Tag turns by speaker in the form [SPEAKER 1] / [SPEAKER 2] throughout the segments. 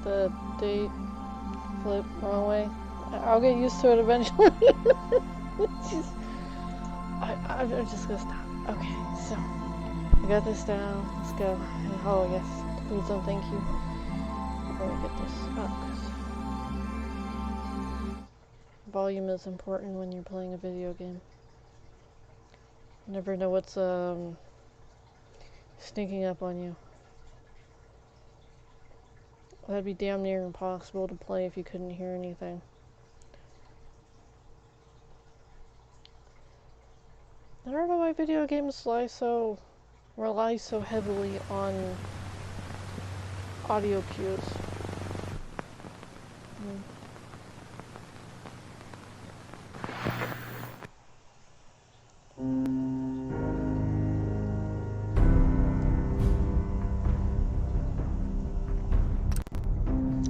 [SPEAKER 1] the date flip wrong way. I'll get used to it eventually. I'm just gonna stop. Okay, so I got this down. Let's go. And oh yes, please and thank you. Let me get this up because volume is important when you're playing a video game. You never know what's sneaking up on you. That'd be damn near impossible to play if you couldn't hear anything. I don't know why video games rely so heavily on audio cues.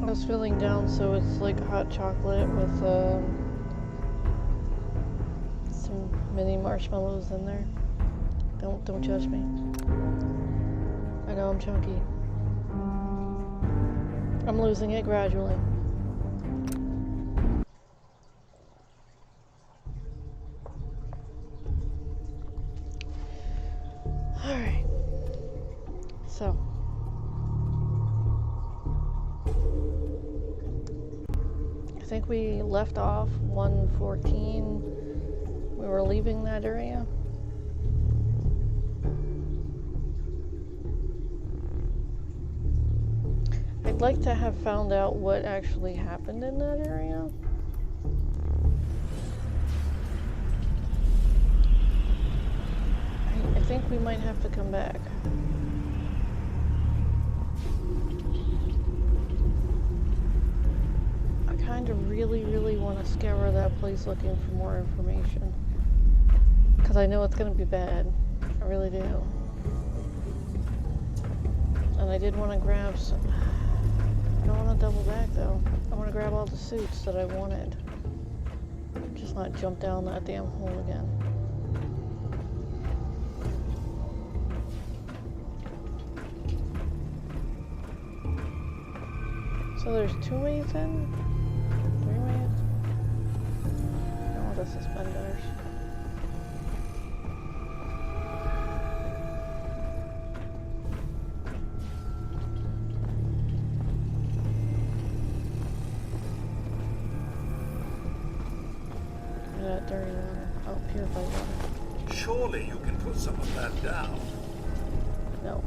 [SPEAKER 1] I was feeling down, so it's like hot chocolate with some mini marshmallows in there. Don't judge me. I know I'm chunky. I'm losing it gradually. Alright. So. I think we left off 114. We were leaving that area. I'd like to have found out what actually happened in that area. I think we might have to come back. I kind of really want to scour that place looking for more information. Because I know it's going to be bad. I really do. And I did want to grab some... I don't want to double back though. I want to grab all the suits that I wanted. Just not jump down that damn hole again. So there's 2 ways in? 3 ways? Oh, the suspenders. Dirty water. Oh, purified water.
[SPEAKER 2] Surely you can put some of that down.
[SPEAKER 1] No.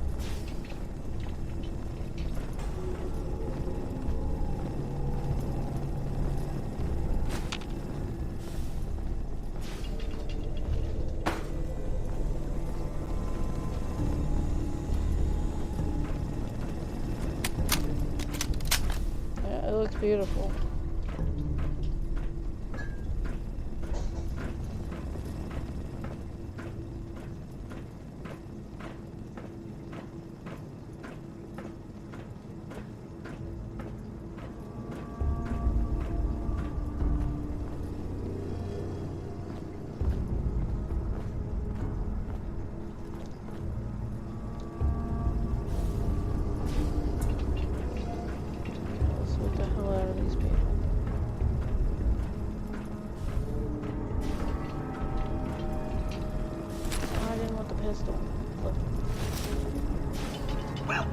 [SPEAKER 1] Yeah, it looks beautiful.
[SPEAKER 2] Well.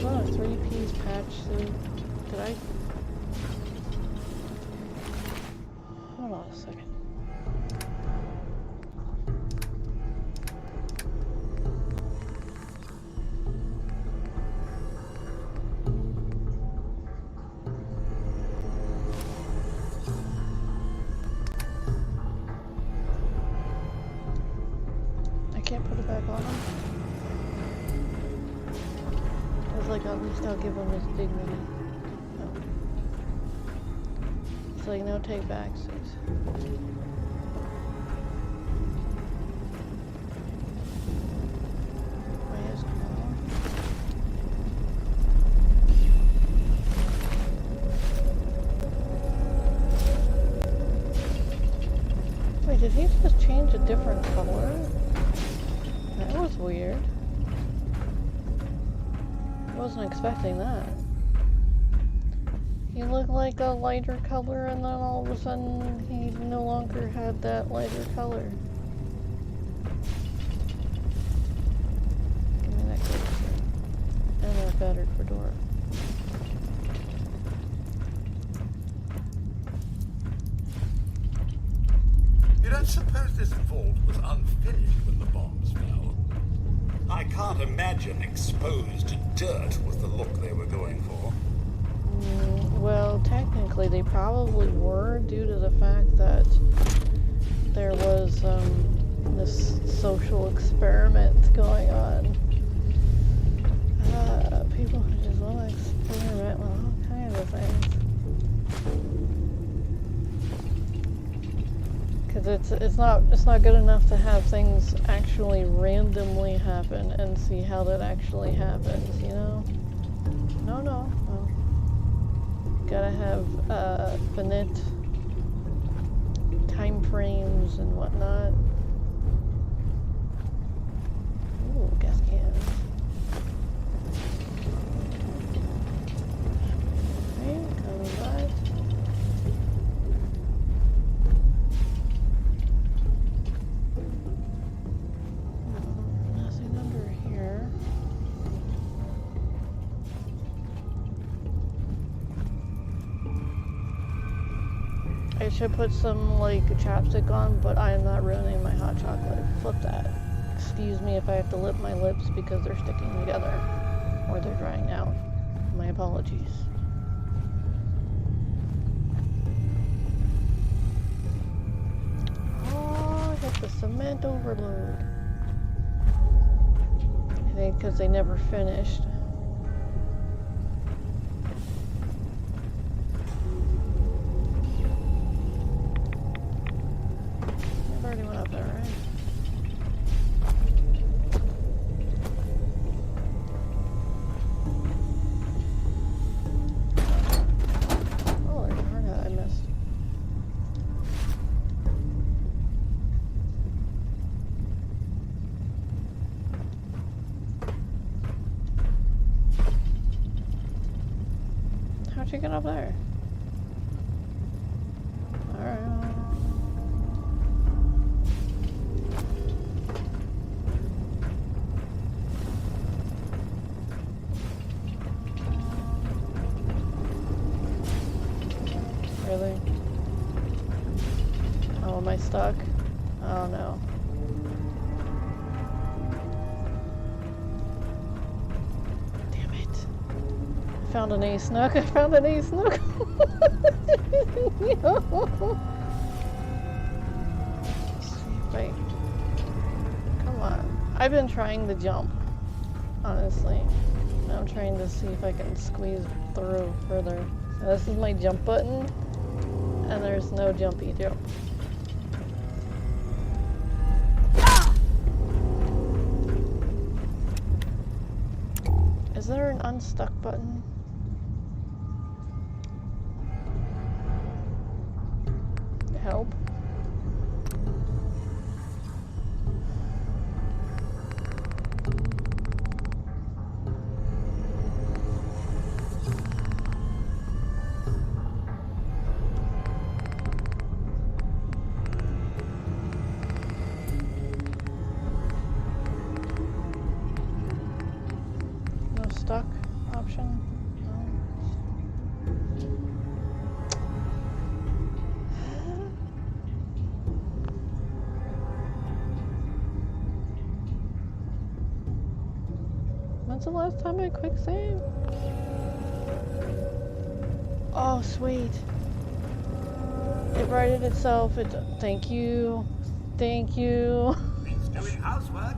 [SPEAKER 1] Oh, a 3-piece patch suit. Did I? Hold on a second. I can't put it back on him. It's like, at least I'll give him his dignity. No. It's like, no take backsies. Wait, did he just change a different color? That was weird. I wasn't expecting that. He looked like a lighter color and then all of a sudden he no longer had that lighter color. Give me that closer. And that battered fedora.
[SPEAKER 2] You don't suppose this vault was unfinished when the bombs fell? I can't imagine exposed dirt was the look they were going for.
[SPEAKER 1] Well, technically they probably were, due to the fact that there was this social experiment going on. People who just want to experiment with all kinds of things. Because it's not good enough to have things actually randomly happen and see how that actually happens, you know? No. Gotta have finite time frames and whatnot. Ooh, gas cans. Okay, cover that. Nothing under here. I should put some, like, chapstick on, but I am not ruining my hot chocolate. Flip that. Excuse me if I have to lip my lips because they're sticking together. Or they're drying out. My apologies. Oh, hit the cement overload. I think because they never finished. Already went up there, right? Oh, there's a hard hat I missed. How'd you get up there? Alright. Really? Oh, am I stuck? Oh no. Damn it. I found an ace snook. I found an ace snook. Wait. Come on. I've been trying to jump, honestly. I'm trying to see if I can squeeze through further. So this is my jump button. And there's no jumpy jump. Is there an unstuck button? Help? Stuck option? No. When's the last time I quick saved? Oh, sweet. It righted itself. Thank you. Thank you.
[SPEAKER 2] Means doing housework.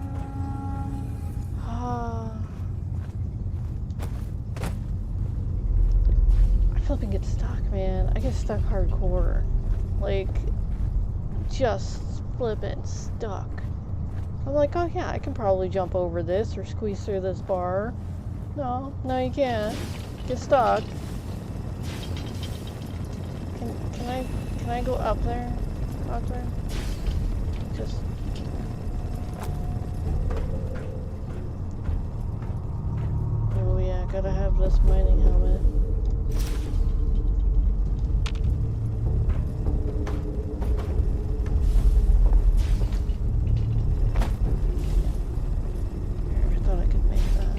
[SPEAKER 1] Flipping get stuck, man. I get stuck hardcore. Like, just flipping stuck. I'm like, oh yeah, I can probably jump over this or squeeze through this bar. No, you can't. Get stuck. Can I go up there? Up there? just... Oh yeah, gotta have this mining helmet. I thought I could make that.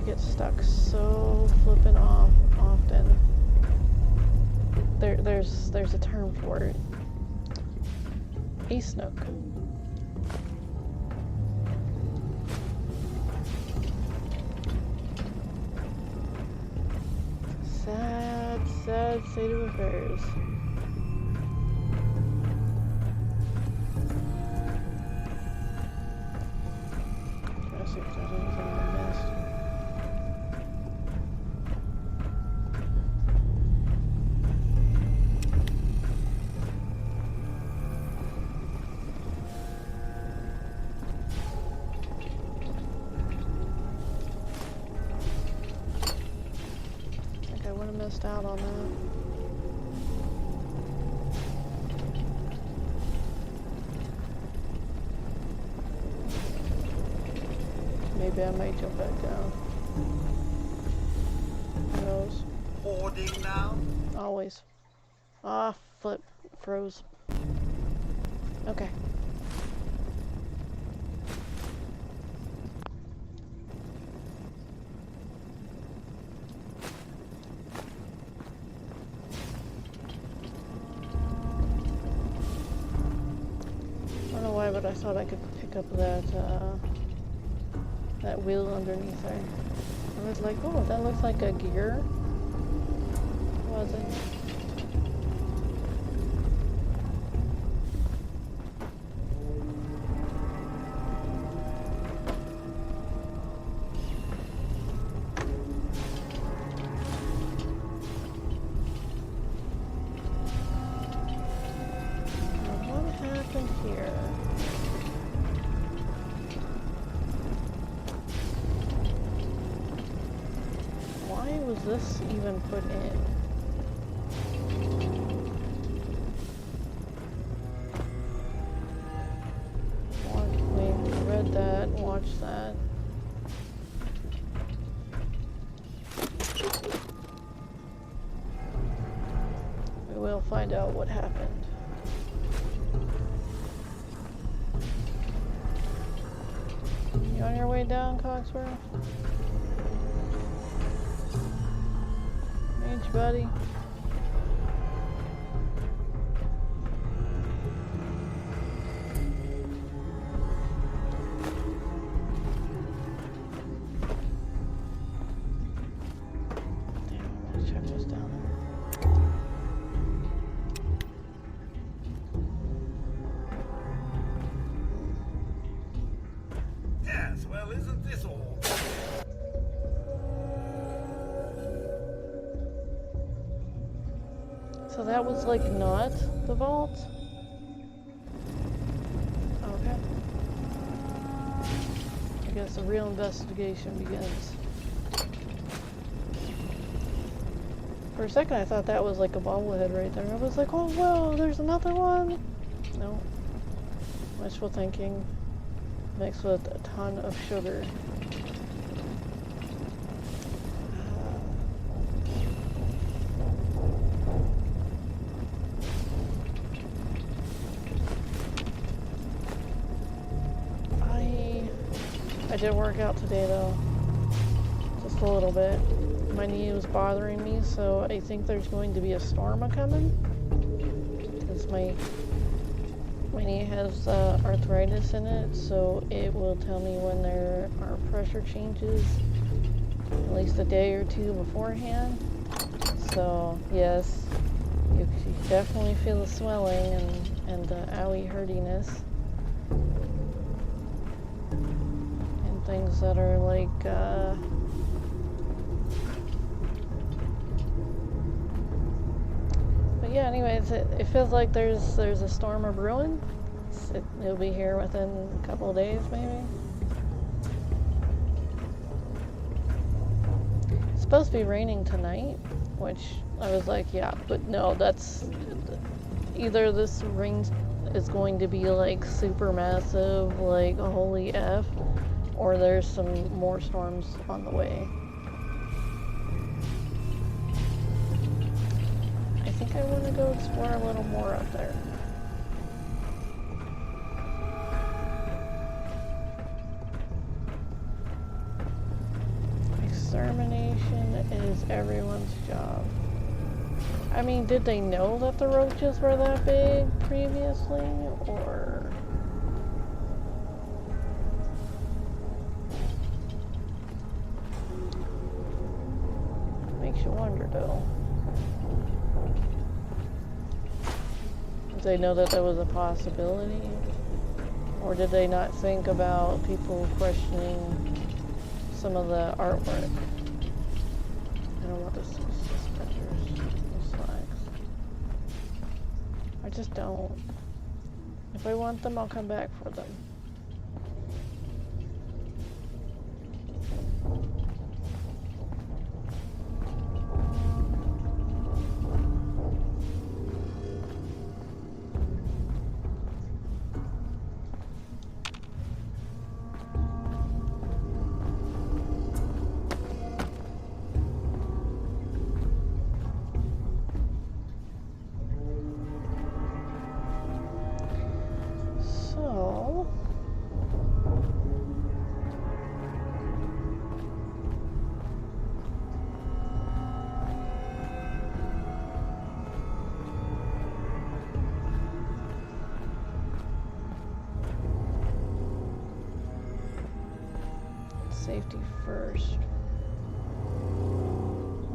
[SPEAKER 1] Get stuck so flippin' often. There's a term for it. A snook. Sad state of affairs. Trying to see if there's anything I missed. Missed out on that. Maybe I might jump back down. Who knows?
[SPEAKER 2] Hoarding now?
[SPEAKER 1] Always. Ah, flip. Froze. Okay. But I thought I could pick up that wheel underneath there. I was like, oh, that looks like a gear. Was it? Now, what happened here? Was this even put in? Wait, I read that, watch that. We will find out what happened. You on your way down, Cogsworth? Buddy. Damn, I'm gonna check what's down there.
[SPEAKER 2] Yes, well, isn't this all?
[SPEAKER 1] So that was like not the vault? Okay. I guess the real investigation begins. For a second I thought that was like a bobblehead right there. I was like, oh whoa, there's another one! No. Wishful thinking mixed with a ton of sugar. I did work out today though, just a little bit. My knee was bothering me, so I think there's going to be a storm a-coming. Because my knee has arthritis in it, so it will tell me when there are pressure changes, at least a day or two beforehand. So yes, you definitely feel the swelling and the owie hurtiness. things that are like, but yeah, anyways, it feels like there's a storm of ruin. It'll be here within a couple of days, maybe. It's supposed to be raining tonight, which I was like, yeah, but no, that's either this rain is going to be like super massive, like holy F, or there's some more storms on the way. I think I want to go explore a little more up there. Extermination is everyone's job. I mean, did they know that the roaches were that big previously, or... Makes you wonder, though. Did they know that there was a possibility? Or did they not think about people questioning some of the artwork? I don't want to see suspenders and slacks. I just don't. If I want them, I'll come back for them. Safety first.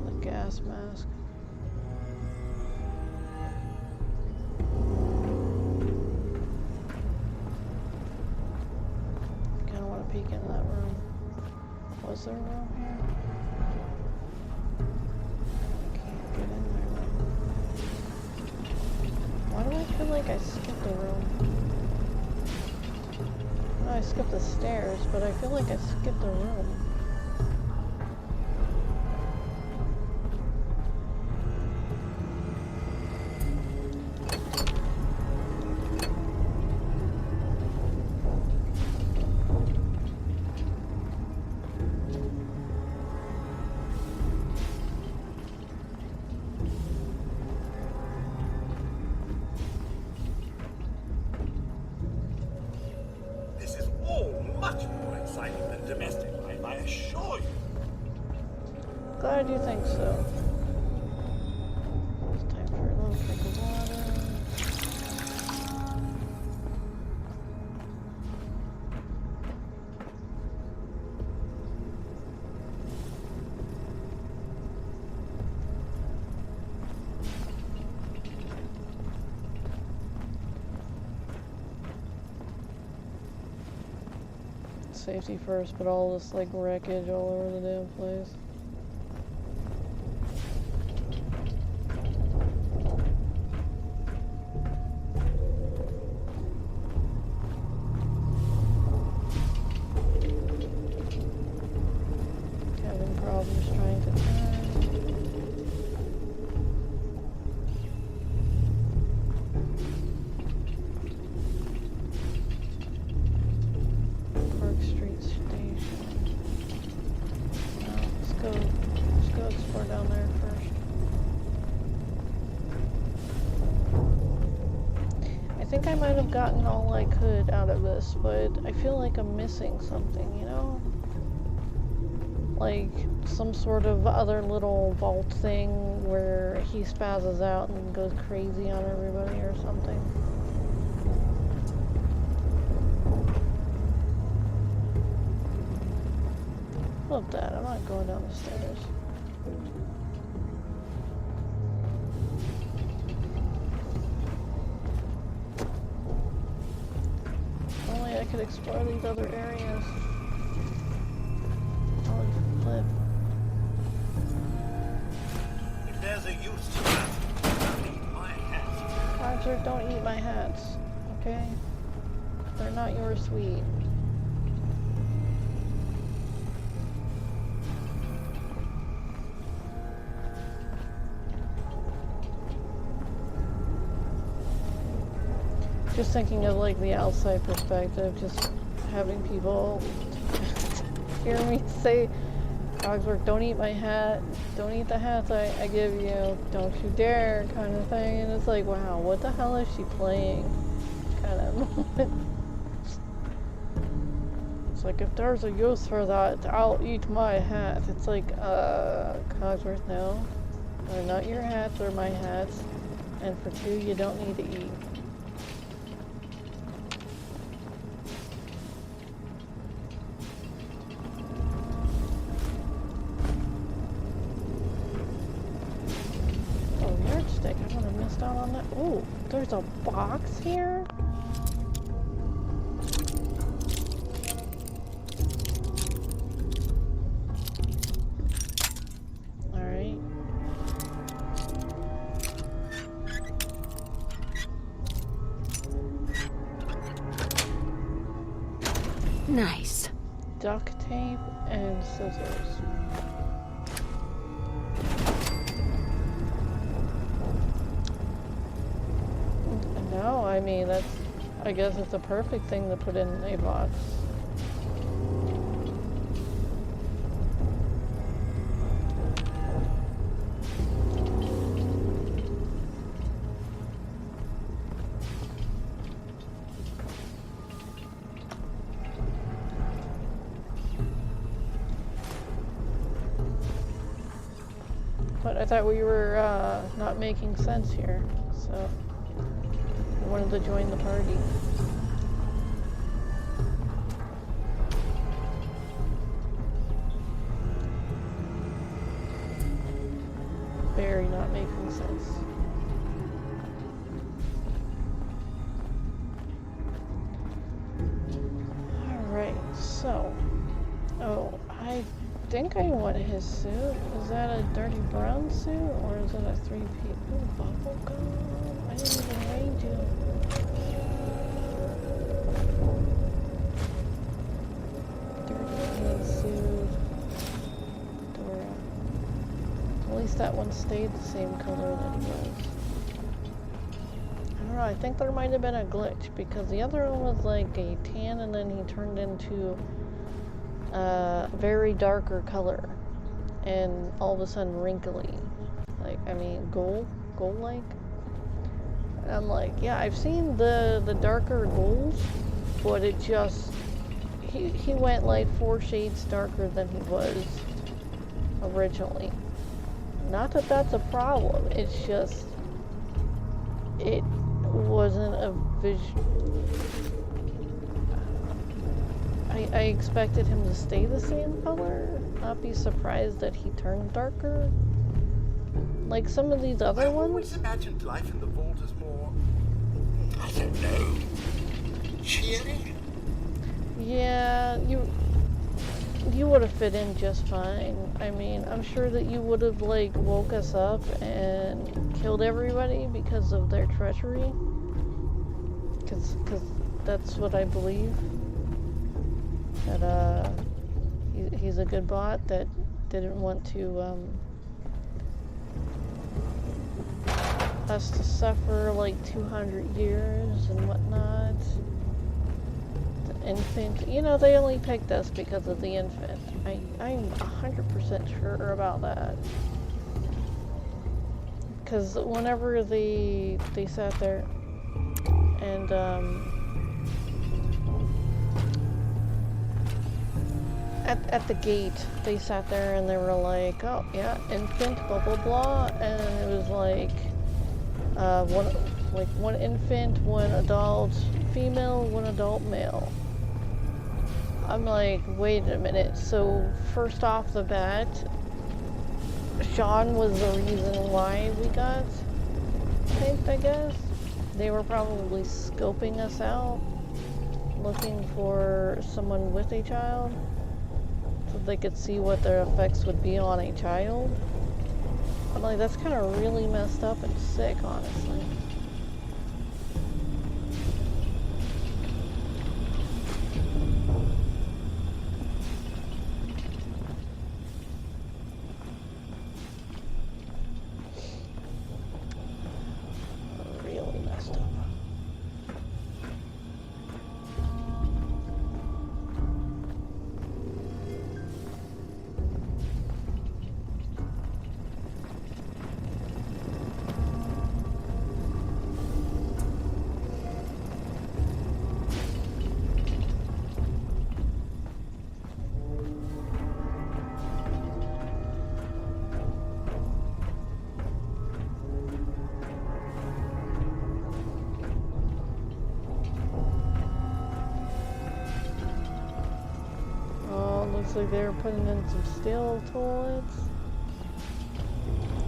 [SPEAKER 1] The gas mask. Kind of want to peek in that room. Was there a room here? I can't get in my room. Why do I feel like I skipped a room? I skipped the stairs, but I feel like I skipped a room. Glad you think so. It's time for a little drink of water. Safety first, but all this like wreckage all over the damn place. I might have gotten all I could out of this, but I feel like I'm missing something, you know? Like some sort of other little vault thing where he spazzes out and goes crazy on everybody or something. Love that. I'm not going down the stairs. If only I could explore these other areas. Cogsworth, don't eat my hats, okay? They're not yours to eat. Just thinking of like the outside perspective, just having people hear me say, Cogsworth, don't eat my hat, don't eat the hats I give you, don't you dare, kind of thing. And it's like, wow, what the hell is she playing? Kind of moment. It's like, if there's a use for that, I'll eat my hat. It's like, Cogsworth, no. They're not your hats, they're my hats. And for two, you don't need to eat. Ooh, there's a box here? Alright.
[SPEAKER 3] Nice.
[SPEAKER 1] Duct tape and scissors. No, I mean, I guess it's a perfect thing to put in a box. But I thought we were not making sense here, so I wanted to join the party. Very not making sense. Alright, so, oh, I think I want his suit. Is that a dirty brown suit or is it a three-piece? Ooh, bubble gum. I didn't even read you. Dirty green suit. Dora. At least that one stayed the same color that it was. I don't know, I think there might have been a glitch because the other one was like a tan and then he turned into a very darker color and all of a sudden wrinkly. Like, I mean, gold-like. And I'm like, yeah, I've seen the darker golds, but it just, he went like 4 shades darker than he was originally. Not that that's a problem, it's just, it wasn't a I expected him to stay the same color, not be surprised that he turned darker. Like some of these other ones.
[SPEAKER 2] I always imagined life in the vault as more, I don't know, cheery.
[SPEAKER 1] Yeah, you would have fit in just fine. I mean, I'm sure that you would have like woke us up and killed everybody because of their treachery. Cause that's what I believe. That he's a good bot that didn't want to us to suffer like 200 years and whatnot. The infant, you know, they only picked us because of the infant. I'm 100% sure about that. Because whenever they sat there and at the gate, they sat there and they were like, oh yeah, infant, blah blah blah, and it was like one infant, one adult female, one adult male. I'm like, wait a minute, so first off the bat, Sean was the reason why we got picked, I guess. They were probably scoping us out, looking for someone with a child, so they could see what their effects would be on a child. I'm like, that's kind of really messed up and sick, honestly. like they were putting in some steel toilets.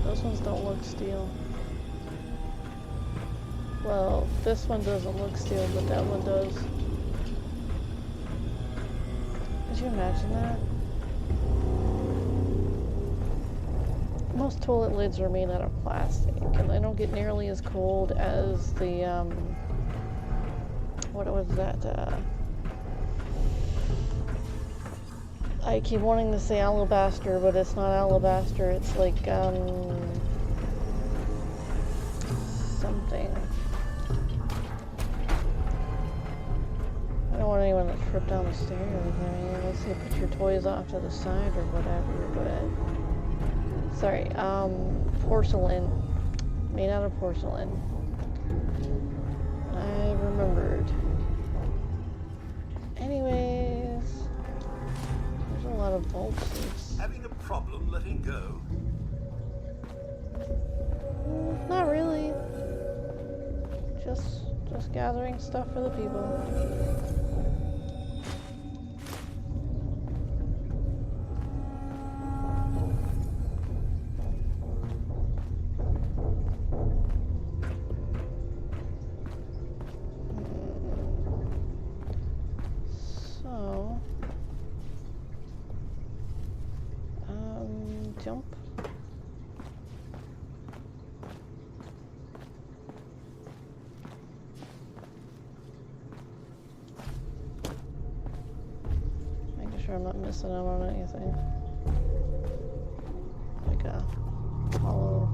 [SPEAKER 1] Those ones don't look steel. Well, this one doesn't look steel, but that one does. Could you imagine that? Most toilet lids are made out of plastic, and they don't get nearly as cold as the, what was that, I keep wanting to say alabaster, but it's not alabaster, it's like, something. I don't want anyone to trip down the stairs. I mean, unless you put your toys off to the side or whatever, but... Sorry, porcelain. Made out of porcelain. I remembered. Anyways... There's a lot of bolts.
[SPEAKER 2] Having a problem letting go?
[SPEAKER 1] Not really. Just gathering stuff for the people. So, jump. I'm not missing out on anything. Like a hollow,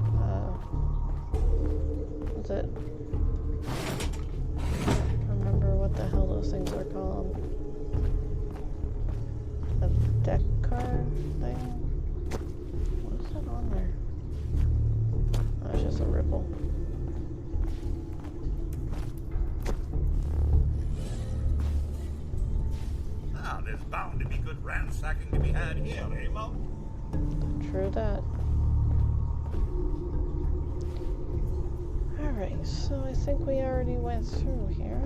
[SPEAKER 1] what's it? I can't remember what the hell those things are called. A deck card thing? What is that on there? Oh, it's just a ripple.
[SPEAKER 2] There's bound to be good ransacking to be had here, eh, Mum?
[SPEAKER 1] True that. Alright, so I think we already went through here.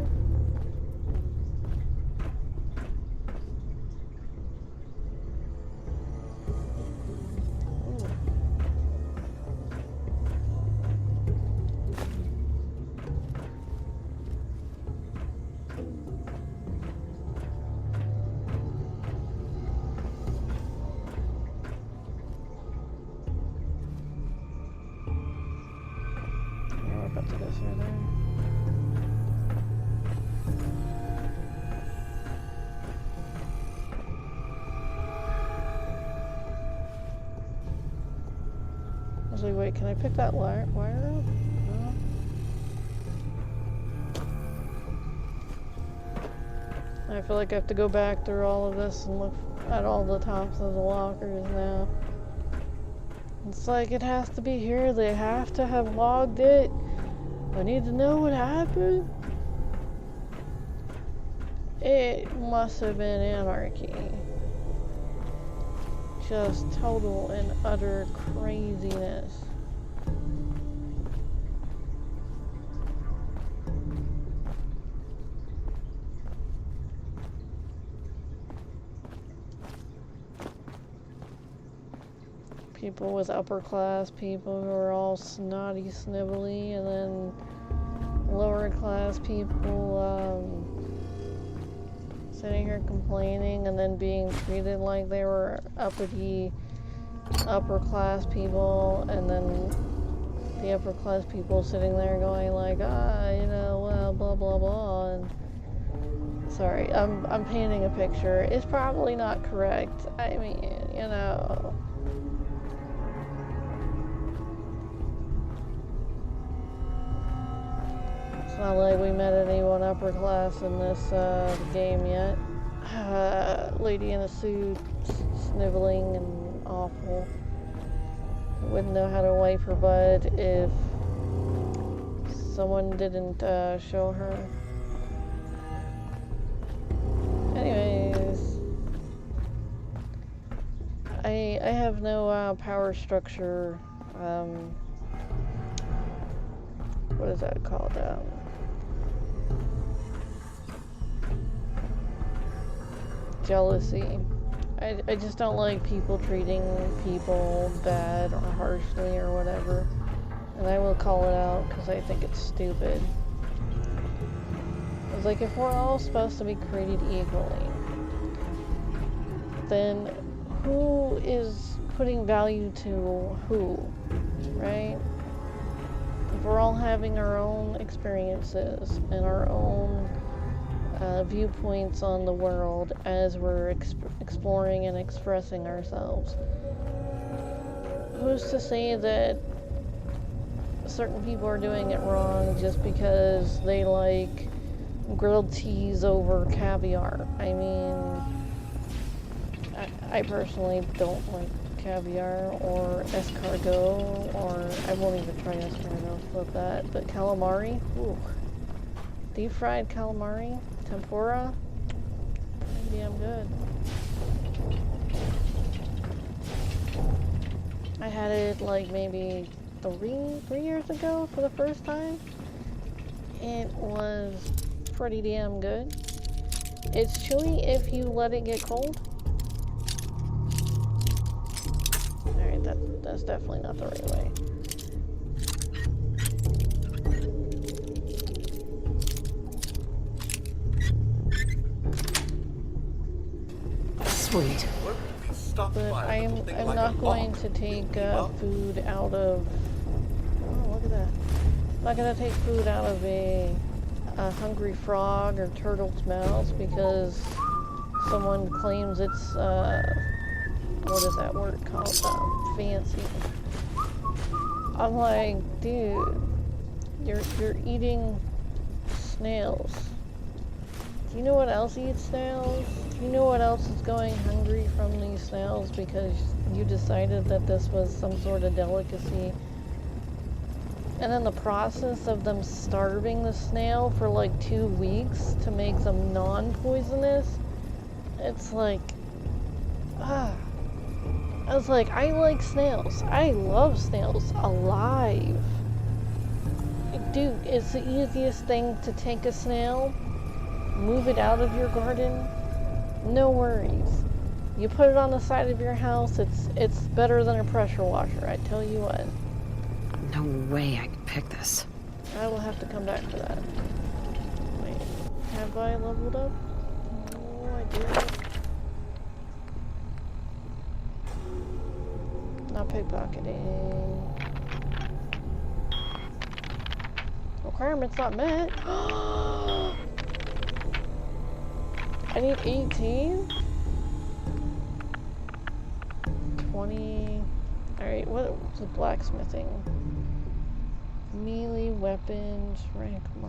[SPEAKER 1] I was like, wait, can I pick that wire up? No. I feel like I have to go back through all of this and look at all the tops of the lockers now. It's like it has to be here. They have to have logged it. I need to know what happened. It must have been anarchy. Just total and utter craziness. People with upper class people who are all snotty, snivelly, and then lower class people sitting here complaining and then being treated like they were uppity upper class people, and then the upper class people sitting there going like, you know, well, blah blah blah. And sorry, I'm painting a picture. It's probably not correct. I mean, you know. It's not like we met anyone upper class in this game yet. Lady in a suit, sniveling and awful. Wouldn't know how to wipe her butt if someone didn't show her. Anyways, I have no power structure. What is that called? Jealousy. I just don't like people treating people bad or harshly or whatever. And I will call it out because I think it's stupid. It's like, if we're all supposed to be created equally, then who is putting value to who, right? If we're all having our own experiences and our own viewpoints on the world as we're exploring and expressing ourselves, who's to say that certain people are doing it wrong just because they like grilled cheese over caviar? I mean, I personally don't like caviar or escargot, or I won't even try escargot, flip that, but calamari, ooh. Deep fried calamari, tempura, pretty damn good. I had it like maybe 3 years ago for the first time. It was pretty damn good. It's chewy if you let it get cold. Alright, that's definitely not the right way.
[SPEAKER 3] Sweet.
[SPEAKER 1] But I'm not going to take food out of... Oh, look at that. I'm not going to take food out of a hungry frog or turtle's mouth because someone claims it's, what is that word called? Fancy. I'm like, dude, you're eating snails. Do you know what else eats snails? Do you know what else is going hungry from these snails because you decided that this was some sort of delicacy? And then the process of them starving the snail for like 2 weeks to make them non-poisonous, it's like, I was like, I like snails. I love snails alive. Dude, it's the easiest thing to take a snail, move it out of your garden, no worries. You put it on the side of your house, it's better than a pressure washer, I tell you what.
[SPEAKER 3] No way I could pick this.
[SPEAKER 1] I will have to come back for that. Wait, have I leveled up? Oh, I did. Not pickpocketing. Requirements not met. I need 18? 20. Alright, what's the blacksmithing? Melee weapons, rank mod.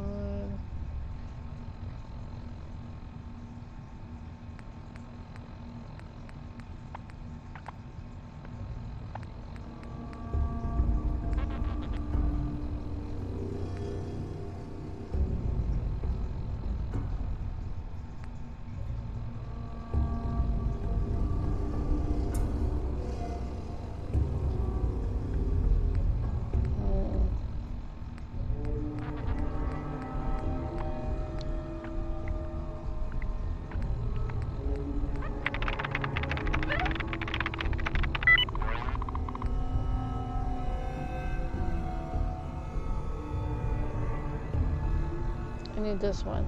[SPEAKER 1] I need this one.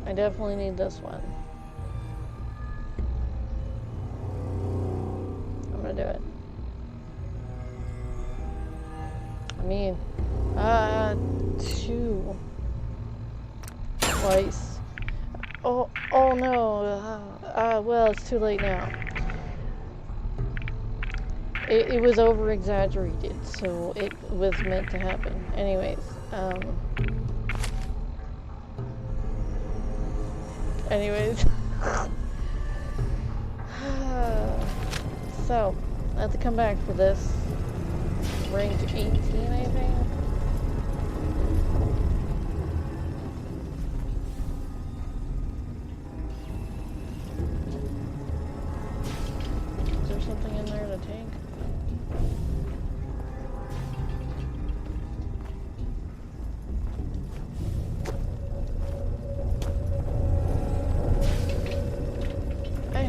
[SPEAKER 1] I definitely need this one. I'm gonna do it. I mean, 2. Twice. Oh no. Well, it's too late now. It was over-exaggerated, so it was meant to happen. Anyways, so, I have to come back for this. Ranked 18, I think. Is there something in there to take?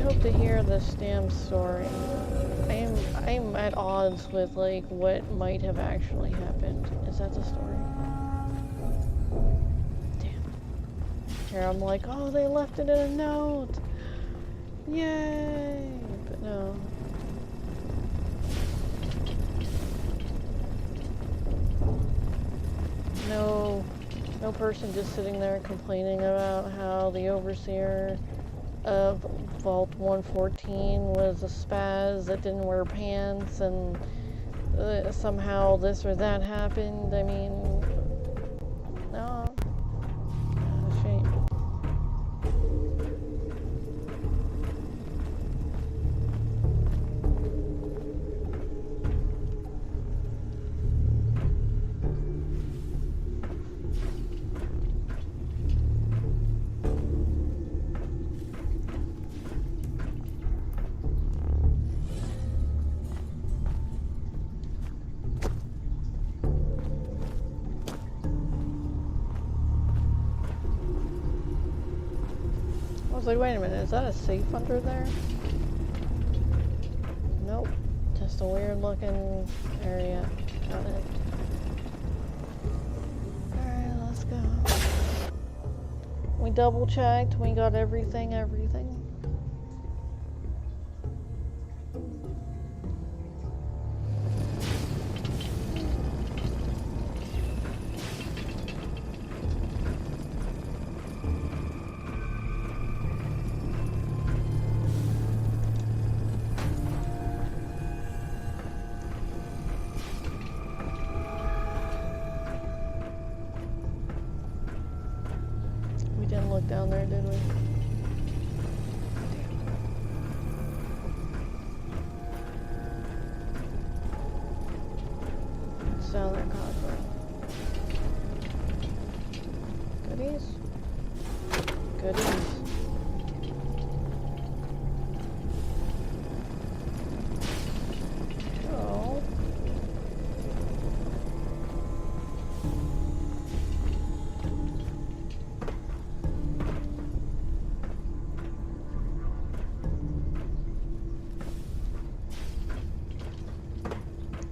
[SPEAKER 1] hope to hear this damn story. I'm at odds with like what might have actually happened. Is that the story? Damn. Here I'm like, oh, they left it in a note. Yay! But no. No person just sitting there complaining about how the overseer of Vault 114 was a spaz that didn't wear pants and somehow this or that happened. I mean, no. A shame. I was like, wait a minute, is that a safe under there? Nope. Just a weird looking area. Got it. Alright, let's go. We double checked, we got everything. Didn't look down there, did we? It's down there, Cosmo. Goodies? Goodies. Oh.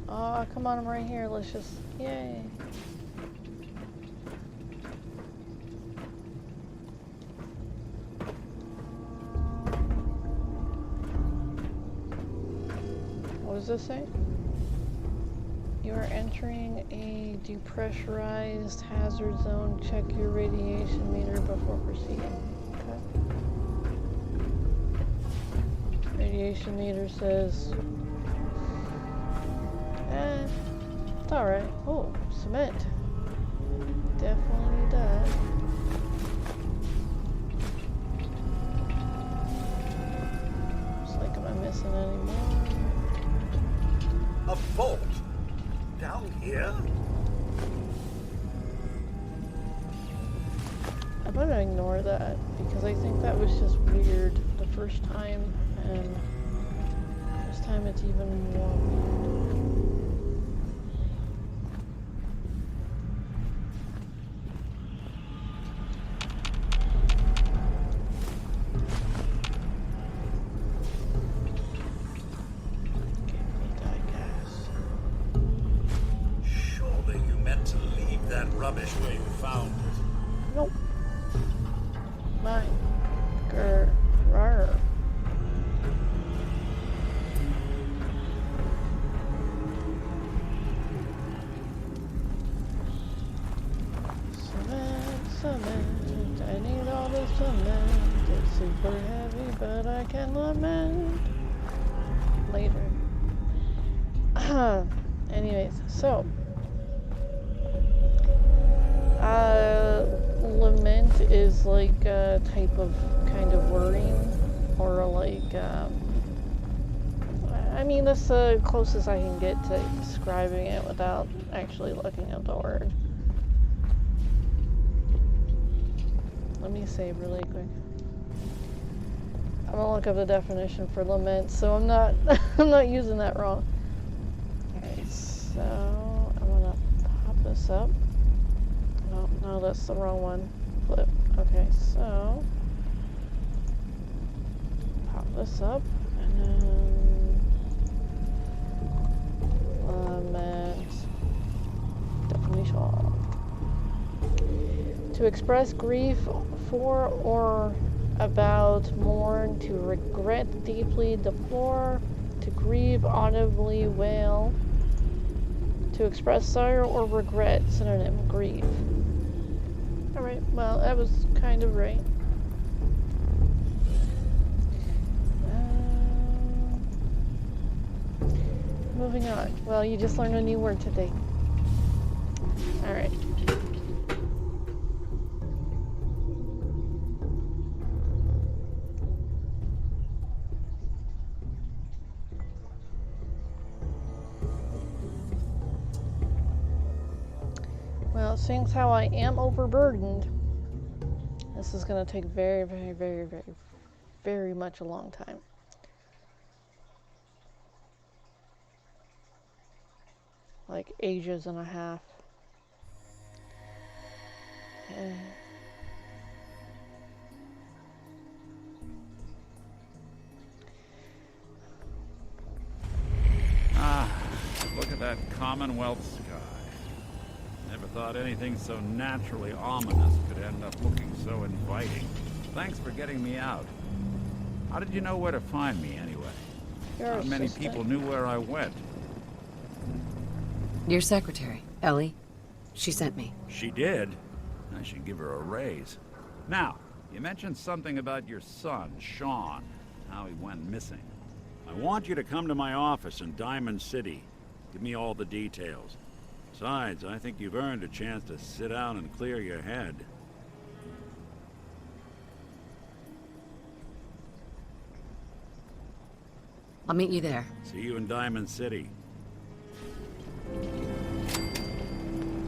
[SPEAKER 1] Oh, come on, I'm right here. Let's just, yay. What does this say? You are entering a depressurized hazard zone. Check your radiation meter before proceeding. Okay. Radiation meter says it's alright. Oh, cement. Definitely does. Looks like, am I missing any more?
[SPEAKER 2] A vault? Down here?
[SPEAKER 1] I'm gonna ignore that because I think that was just weird the first time, and this time it's even more weird.
[SPEAKER 2] Rubbish where you found it.
[SPEAKER 1] Nope. Mine. Grr. Rawr. Cement. I need all the cement. It's super heavy, but I can lament. Later. Anyways, so. Lament is like a type of kind of worrying, or like, I mean, that's the closest I can get to describing it without actually looking up the word. Let me save really quick. I'm gonna look up the definition for lament, so I'm not, I'm not using that wrong. Alright, so I'm gonna pop this up. No, that's the wrong one. Flip. Okay, so pop this up, and then lament, definition. To express grief for or about, mourn, to regret deeply, deplore, to grieve, audibly wail, to express sorrow or regret, synonym, grief. Alright, well, that was kind of right. Moving on. Well, you just learned a new word today. Alright. Well, seeing how I am overburdened, this is going to take very, very, very, very, very much a long time. Like ages and a half.
[SPEAKER 4] Look at that Commonwealth sky. Never thought anything so naturally ominous could end up looking so inviting. Thanks for getting me out. How did you know where to find me, anyway? Not many people knew where I went.
[SPEAKER 3] Your secretary, Ellie. She sent me.
[SPEAKER 4] She did? I should give her a raise. Now, you mentioned something about your son, Sean, how he went missing. I want you to come to my office in Diamond City. Give me all the details. Besides, I think you've earned a chance to sit down and clear your head.
[SPEAKER 3] I'll meet you there.
[SPEAKER 4] See you in Diamond City.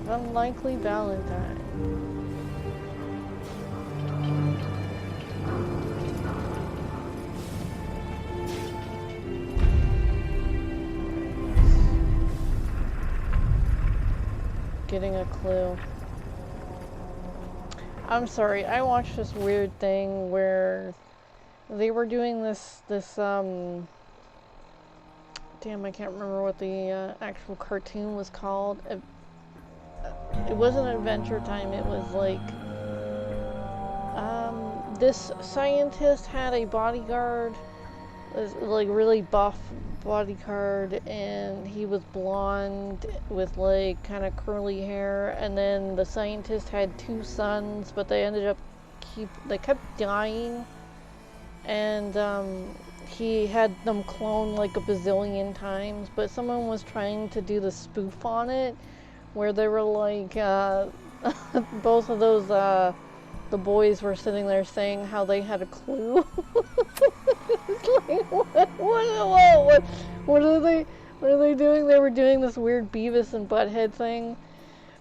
[SPEAKER 1] Unlikely Valentine. Getting a clue. I'm sorry, I watched this weird thing where they were doing this damn, I can't remember what the actual cartoon was called. It wasn't Adventure Time, it was like, this scientist had a bodyguard, like really buff bodyguard, and he was blonde with like kind of curly hair, and then the scientist had two sons, but they ended up they kept dying, and he had them cloned like a bazillion times, but someone was trying to do the spoof on it, where they were like, both of those, the boys were sitting there saying how they had a clue. It's like, what are they doing? They were doing this weird Beavis and Butthead thing,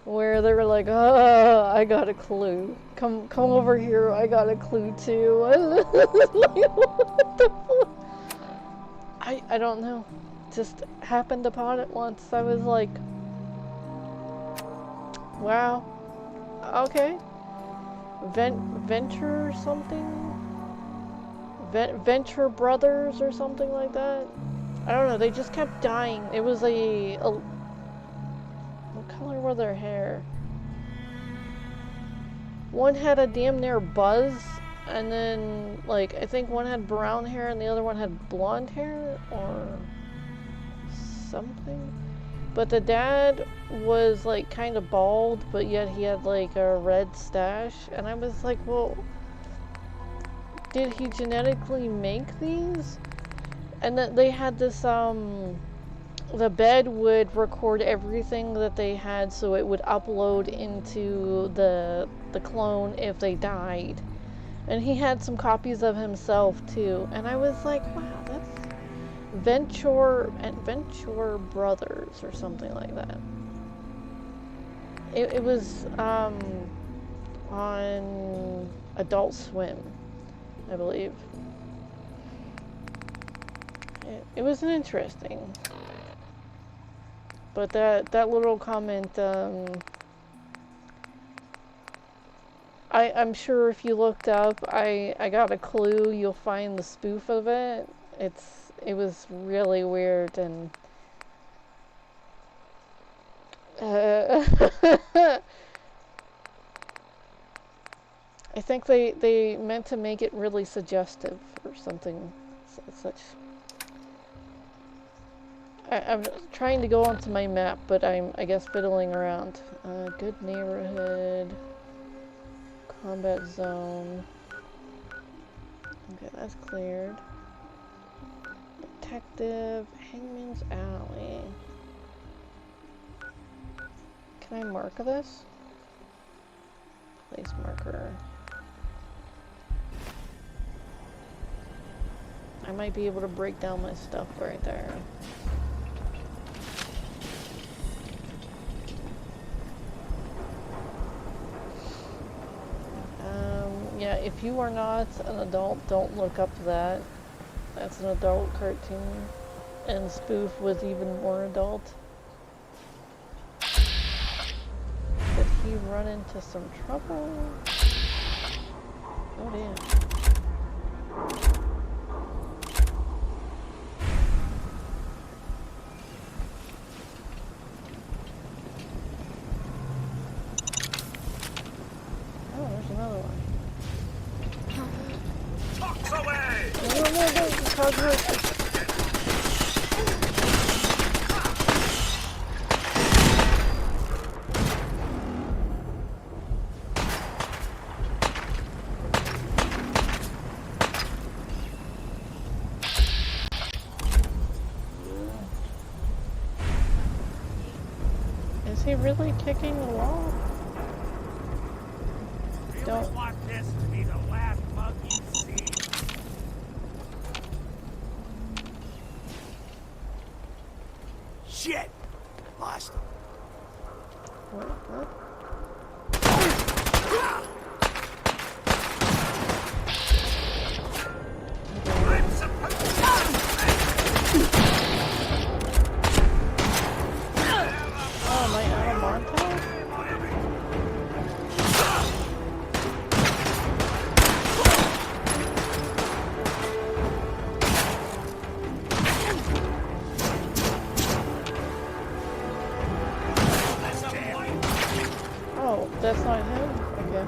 [SPEAKER 1] where they were like, oh, I got a clue. Come over here, I got a clue too. Like, what the fuck? I don't know. Just happened upon it once. I was like, wow, okay. Venture something? Venture Brothers or something like that? I don't know, they just kept dying. It was what color were their hair? One had a damn near buzz, and then, like, I think one had brown hair and the other one had blonde hair, or something. But the dad was, like, kind of bald, but yet he had, like, a red stash. And I was like, well, did he genetically make these? And that they had this, the bed would record everything that they had, so it would upload into the clone if they died. And he had some copies of himself, too. And I was like, wow, that's Venture Brothers or something like that. It was on Adult Swim, I believe. It was an interesting, but that little comment, I'm sure if you looked up, I got a clue, you'll find the spoof of it. It was really weird and I think they meant to make it really suggestive or something such. I'm trying to go onto my map, but I guess fiddling around. Good neighborhood. Combat zone. Okay, that's cleared. Detective. Hangman's Alley. Can I mark this? Place marker. I might be able to break down my stuff right there. Yeah, if you are not an adult, don't look up that. That's an adult cartoon. And Spoof was even more adult. Did he run into some trouble? Oh damn. Oh, there's another one.
[SPEAKER 2] Away!
[SPEAKER 1] No, cockroaches. Is he really kicking the wall? Don't
[SPEAKER 5] want this to be the last bug you see. Shit! Lost him.
[SPEAKER 1] what?
[SPEAKER 2] I'm supposed
[SPEAKER 1] Oh, am I out of montage? Oh, that's not him? Okay.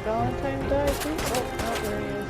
[SPEAKER 1] Valentine died too? Oh, no, there he is.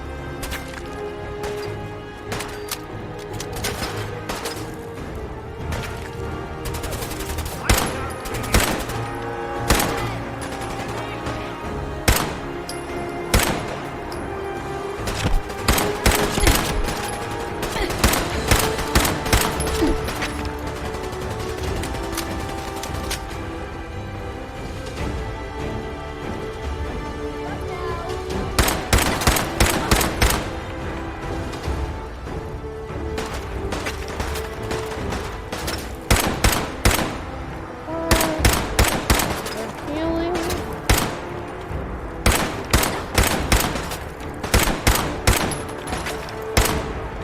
[SPEAKER 1] They're healing.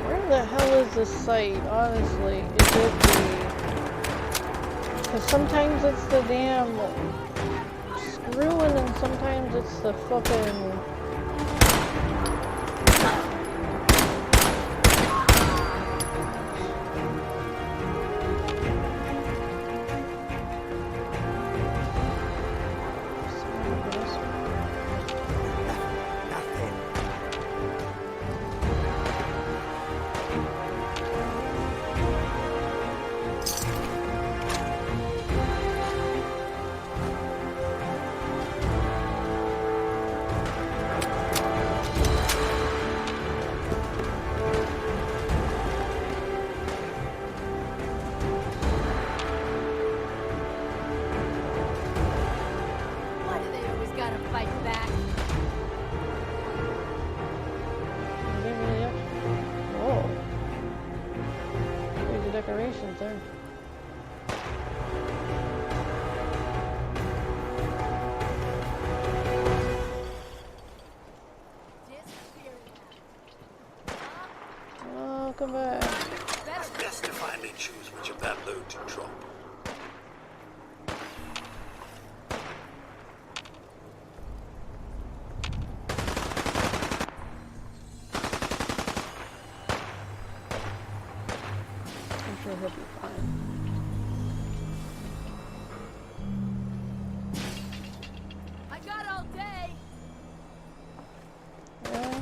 [SPEAKER 1] Where the hell is this site, honestly? Is it the... Because sometimes it's the damn screwing and sometimes it's the fucking... isn't there? Oh, come back.
[SPEAKER 2] It's best to finally choose which of that load to drop.
[SPEAKER 1] I'm sure he'll be fine.
[SPEAKER 6] I got all day.
[SPEAKER 1] Yeah.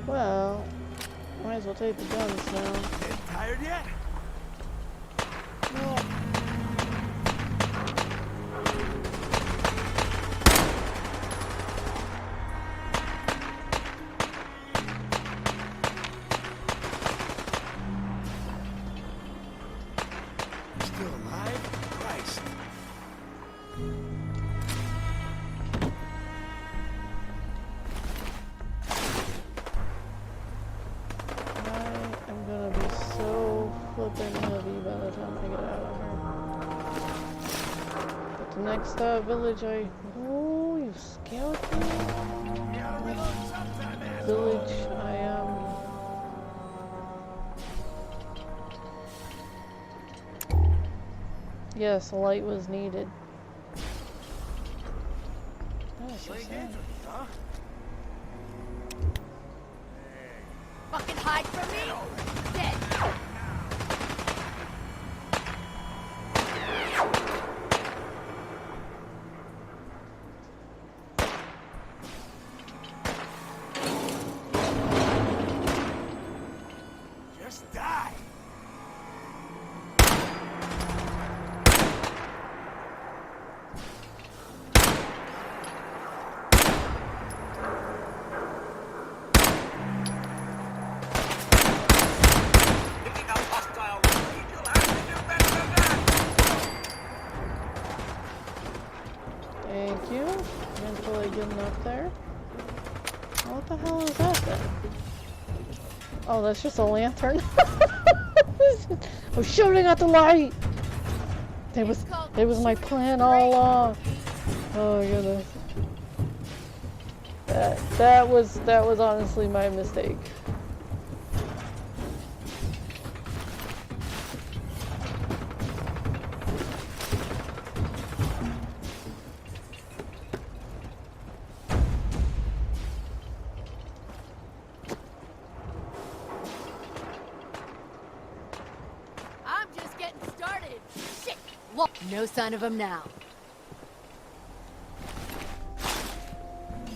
[SPEAKER 1] Well, might as well take the guns now.
[SPEAKER 5] Getting tired yet?
[SPEAKER 1] No.
[SPEAKER 5] Still alive? Christ.
[SPEAKER 1] I am gonna be so flippin' heavy by the time I get out of here. But the next village oh, you skeleton.
[SPEAKER 5] You gotta reload sometime, asshole.
[SPEAKER 1] Village I Yes, a light was needed. That is so
[SPEAKER 5] Playing
[SPEAKER 1] sad.
[SPEAKER 5] games with me, huh?
[SPEAKER 6] Fucking hide from me. Dead.
[SPEAKER 5] Just die.
[SPEAKER 2] Picking up hostile lead, you'll have to do better than that!
[SPEAKER 1] Thank you. Didn't feel like getting up there. What the hell is that then? Oh, that's just a lantern. I was shooting at the light. It was my plan all along. Oh my goodness. That was honestly my mistake.
[SPEAKER 6] I'm just getting started. Shit. Look, no sign of him now.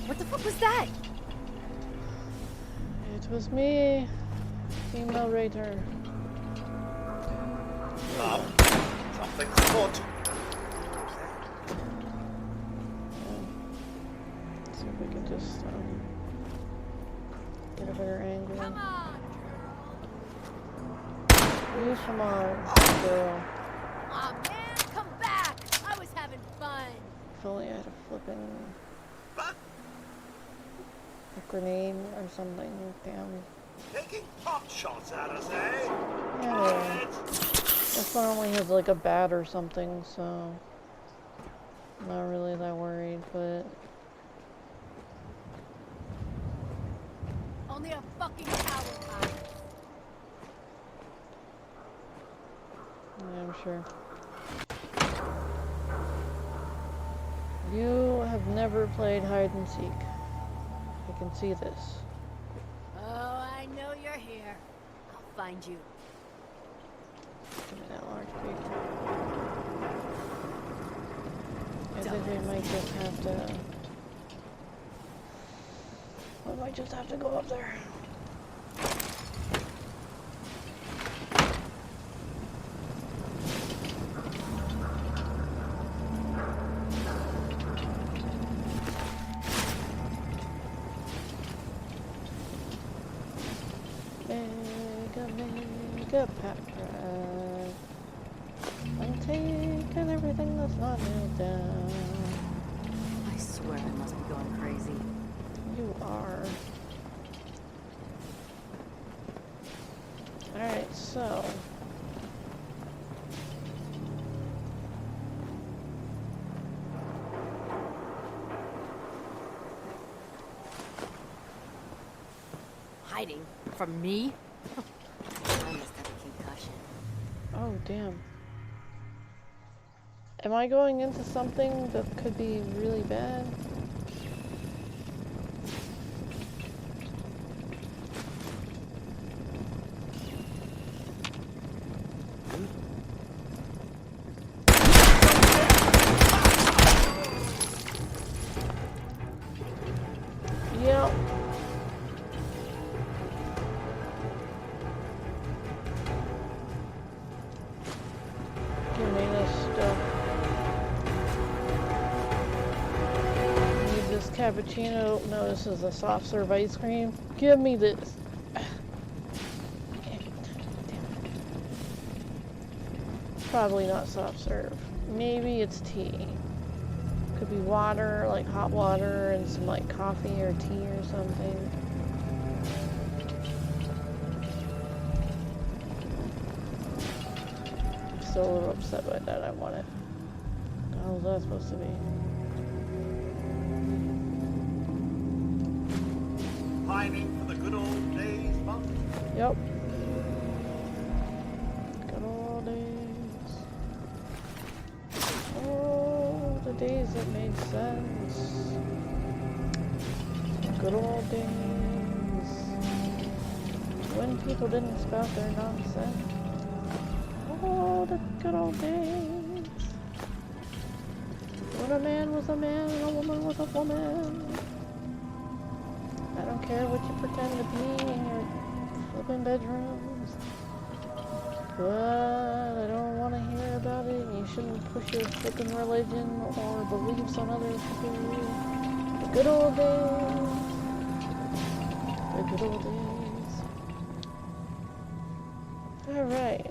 [SPEAKER 6] What the fuck was that?
[SPEAKER 1] It was me, female raider.
[SPEAKER 2] Something's afoot.
[SPEAKER 1] See if we can just get a better angle.
[SPEAKER 6] Come on.
[SPEAKER 1] You come on, girl.
[SPEAKER 6] Aw, man, come back. I was having fun.
[SPEAKER 1] If only I had a flipping
[SPEAKER 2] But
[SPEAKER 1] a grenade or something. Damn.
[SPEAKER 2] taking pot shots at us, eh?
[SPEAKER 1] Yeah.
[SPEAKER 2] Right.
[SPEAKER 1] This one only has like a bat or something, so I'm not really that worried, but
[SPEAKER 6] Only a fucking coward hides.
[SPEAKER 1] yeah, I'm sure. You have never played hide and seek. I can see this.
[SPEAKER 6] Oh, I know you're here. I'll find you.
[SPEAKER 1] Give me that large creature. I think we might just have to... We might just have to go up there. a pepper. I'm taking everything that's not nailed down.
[SPEAKER 3] I swear I must be going crazy.
[SPEAKER 1] You are. Alright, so.
[SPEAKER 6] Hiding from me? I must have a concussion.
[SPEAKER 1] Oh, damn. Am I going into something that could be really bad? Yep. Give me this stuff. Need this cappuccino. No, this is a soft serve ice cream. Give me this. Probably not soft serve. Maybe it's tea. Could be water, like hot water, and some like coffee or tea or something. Still a little upset by that. I want it. How was that supposed to be?
[SPEAKER 2] Pining for the good old days, Monk?
[SPEAKER 1] Yep. Good old days. Oh, the days that made sense. Good old days. When people didn't spout their nonsense. Oh, the good old days. When a man was a man and a woman was a woman. I don't care what you pretend to be in your flipping bedrooms. But I don't want to hear about it. You shouldn't push your flipping religion or beliefs on other people. The good old days. The good old days. Alright.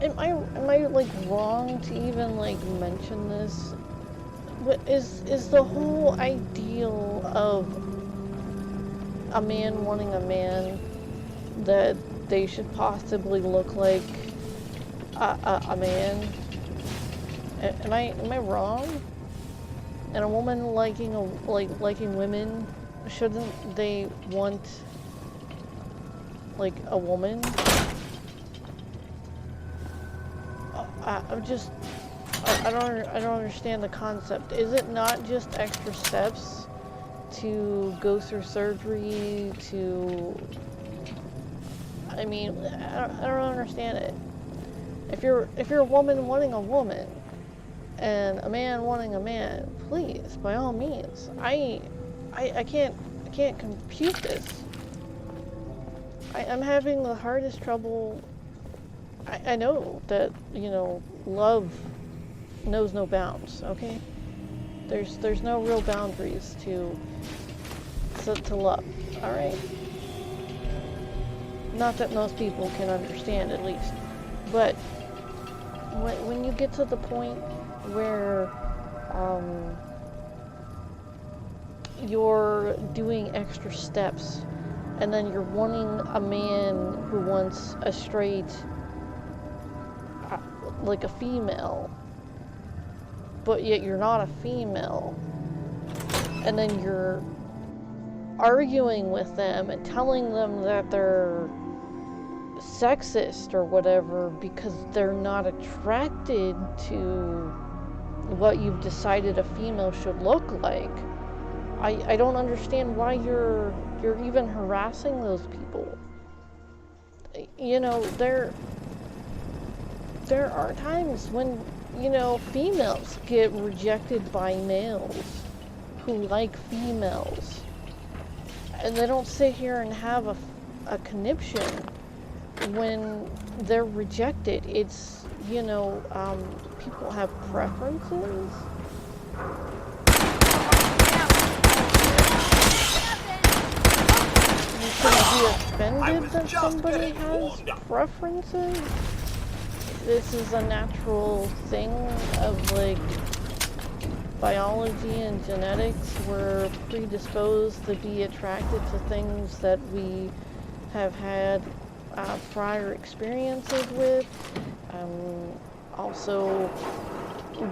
[SPEAKER 1] Am I like wrong to even like mention this? What is the whole ideal of a man wanting a man that they should possibly look like a man? Am I wrong? And a woman liking women, shouldn't they want like a woman? I don't understand the concept. Is it not just extra steps to go through surgery to? I mean, I don't understand it. If you're a woman wanting a woman, and a man wanting a man, please, by all means. I can't compute this. I'm having the hardest trouble. I know that, you know, love knows no bounds, okay? There's no real boundaries to love, alright? Not that most people can understand, at least. But when you get to the point where you're doing extra steps and then you're wanting a man who wants a straight like a female, but yet you're not a female, and then you're arguing with them and telling them that they're sexist or whatever because they're not attracted to what you've decided a female should look like. I don't understand why you're even harassing those people. You know, there are times when, you know, females get rejected by males who like females, and they don't sit here and have a conniption when they're rejected. It's, you know, people have preferences. You shouldn't be offended that somebody has preferences. This is a natural thing of, like, biology and genetics. We're predisposed to be attracted to things that we have had prior experiences with. Also,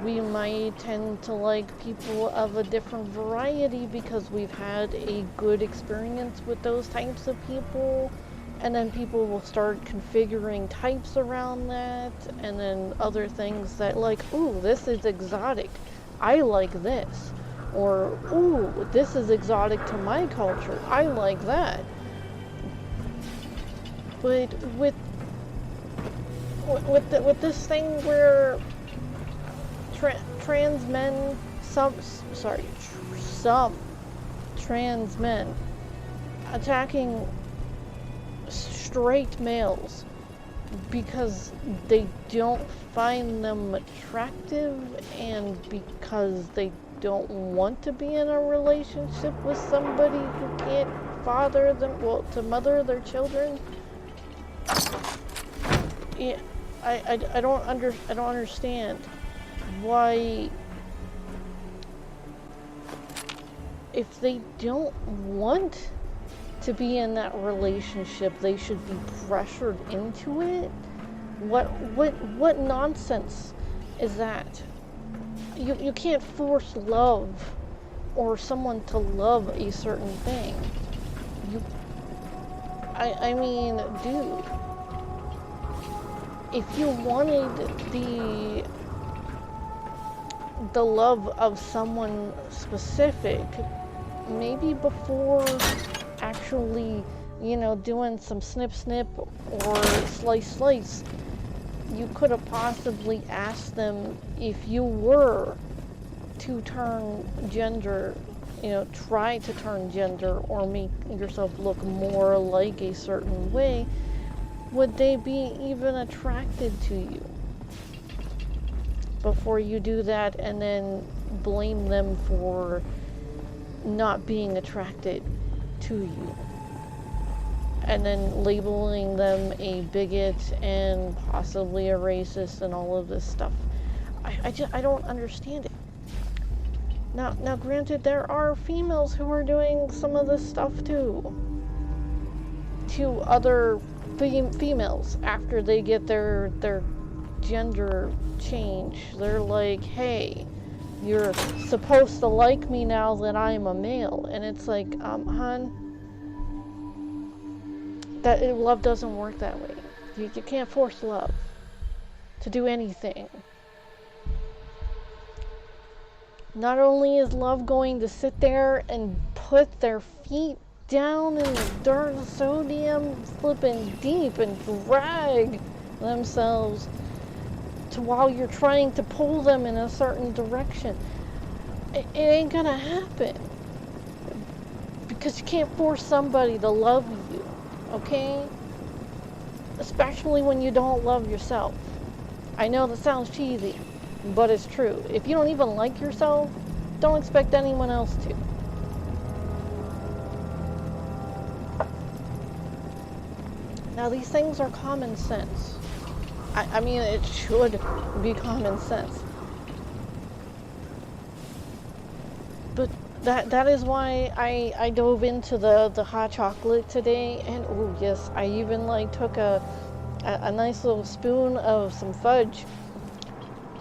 [SPEAKER 1] we might tend to like people of a different variety because we've had a good experience with those types of people, and then people will start configuring types around that, and then other things that, like, ooh, this is exotic, I like this, or ooh, this is exotic to my culture, I like that. But with this thing where trans men, some trans men attacking straight males because they don't find them attractive and because they don't want to be in a relationship with somebody who can't father them, well, to mother their children. Yeah, I don't understand why, if they don't want to be in that relationship, they should be pressured into it. What nonsense is that? You can't force love or someone to love a certain thing. I mean, dude, if you wanted the love of someone specific, maybe before actually, you know, doing some snip or slice, you could have possibly asked them if you were to turn gender, you know, try to turn gender or make yourself look more like a certain way, would they be even attracted to you? Before you do that and then blame them for not being attracted to you, and then labeling them a bigot and possibly a racist and all of this stuff. I don't understand it. Now granted, there are females who are doing some of this stuff too to other females after they get their gender change. They're like, hey, you're supposed to like me now that I'm a male. And it's like, hun, love doesn't work that way. You can't force love to do anything. Not only is love going to sit there and put their feet down in the dirt, sodium, flipping deep, and drag themselves to while you're trying to pull them in a certain direction. It ain't gonna happen. Because you can't force somebody to love you, okay? Especially when you don't love yourself. I know that sounds cheesy, but it's true. If you don't even like yourself, don't expect anyone else to. Now, these things are common sense. I mean, it should be common sense. But that is why I dove into the hot chocolate today. And oh yes, I even like took a nice little spoon of some fudge.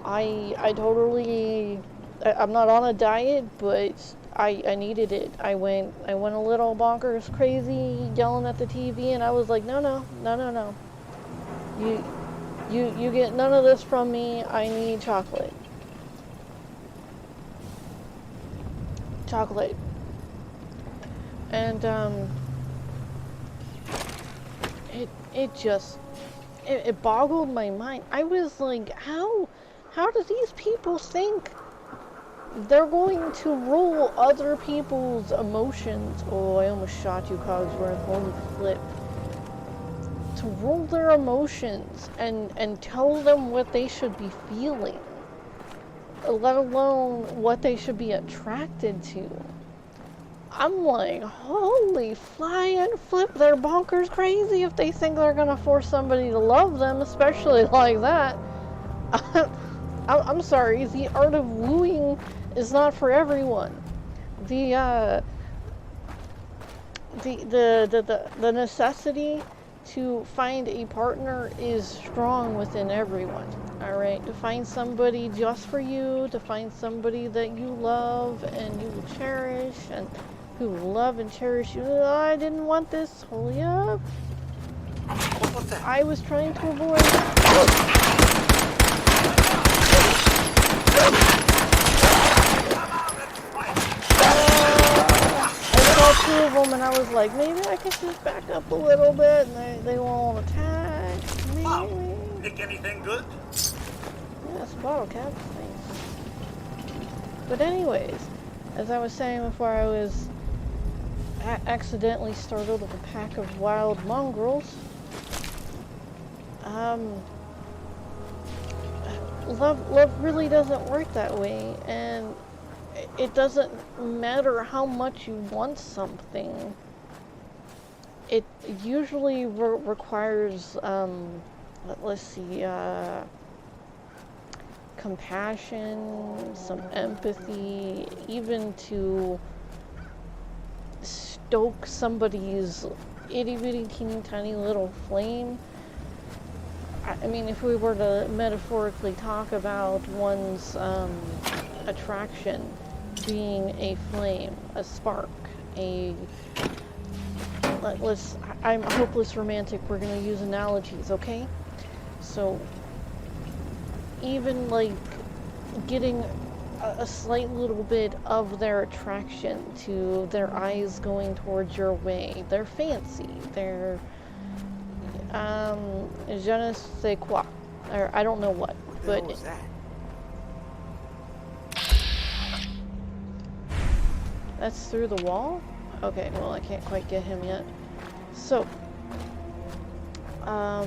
[SPEAKER 1] I totally, I'm not on a diet, but I needed it. I went a little bonkers crazy yelling at the TV, and I was like, no. You get none of this from me. I need chocolate. And it boggled my mind. I was like, how do these people think they're going to rule other people's emotions. Oh, I almost shot you, Cogsworth. Holy flip. To rule their emotions and tell them what they should be feeling, let alone what they should be attracted to. I'm like, holy flying flip, they're bonkers crazy if they think they're gonna force somebody to love them, especially like that. I'm sorry, the art of wooing is not for everyone. The necessity to find a partner is strong within everyone. Alright, to find somebody just for you, to find somebody that you love and you will cherish, and who will love and cherish you. Oh, I didn't want this. Holy up.
[SPEAKER 2] What was that?
[SPEAKER 1] I was trying to avoid. I saw two of them and I was like, maybe I can just back up a little bit and they won't attack. Maybe.
[SPEAKER 2] Wow. Pick anything good?
[SPEAKER 1] Yeah, it's a bottle cap. Thanks. But anyways, as I was saying before, I was accidentally startled with a pack of wild mongrels. Love really doesn't work that way, and it doesn't matter how much you want something. It usually requires, let's see, compassion, some empathy, even to stoke somebody's itty-bitty teeny tiny little flame. I mean, if we were to metaphorically talk about one's attraction being a flame, a spark, I'm a hopeless romantic, we're gonna use analogies, okay? So, even like getting a slight little bit of their attraction to their eyes going towards your way, their fancy, their je ne sais quoi, or I don't know what, but
[SPEAKER 5] What was that?
[SPEAKER 1] that's through the wall? Okay, well I can't quite get him yet. So, I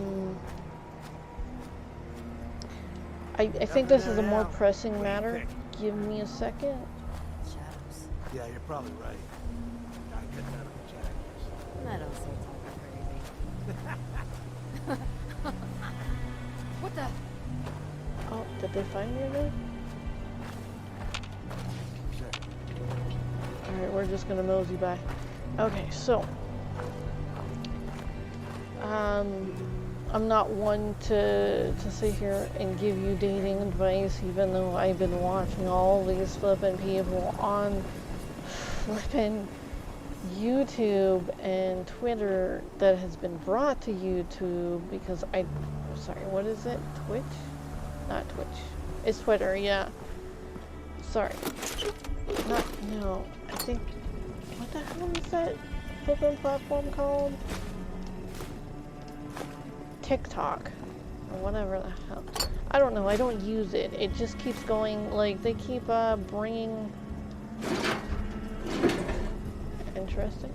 [SPEAKER 1] think this is a more pressing matter. Give me a second.
[SPEAKER 3] Shadows.
[SPEAKER 5] Yeah, you're probably right. Gotta get that on the jacket.
[SPEAKER 3] That don't sound crazy. What the?
[SPEAKER 1] Oh, did they find me again?
[SPEAKER 5] Sure.
[SPEAKER 1] Alright, we're just gonna mosey by. Okay, so I'm not one to sit here and give you dating advice, even though I've been watching all these flippin' people on flippin' YouTube and Twitter that has been brought to YouTube because sorry, what is it? Twitch? Not Twitch. It's Twitter, yeah. Sorry. No, I think, what the hell is that flippin' platform called? TikTok, or whatever the hell. I don't know, I don't use it. It just keeps going, like, they keep bringing... Interesting.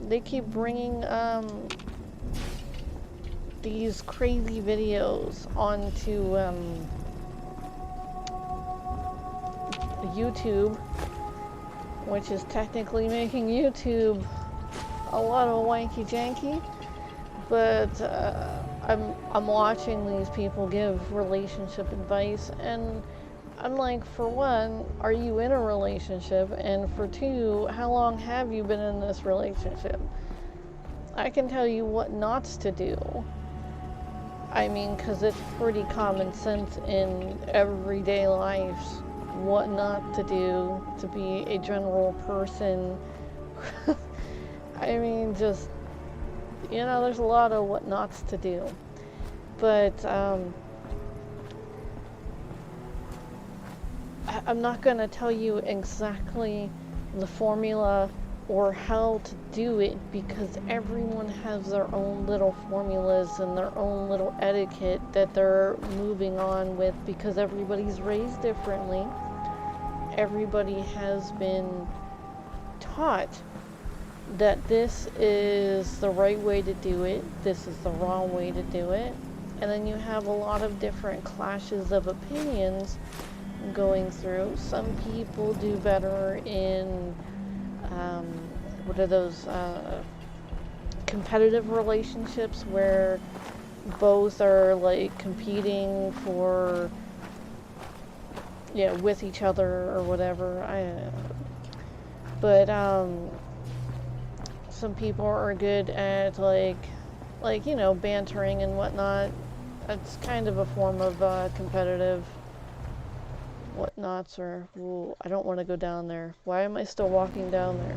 [SPEAKER 1] They keep bringing, these crazy videos onto, YouTube, which is technically making YouTube a lot of wanky janky, but I'm watching these people give relationship advice, and I'm like, for one, are you in a relationship? And for two, how long have you been in this relationship? I can tell you what not to do. I mean, because it's pretty common sense in everyday life what not to do to be a general person. I mean, just, you know, there's a lot of what nots to do. But, I'm not going to tell you exactly the formula or how to do it, because everyone has their own little formulas and their own little etiquette that they're moving on with, because everybody's raised differently. everybody has been taught that this is the right way to do it, this is the wrong way to do it, and then you have a lot of different clashes of opinions going through. Some people do better in what are those competitive relationships where both are like competing for with each other or whatever. But some people are good at like bantering and whatnot. That's kind of a form of competitive whatnots. Or ooh, I don't want to go down there. Why am I still walking down there?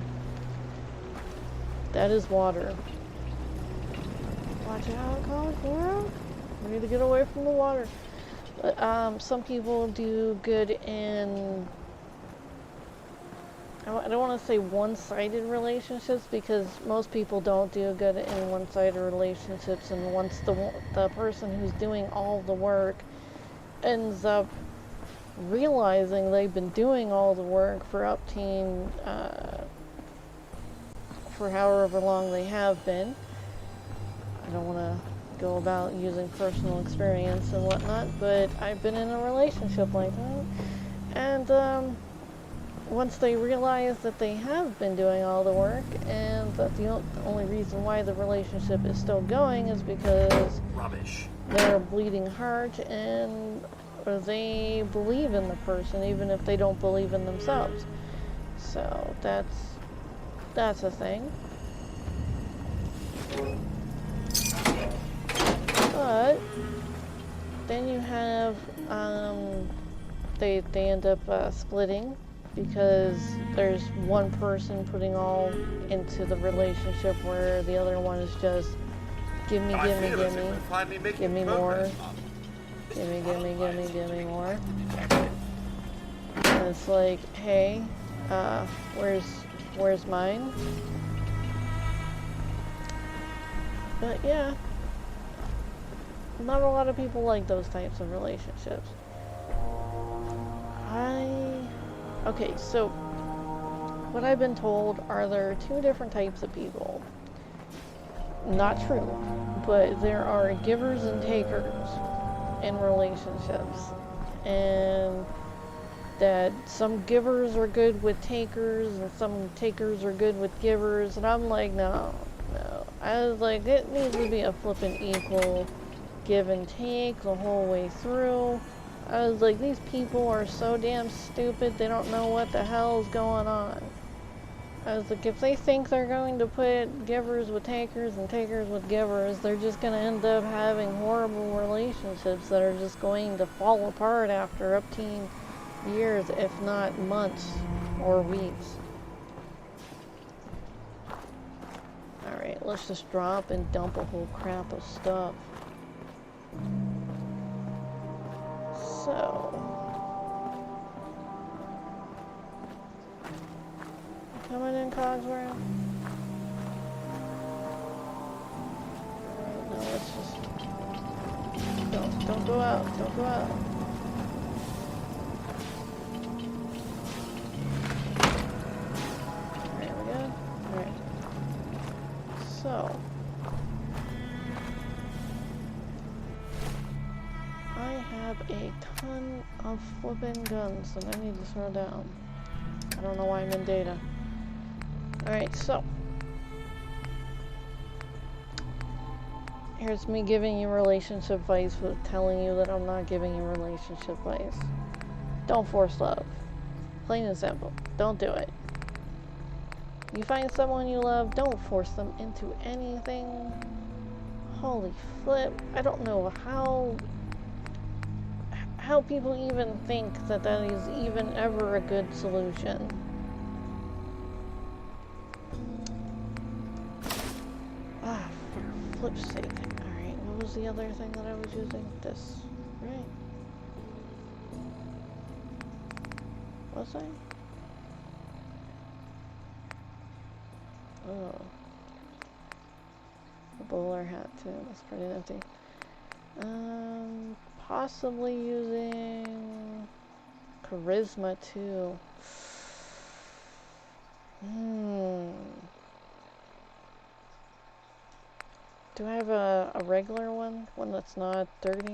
[SPEAKER 1] That is water. Watch out, Colin. We need to get away from the water. But some people do good in, I don't want to say one-sided relationships, because most people don't do good in one-sided relationships, and once the person who's doing all the work ends up realizing they've been doing all the work for for however long they have been. I don't want to go about using personal experience and whatnot, but I've been in a relationship like that, and once they realize that they have been doing all the work and that the only reason why the relationship is still going is because
[SPEAKER 2] Rubbish.
[SPEAKER 1] they're bleeding heart and they believe in the person even if they don't believe in themselves. So that's a thing. But then you have they end up splitting because there's one person putting all into the relationship where the other one is just give me more, give me more. And it's like, hey, where's mine? But yeah, not a lot of people like those types of relationships. Okay, so what I've been told are there are two different types of people. Not true, but there are givers and takers in relationships, and that some givers are good with takers and some takers are good with givers, and I'm like, no. I was like, it needs to be a flippin' equal give and take the whole way through. I was like, these people are so damn stupid, they don't know what the hell is going on. I was like, if they think they're going to put givers with takers and takers with givers, they're just going to end up having horrible relationships that are just going to fall apart after up to years, if not months or weeks. Alright, let's just drop and dump a whole crap of stuff. So, coming in, Cogsworth? Alright, no, let's just... Don't go out, don't go out. Alright, we good? Alright. So... I have a ton of flippin' guns that I need to throw down. I don't know why I'm in data. Alright, so. Here's me giving you relationship advice with telling you that I'm not giving you relationship advice. Don't force love. Plain and simple. Don't do it. You find someone you love, don't force them into anything. Holy flip. I don't know how people even think that is even ever a good solution. Ah, for flip's sake. Alright, what was the other thing that I was using? This, right? Was I? Oh. A bowler hat too, that's pretty nifty. Possibly using charisma too. Do I have a regular one? One that's not dirty?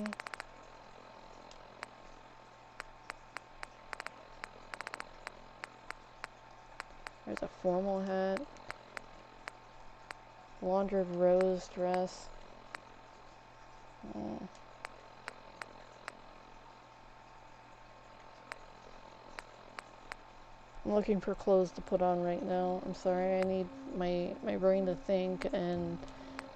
[SPEAKER 1] There's a formal hat. Laundered rose dress. I'm looking for clothes to put on right now. I'm sorry, I need my brain to think and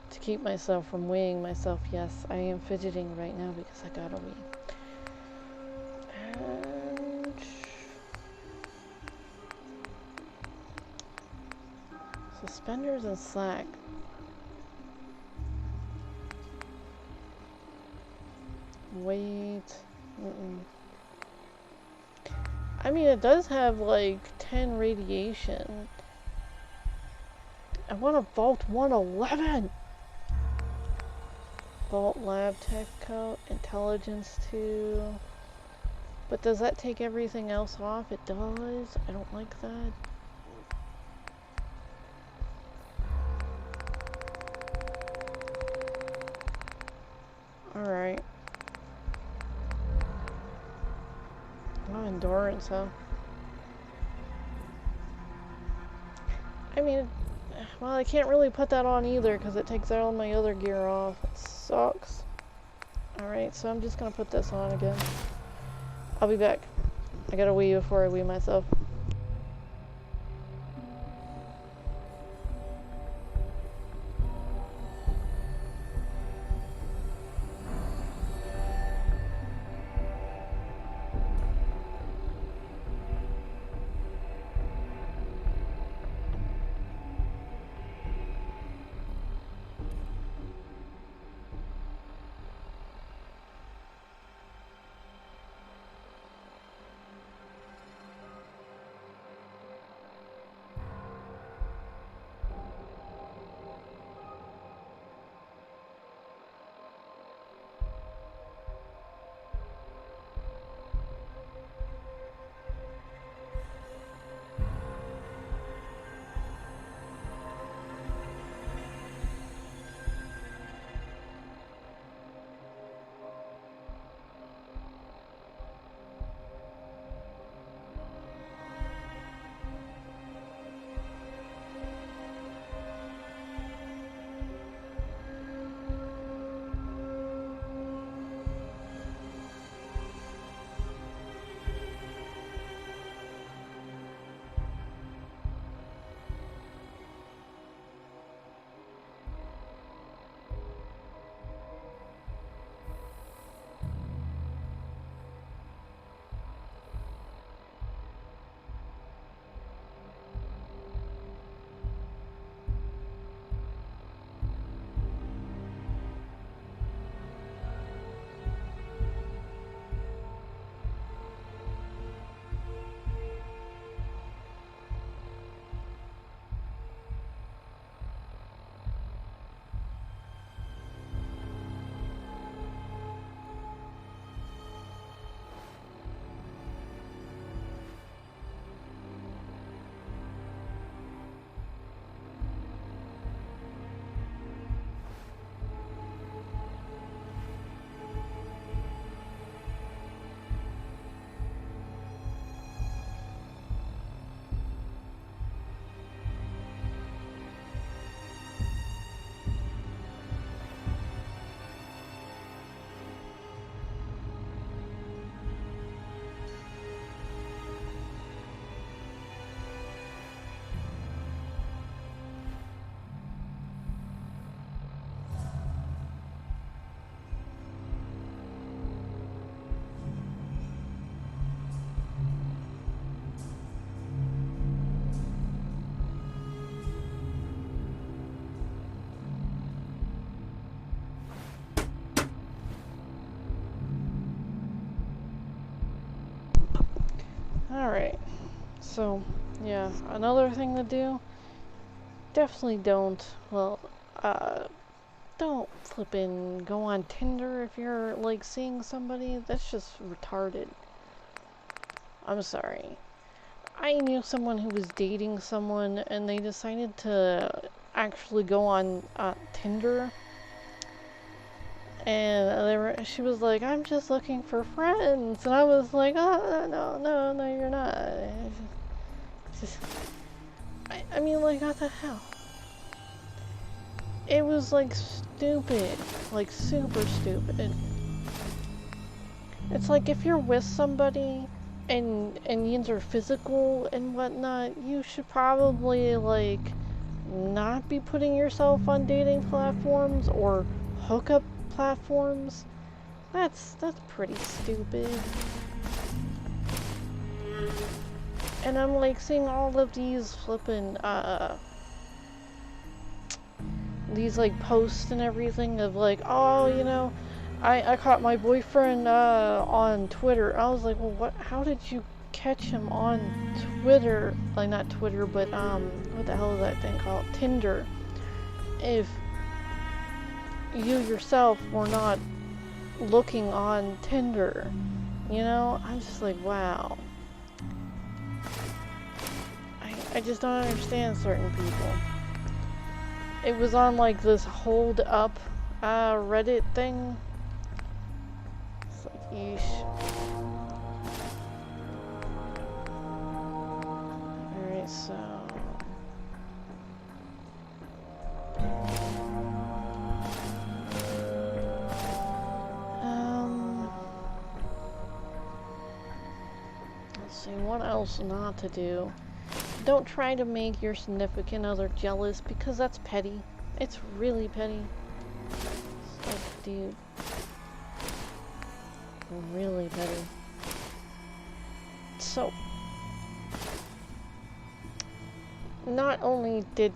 [SPEAKER 1] to keep myself from weighing myself. Yes, I am fidgeting right now because I gotta wee. And suspenders and slack. Wait. I mean, it does have like 10 radiation. I want a Vault 111! Vault Lab Tech Coat, Intelligence 2. But does that take everything else off? It does. I don't like that. Alright. Oh, endurance, huh? I mean, well, I can't really put that on either because it takes all my other gear off. It sucks. Alright, so I'm just gonna put this on again. I'll be back. I gotta wee before I wee myself. Alright, so, yeah, another thing to do, definitely don't, well, don't flippin' go on Tinder if you're, like, seeing somebody. That's just retarded. I'm sorry. I knew someone who was dating someone and they decided to actually go on Tinder. And she was like, I'm just looking for friends. And I was like, oh, no, you're not. Just, I mean, like, what the hell? It was, like, stupid. Like, super stupid. It's like, if you're with somebody and yins are physical and whatnot, you should probably, like, not be putting yourself on dating platforms or hookup platforms. That's pretty stupid. And I'm like seeing all of these flippin' these like posts and everything of like, oh, you know, I caught my boyfriend on Twitter. I was like, well, what? How did you catch him on Twitter? Like not Twitter, but what the hell is that thing called? Tinder. If you yourself were not looking on Tinder, you know, I'm just like, wow. I just don't understand certain people. It was on like this hold up Reddit thing. It's like, yeesh. Alright, so let's see, what else not to do? Don't try to make your significant other jealous because that's petty. It's really petty. It's like, dude. Really petty. So, not only did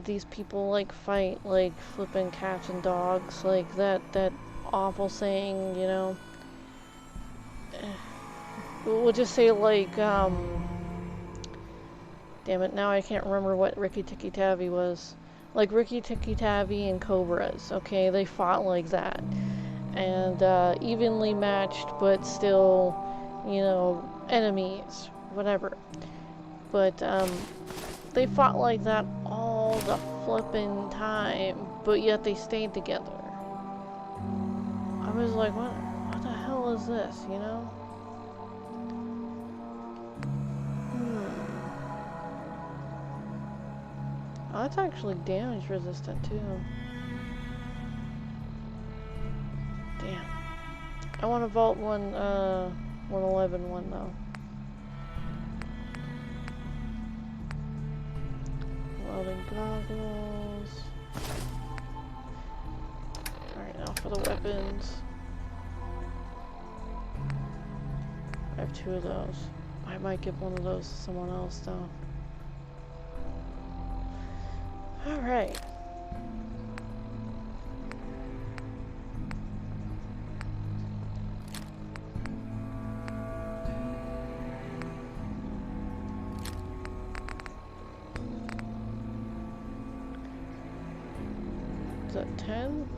[SPEAKER 1] these people like fight like flipping cats and dogs, like that awful saying, you know. We'll just say like damn it, now I can't remember what Ricky Tikki Tavi was. Like Ricky Tikki Tavi and Cobras, okay? They fought like that. And evenly matched, but still, you know, enemies, whatever. But they fought like that all the flippin' time, but yet they stayed together. I was like, what the hell is this, you know? Oh, that's actually damage resistant too. Damn. I want to vault 111 one though. Welding goggles. Alright, now for the weapons. I have 2 of those. I might give one of those to someone else though. Alright. Is that 10?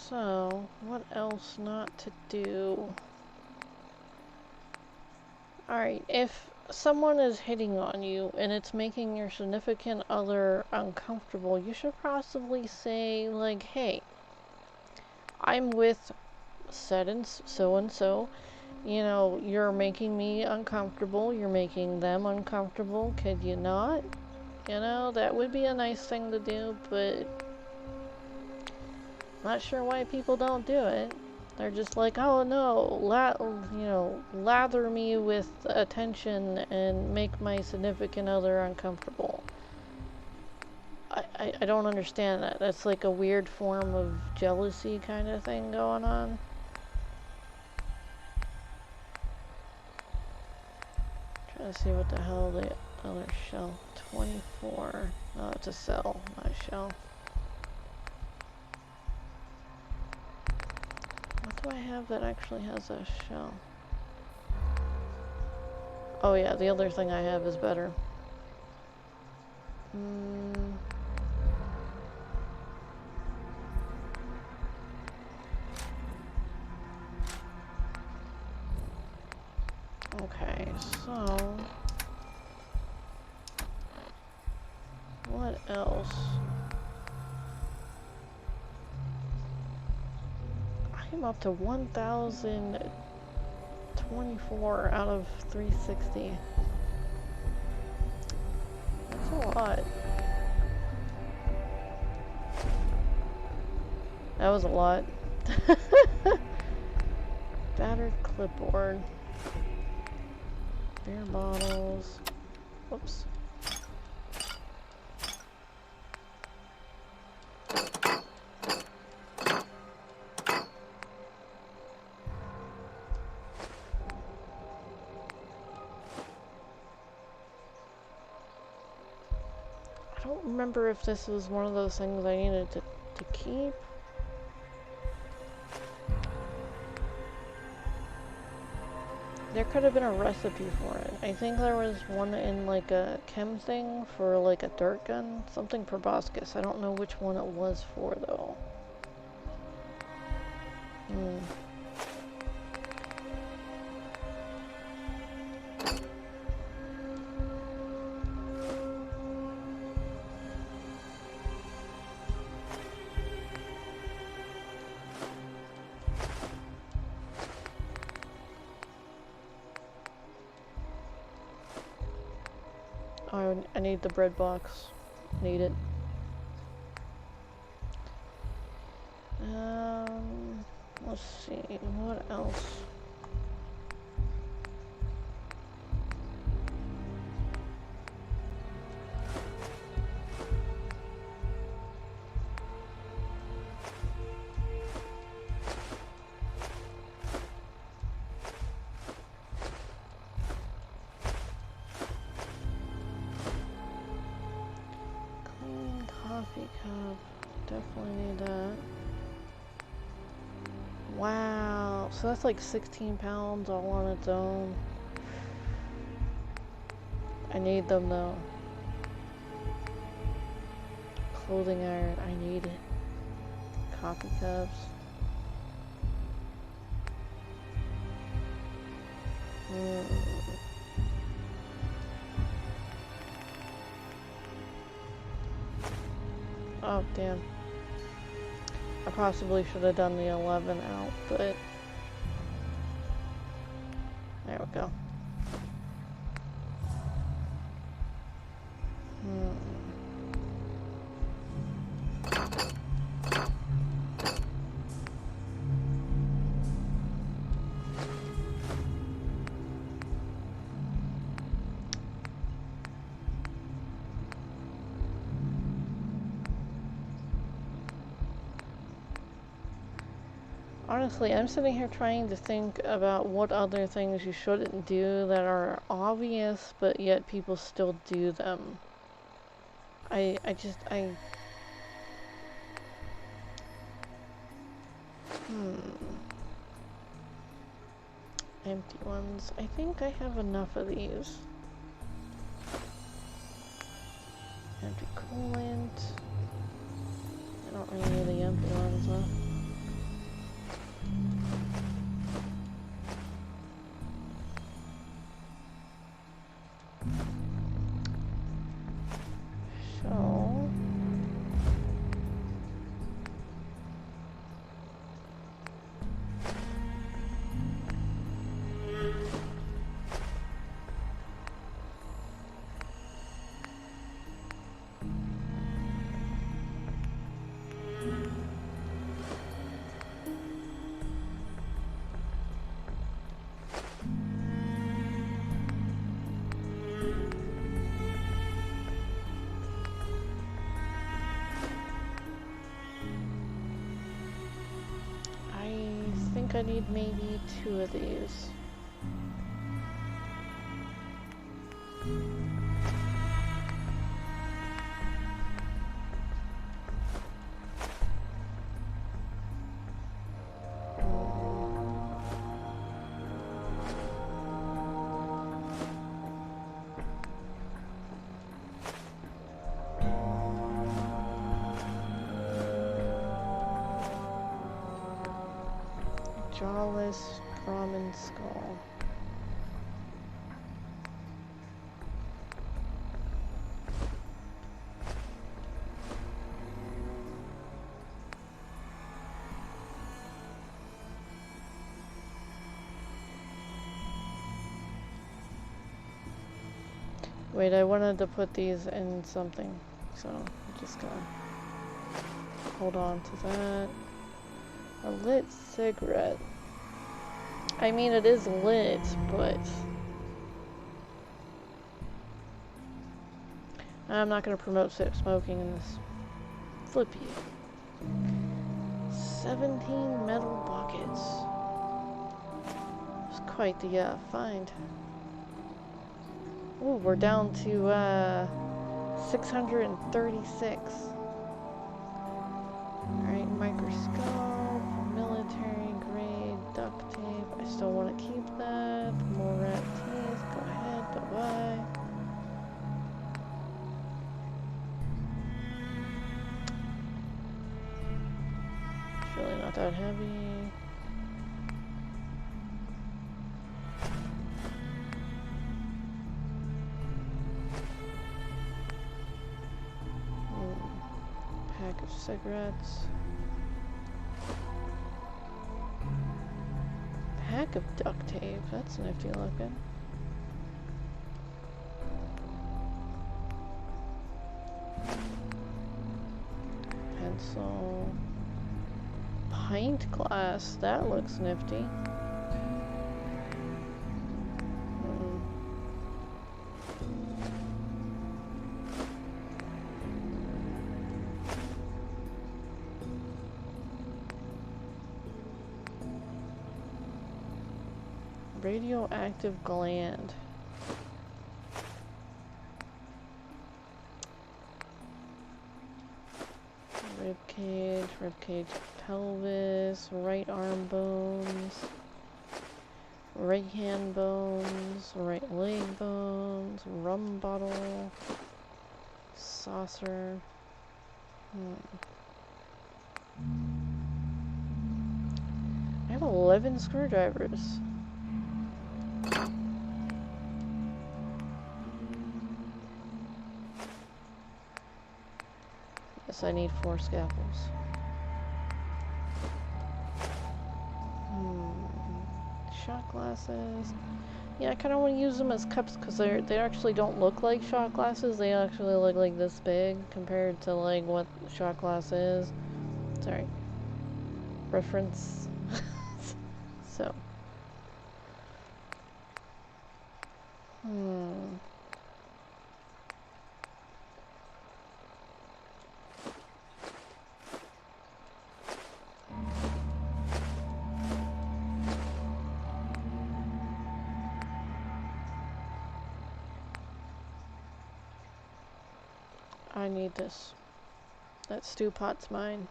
[SPEAKER 1] So, what else not to do? Alright, if someone is hitting on you and it's making your significant other uncomfortable, you should possibly say, like, hey, I'm with said and so, you know, you're making me uncomfortable, you're making them uncomfortable, could you not? You know, that would be a nice thing to do, but not sure why people don't do it. They're just like, oh no, you know, lather me with attention and make my significant other uncomfortable. I don't understand that. That's like a weird form of jealousy kind of thing going on. Trying to see what the hell the other shell. 24. No, it's a cell, not a shell. What do I have that actually has a shell? Oh yeah, the other thing I have is better. Okay, so what else? I'm up to 1,024 out of 360. That's a lot. That was a lot. Battered clipboard. Beer bottles. Whoops. I don't remember if this was one of those things I needed to keep. There could have been a recipe for it. I think there was one in like a chem thing for like a dirt gun. Something proboscis. I don't know which one it was for though. Oh, I need the bread box. Need it. Let's see, what else? Clean coffee cup. Definitely need that. Wow, so that's like 16 pounds all on its own. I need them though. Clothing iron, I need it. Coffee cups. Oh, damn. I possibly should have done the 11 out, but there we go. Honestly, I'm sitting here trying to think about what other things you shouldn't do that are obvious, but yet people still do them. Empty ones. I think I have enough of these. Empty coolant. I don't really need the empty ones though. I need maybe 2 of these. Jawless Grommen skull. Wait, I wanted to put these in something, so I'm just gonna hold on to that. A lit cigarette. I mean, it is lit, but I'm not gonna promote smoking in this. Flippy. 17 metal buckets. It's quite the find. Ooh, we're down to 636. Alright, microscope, military grade, duct tape. I still want to keep that. More rat teeth. Go ahead, bye-bye. It's really not that heavy. Pack of cigarettes. Pack of duct tape. That's nifty looking. Pencil. Pint glass. That looks nifty. Radioactive gland. Ribcage pelvis, right arm bones, right hand bones, right leg bones, rum bottle, saucer. I have 11 screwdrivers. Yes, I need 4 scalpels. Shot glasses. Yeah, I kind of want to use them as cups because they actually don't look like shot glasses. They actually look like this big compared to like what shot glass is. Sorry. Reference. So. I need this. That stew pot's mine.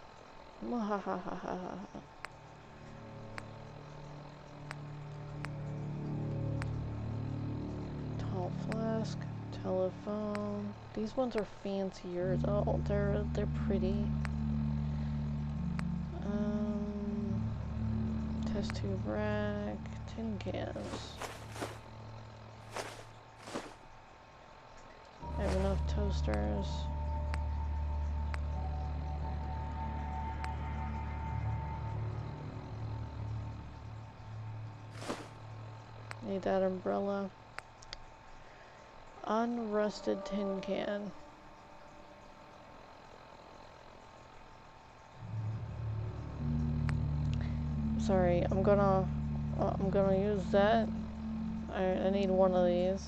[SPEAKER 1] Tall flask, telephone. These ones are fancier though. They're pretty. Test tube rack, tin cans. I have enough toasters. Need that umbrella. Unrusted tin can. Sorry, I'm gonna use that. I need one of these.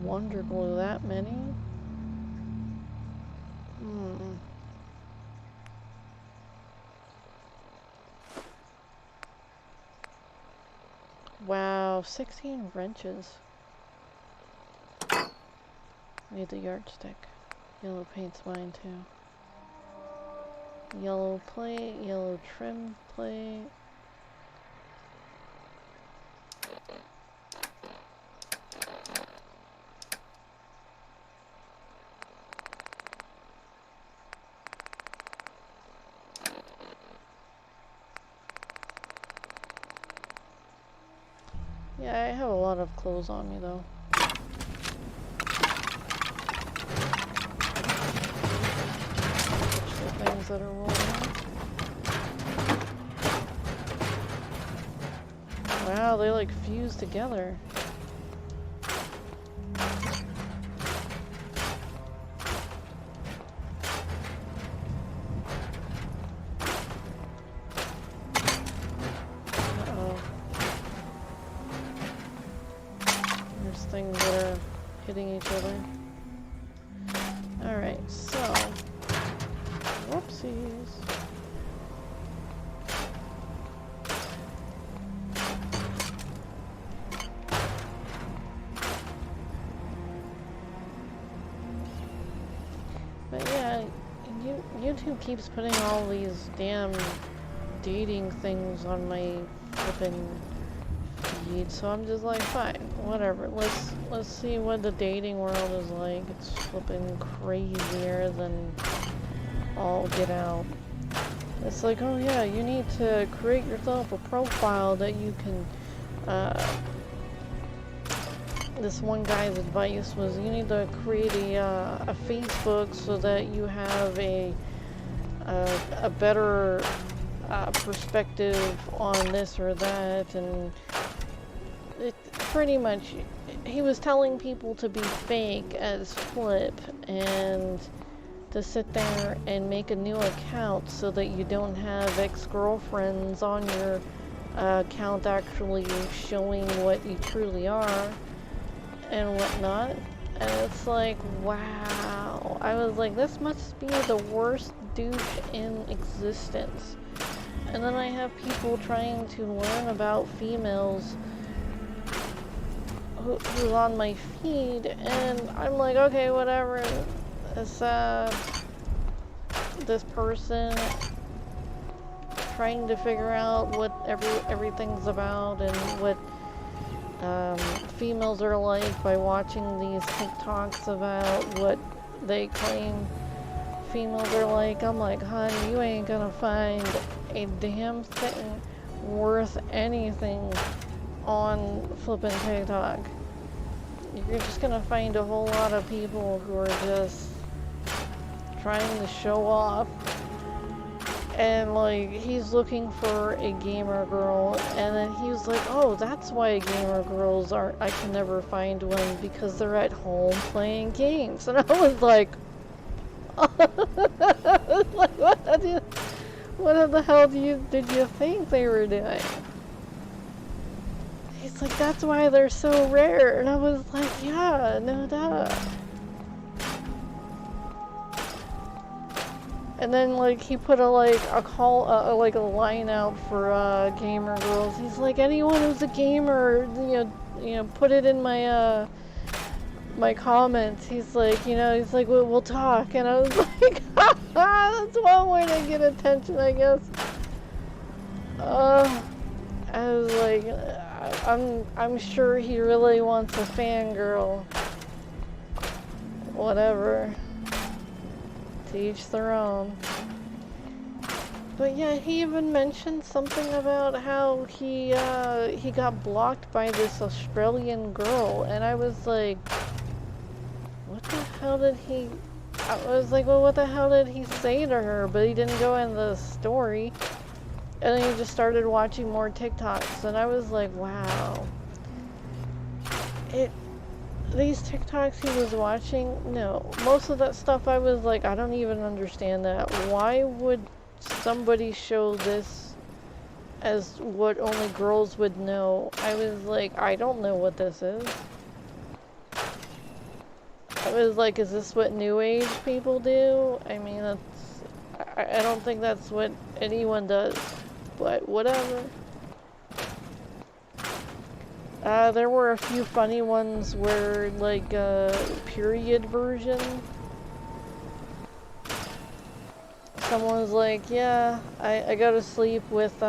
[SPEAKER 1] Wonder glue that many? Wow, 16 wrenches. Need the yardstick. Yellow paint's mine too. Yellow plate, yellow trim plate. Yeah, I have a lot of clothes on me though. The things that are rolling out. Wow, they like fuse together. Things that are hitting each other. Alright, so whoopsies. But yeah, YouTube keeps putting all these damn dating things on my flippin' feed, so I'm just like, fine, whatever. Let's see what the dating world is like. It's flipping crazier than all get out. It's like, oh yeah, you need to create yourself a profile that you can. This one guy's advice was you need to create a Facebook so that you have a better perspective on this or that, and it pretty much, he was telling people to be fake as Flip and to sit there and make a new account so that you don't have ex-girlfriends on your account actually showing what you truly are and whatnot. And it's like, wow. I was like, this must be the worst douche in existence. And then I have people trying to learn about females who's on my feed, and I'm like, okay, whatever. It's this person trying to figure out what everything's about and what females are like by watching these TikToks about what they claim females are like. I'm like, honey, you ain't gonna find a damn thing worth anything on flipping TikTok. You're just gonna find a whole lot of people who are just trying to show off. And like, he's looking for a gamer girl, and then he was like, oh, that's why gamer girls aren't, I can never find one because they're at home playing games. And I was like, what the hell did you think they were doing? He's like, that's why they're so rare. And I was like, yeah, no doubt. And then like he put a line out for gamer girls. He's like, anyone who's a gamer, you know, put it in my my comments. He's like, we'll talk. And I was like, that's one way to get attention, I guess. I was like, I'm sure he really wants a fangirl. Whatever. To each their own. But yeah, he even mentioned something about how he got blocked by this Australian girl, and I was like, what the hell did he... I was like, well, what the hell did he say to her? But he didn't go in the story. And then he just started watching more TikToks, and I was like, wow. These TikToks he was watching, no. Most of that stuff I was like, I don't even understand that. Why would somebody show this as what only girls would know? I was like, I don't know what this is. I was like, is this what new age people do? I mean, I don't think that's what anyone does, but whatever. There were a few funny ones where, like, period version. Someone was like, yeah, I go to sleep with,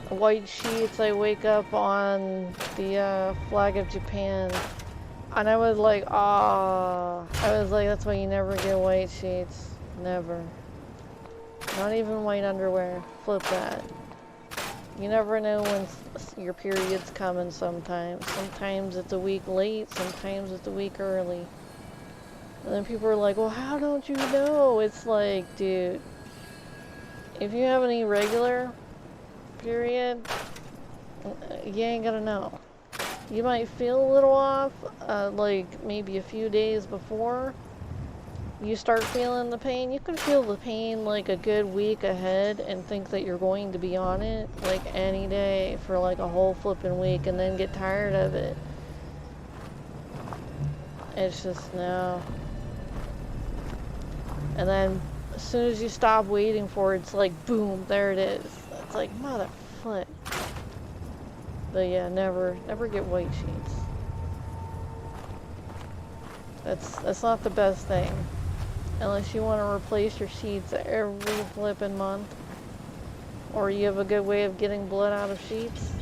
[SPEAKER 1] white sheets. I wake up on the, flag of Japan. And I was like, ah. I was like, that's why you never get white sheets. Never. Not even white underwear. Flip that. You never know when your period's coming sometimes. Sometimes it's a week late, sometimes it's a week early. And then people are like, well, how don't you know? It's like, dude, if you have an irregular period, you ain't gonna know. You might feel a little off, like maybe a few days before you start feeling the pain. You can feel the pain like a good week ahead and think that you're going to be on it like any day for like a whole flipping week and then get tired of it. It's just no. And then as soon as you stop waiting for it, it's like boom, there it is. It's like motherfuck. But yeah, never get white sheets. That's not the best thing. Unless you want to replace your sheets every flipping month. Or you have a good way of getting blood out of sheets.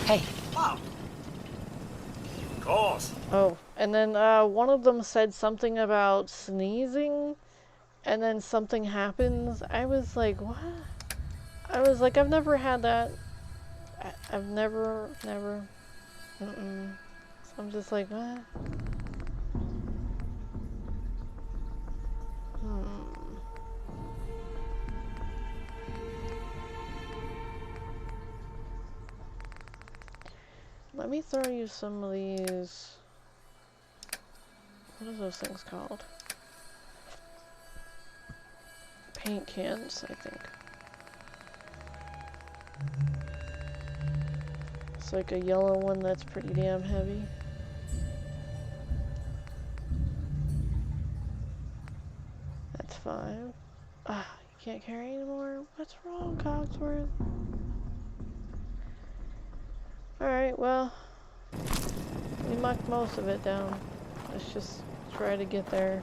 [SPEAKER 2] Hey. Wow. Of course.
[SPEAKER 1] Oh, and then one of them said something about sneezing, and then something happens. I was like, what? I was like, I've never had that. I've never. So I'm just like, what? Let me throw you some of these. What are those things called? Paint cans, I think. It's like a yellow one that's pretty damn heavy. That's 5. Ah, you can't carry anymore? What's wrong, Cogsworth? Alright, well, we mucked most of it down. Let's just try to get there.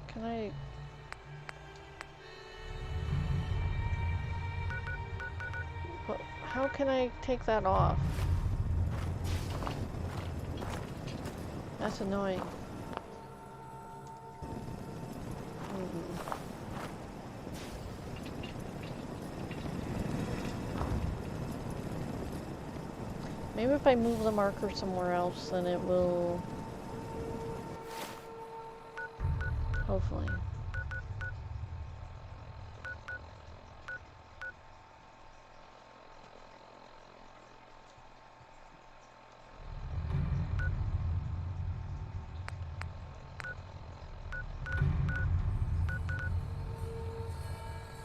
[SPEAKER 1] Can I... How can I take that off? That's annoying. Maybe if I move the marker somewhere else, then it will... Hopefully.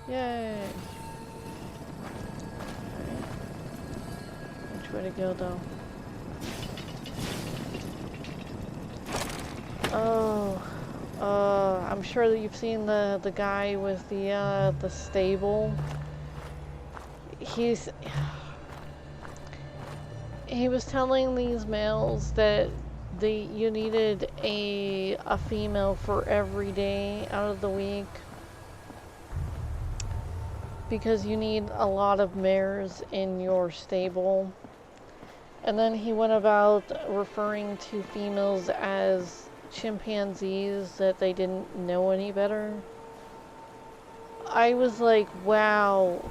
[SPEAKER 1] Yay! Alright. Which way to go, though? Oh, I'm sure that you've seen the guy with the stable. He was telling these males that you needed a female for every day out of the week. Because you need a lot of mares in your stable. And then he went about referring to females as chimpanzees, that they didn't know any better. I was like, wow,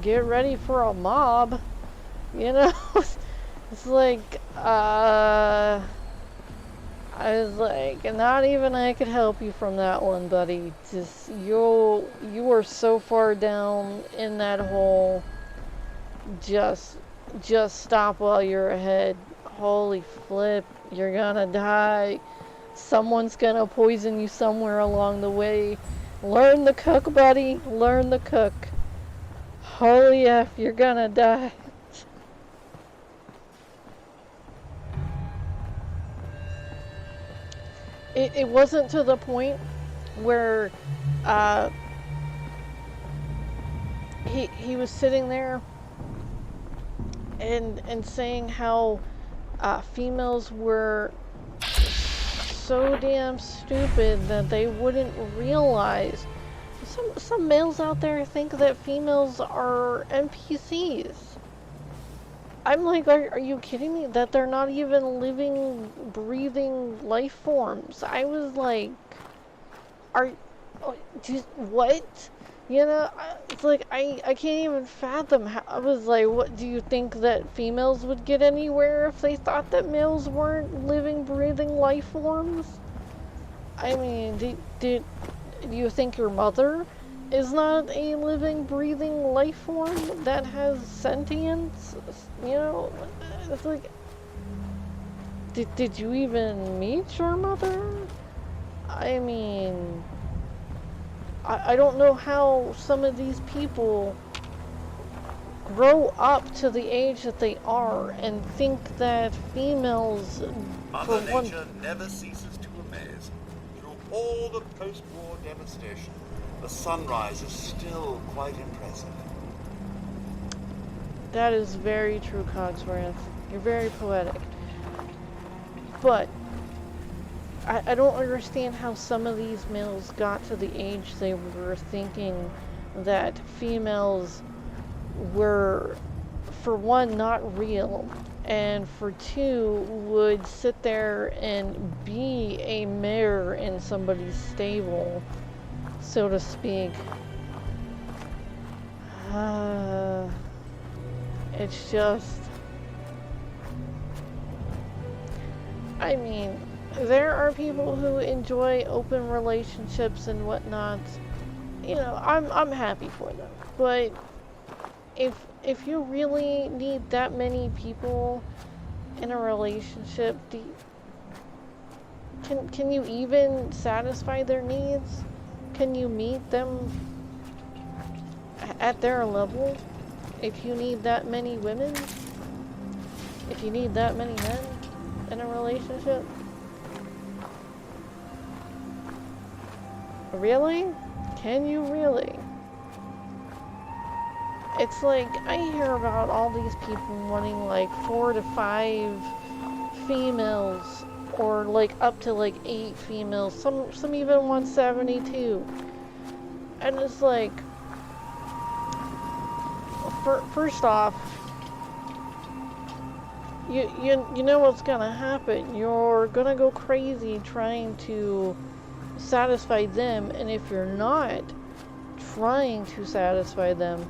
[SPEAKER 1] get ready for a mob. You know? It's like, I was like, not even I could help you from that one, buddy. Just, you are so far down in that hole. Just stop while you're ahead. Holy flip, you're gonna die. Someone's gonna poison you somewhere along the way. Learn to cook, buddy. Learn to cook. Holy F, you're gonna die. It wasn't to the point where he was sitting there and saying how females were so damn stupid that they wouldn't realize. Some males out there think that females are NPCs. I'm like, are you kidding me? That they're not even living, breathing life forms. I was like, what? You know, it's like, I can't even fathom how. I was like, what, do you think that females would get anywhere if they thought that males weren't living, breathing life forms? I mean, do you think your mother is not a living, breathing life form that has sentience? You know, it's like, did you even meet your mother? I mean, I don't know how some of these people grow up to the age that they are and think that females,
[SPEAKER 2] Mother Nature never ceases to amaze. Through all the post-war devastation, the sunrise is still quite impressive.
[SPEAKER 1] That is very true, Cogsworth. You're very poetic. But I don't understand how some of these males got to the age they were thinking that females were, for one, not real, and for two, would sit there and be a mare in somebody's stable, so to speak. It's just, I mean, there are people who enjoy open relationships and whatnot. You know, I'm happy for them. But if you really need that many people in a relationship, can you even satisfy their needs? Can you meet them at their level? If you need that many women? If you need that many men in a relationship? Really? Can you really? It's like, I hear about all these people wanting like 4 to 5 females, or like up to like 8 females. Some even want 72. And it's like, first off, you know what's gonna happen. You're gonna go crazy trying to satisfy them, and if you're not trying to satisfy them,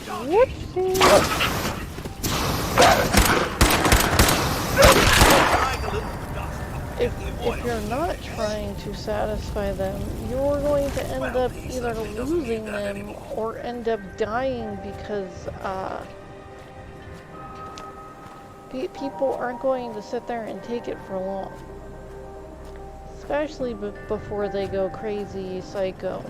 [SPEAKER 1] whoopsie. If you're not trying to satisfy them, you're going to end up either losing them or end up dying because people aren't going to sit there and take it for long. Especially before they go crazy psycho.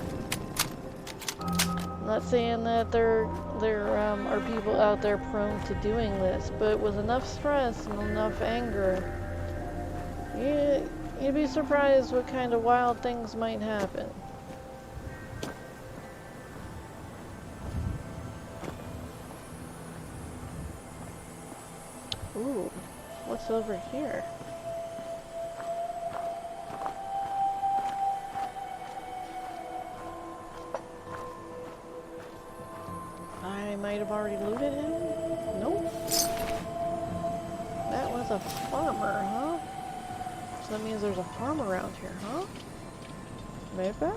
[SPEAKER 1] I'm not saying that there are people out there prone to doing this, but with enough stress and enough anger, you'd be surprised what kind of wild things might happen. Ooh, what's over here? I might have already looted him? Nope. That was a farmer, huh? So that means there's a farm around here, huh? Maybe?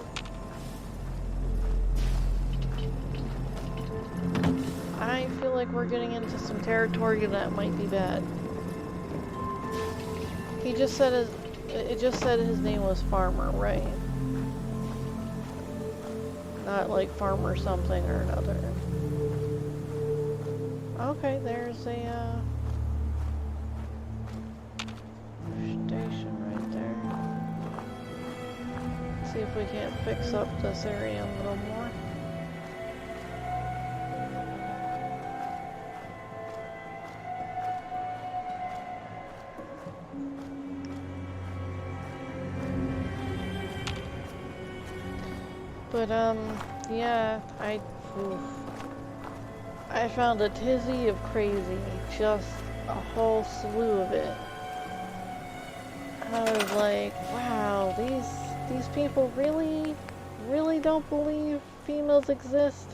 [SPEAKER 1] I feel like we're getting into some territory that might be bad. He just said it just said his name was Farmer, right? Not like Farmer something or another. Okay, there's a station right there. See if we can't fix up this area a little more. But yeah, I found a tizzy of crazy, just a whole slew of it. And I was like, wow, these people really don't believe females exist.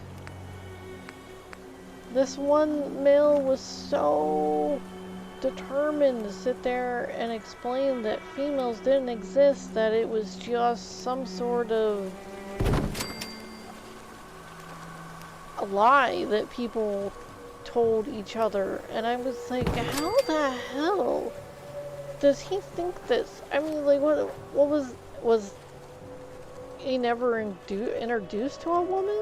[SPEAKER 1] This one male was so determined to sit there and explain that females didn't exist, that it was just some sort of a lie that people told each other. And I was like, how the hell does he think this? I mean, like, what was he never introduced to a woman?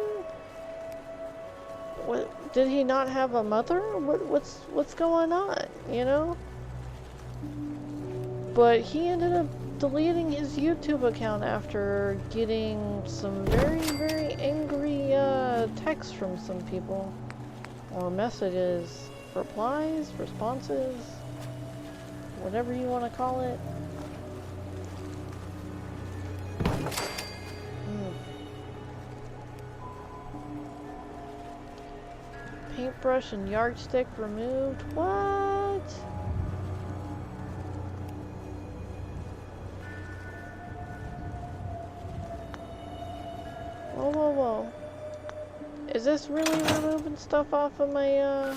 [SPEAKER 1] What, did he not have a mother? What's going on, you know? But he ended up deleting his YouTube account after getting some very angry texts from some people, or messages, replies, responses, whatever you want to call it. Paintbrush and yardstick removed. What? Whoa. Is this really removing stuff off of my,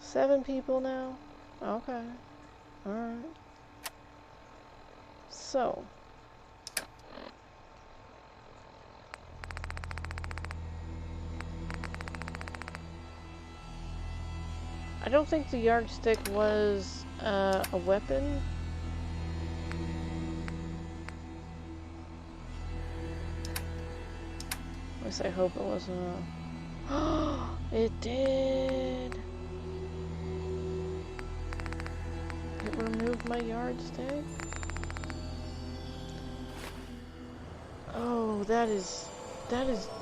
[SPEAKER 1] Seven people now? Okay. Alright. So. I don't think the yardstick was a weapon. At least I hope it wasn't a... It did! It removed my yardstick? Oh, that is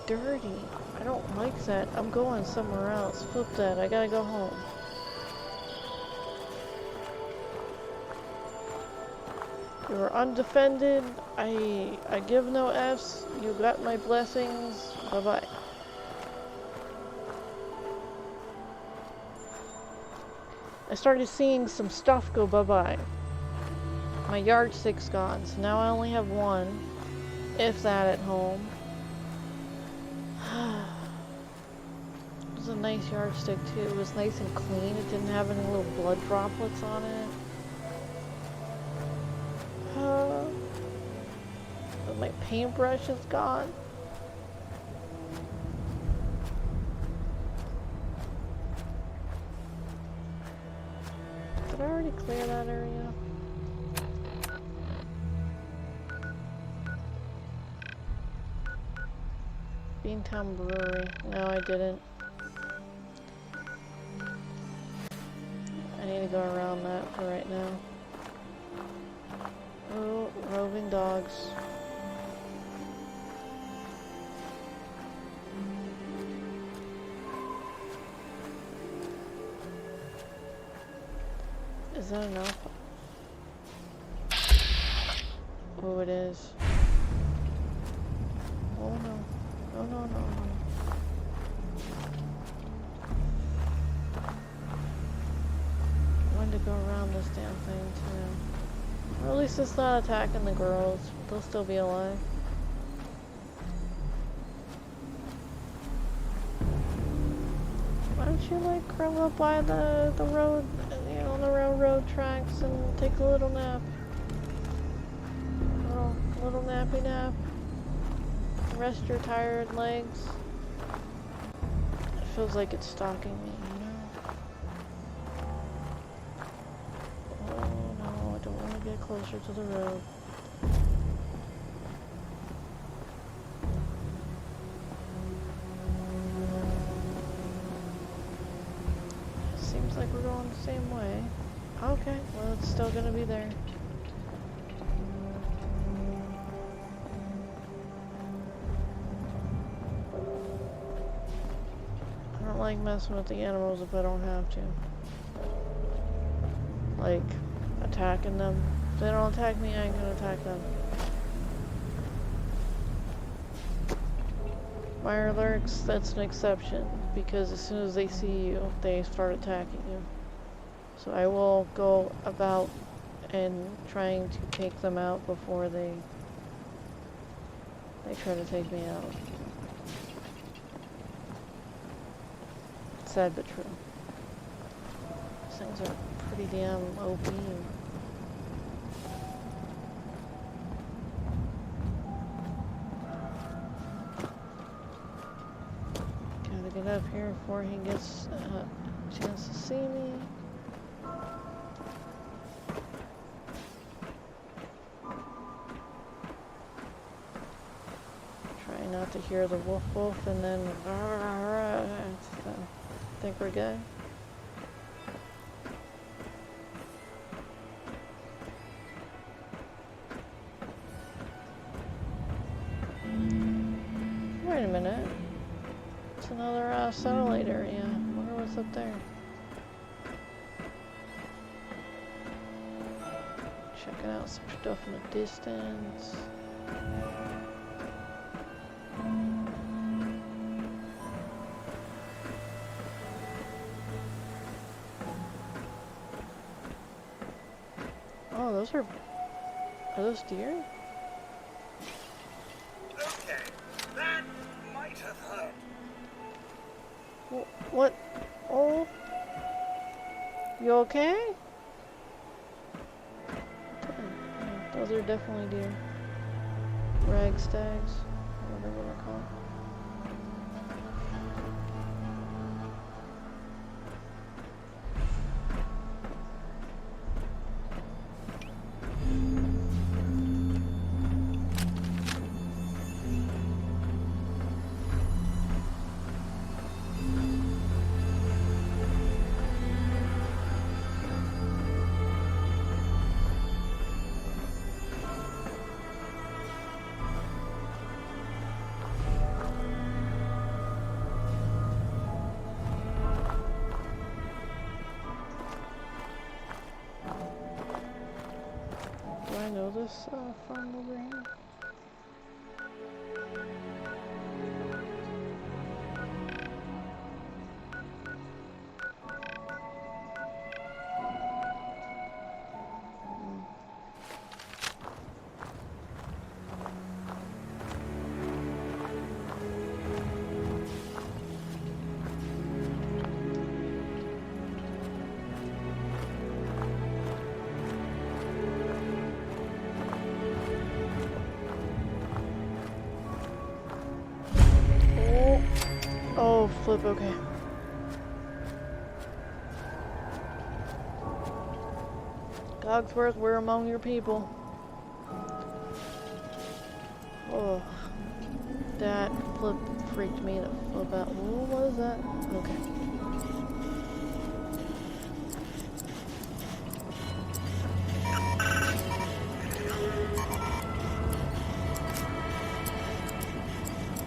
[SPEAKER 1] dirty. I don't like that. I'm going somewhere else. Flip that. I gotta go home. You were undefended. I give no Fs. You got my blessings. Bye-bye. I started seeing some stuff go bye-bye. My yardstick's gone, so now I only have one, if that, at home. It was a nice yardstick too. It was nice and clean. It didn't have any little blood droplets on it. But my paintbrush is gone. Did I already clear that area? Beantown Brewery. No, I didn't. I need to go around that for right now. Oh, roving dogs. Is that enough? Oh, it is. Oh no. No. I wanted to go around this damn thing too. Or at least it's not attacking the girls. They'll still be alive. Why don't you like curl up by the road, you know, on the railroad tracks and take a little nap? little nappy nap. Rest your tired legs. It feels like it's stalking me, you know? Oh no, I don't want to get closer to the road. Seems like we're going the same way. Okay, well it's still gonna be there. I don't like messing with the animals if I don't have to. Like, attacking them. If they don't attack me, I ain't gonna attack them. Fire lurks, that's an exception, because as soon as they see you, they start attacking you. So I will go about and trying to take them out before they try to take me out. Sad but true. These things are pretty damn OP. Gotta get up here before he gets a chance to see me. Try not to hear the woof woof and then think we're good. Wait a minute. It's another satellite area. I wonder what's up there. Checking out some stuff in the distance. Oh, are those deer?
[SPEAKER 2] Okay, that might have hurt.
[SPEAKER 1] What? Oh, you okay? Those are definitely deer. Rag stags, whatever they're called. Do I know this farm over here? Oh, flip, okay. Cogsworth, we're among your people. Oh, that flip freaked me the flip out. What was that? Okay.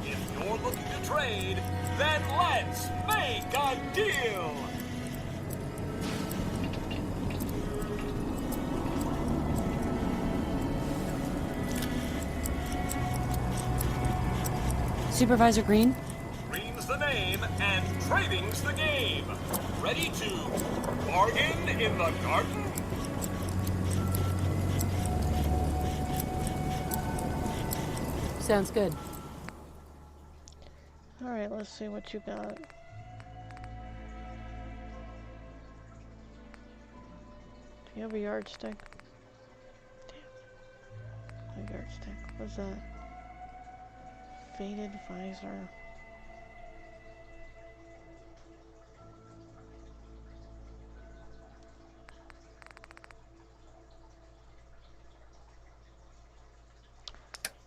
[SPEAKER 2] If you're looking to trade, then let's make a deal!
[SPEAKER 3] Supervisor Green?
[SPEAKER 2] Green's the name, and trading's the game. Ready to bargain in the garden?
[SPEAKER 3] Sounds good.
[SPEAKER 1] Alright, let's see what you got. Do you have a yardstick? Damn. I yardstick. What's that? Faded visor.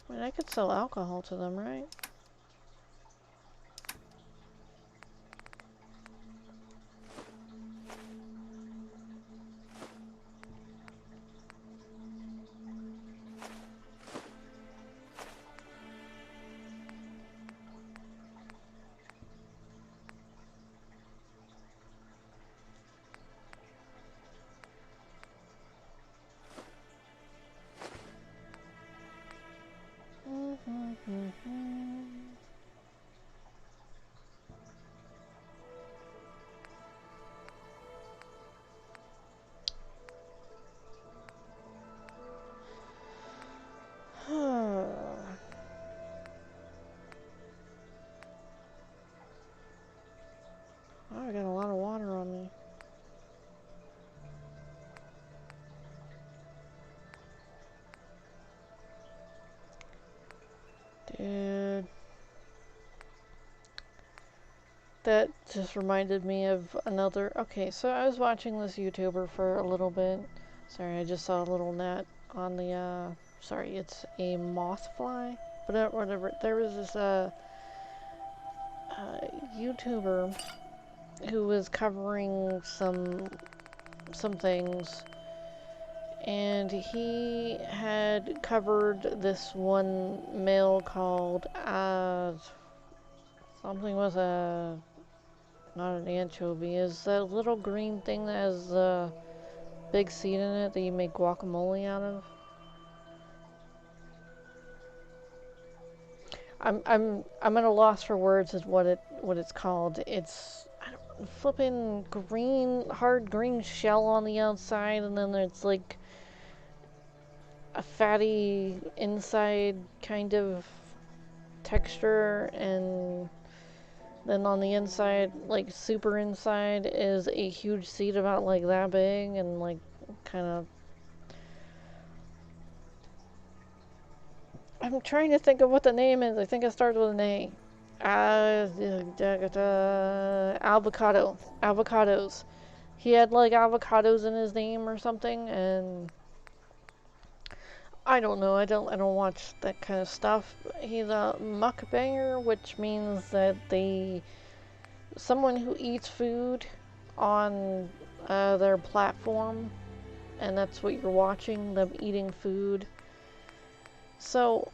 [SPEAKER 1] I mean, I could sell alcohol to them, right? Oh, I got a lot of water on me. Dude. That just reminded me of another... Okay, so I was watching this YouTuber for a little bit. Sorry, I just saw a little net on the, Sorry, it's a moth fly? But whatever. There was this, YouTuber who was covering some things, and he had covered this one male called something with a, not an anchovy, is that little green thing that has a big seed in it that you make guacamole out of. I'm at a loss for words is what it's called. It's, I don't, flipping green, hard green shell on the outside, and then there's like a fatty inside kind of texture, and then on the inside, like super inside, is a huge seed about like that big, and like kind of... I'm trying to think of what the name is. I think it starts with an A. Avocado. Avocados. He had like avocados in his name or something, and I don't know. I don't watch that kind of stuff. He's a mukbanger, which means that someone who eats food on their platform, and that's what you're watching, them eating food. So,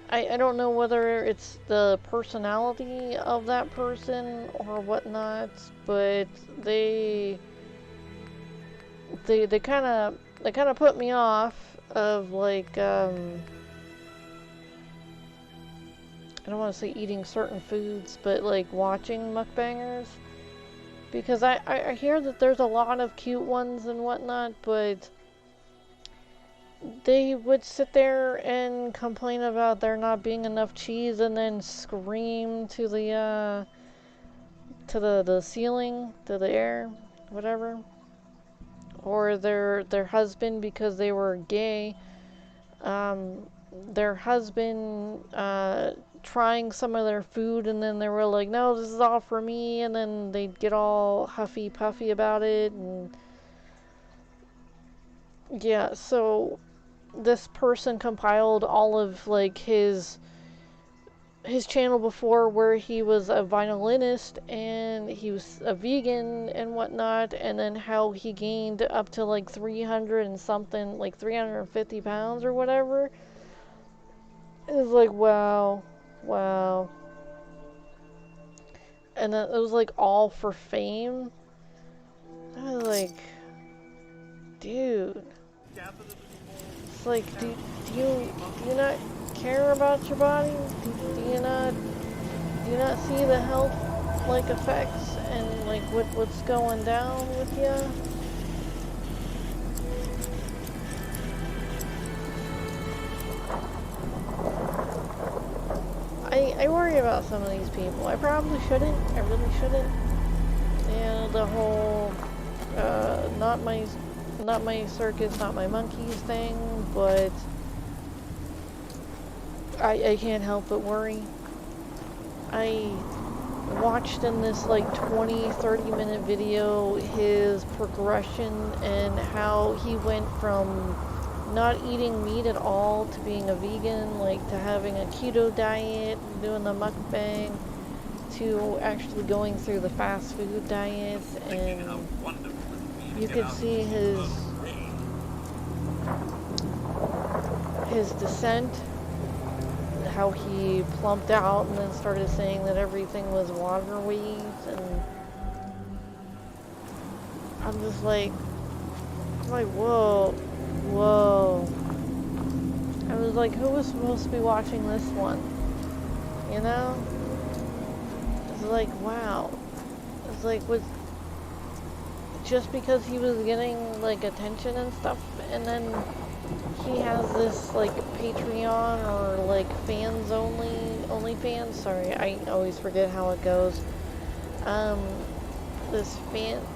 [SPEAKER 1] I don't know whether it's the personality of that person or whatnot, but they kind of put me off of like, I don't want to say eating certain foods, but like watching mukbangers, because I hear that there's a lot of cute ones and whatnot, but they would sit there and complain about there not being enough cheese, and then scream to the ceiling, to the air, whatever. Or their husband, because they were gay, their husband trying some of their food, and then they were like, no, this is all for me, and then they'd get all huffy puffy about it. And yeah, so this person compiled all of like his channel before, where he was a violinist and he was a vegan and whatnot, and then how he gained up to like 300 and something, like 350 pounds or whatever. It was like, wow. And then it was like all for fame. I was like, dude. It's like, do you not care about your body? Do you not see the health like effects and like what's going down with you? I worry about some of these people. I probably shouldn't. I really shouldn't. And the whole not my circus, not my monkeys thing, but I can't help but worry. I watched in this like 20-30 minute video his progression and how he went from not eating meat at all to being a vegan, like to having a keto diet, doing the mukbang, to actually going through the fast food diet, and you could see his descent, how he plumped out and then started saying that everything was water weeds, and I'm just like, whoa. I was like, who was supposed to be watching this one? You know? It's like, wow. It's like, was just because he was getting like attention and stuff, and then he has this like Patreon or like fans only fans. Sorry, I always forget how it goes. This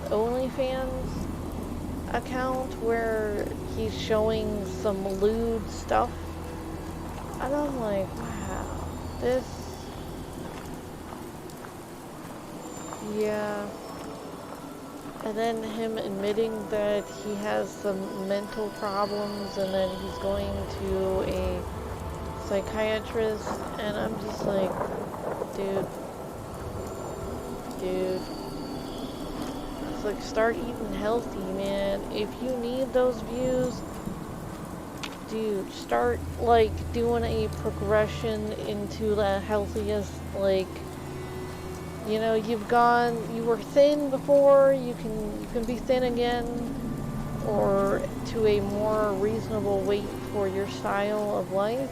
[SPEAKER 1] OnlyFans account where he's showing some lewd stuff, and I'm like, wow, this, yeah. And then him admitting that he has some mental problems and that he's going to a psychiatrist, and I'm just like, dude. It's like, start eating healthy, man. If you need those views, dude, start like doing a progression into the healthiest, like, you know, you were thin before, you can be thin again, or to a more reasonable weight for your style of life.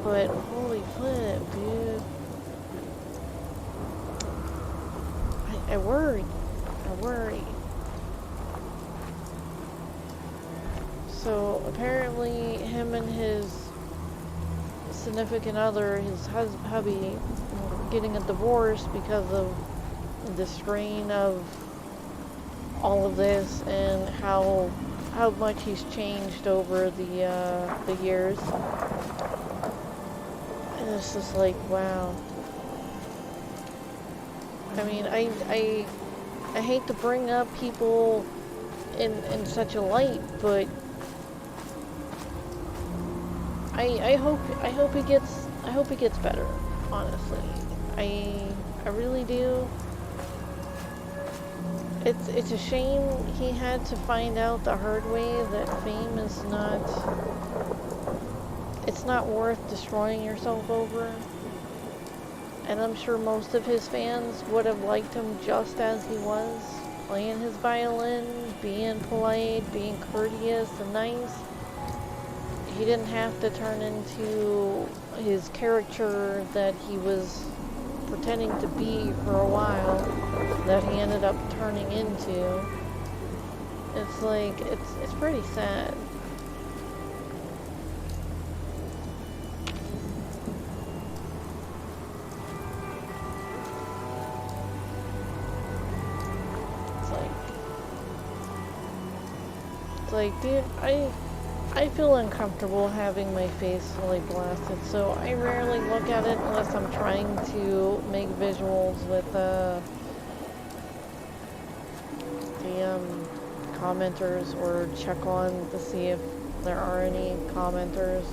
[SPEAKER 1] But holy flip, dude. I worry. So apparently him and his significant other, his hubby, getting a divorce because of the strain of all of this and how much he's changed over the years. And it's just like, wow. I mean, I hate to bring up people in such a light, but I hope he gets better, honestly. I really do. It's a shame he had to find out the hard way that fame is not worth destroying yourself over. And I'm sure most of his fans would have liked him just as he was, playing his violin, being polite, being courteous and nice. He didn't have to turn into his character that he was pretending to be for a while, that he ended up turning into. It's like, it's pretty sad. Like, dude, I feel uncomfortable having my face fully blasted, so I rarely look at it unless I'm trying to make visuals with the commenters, or check on to see if there are any commenters.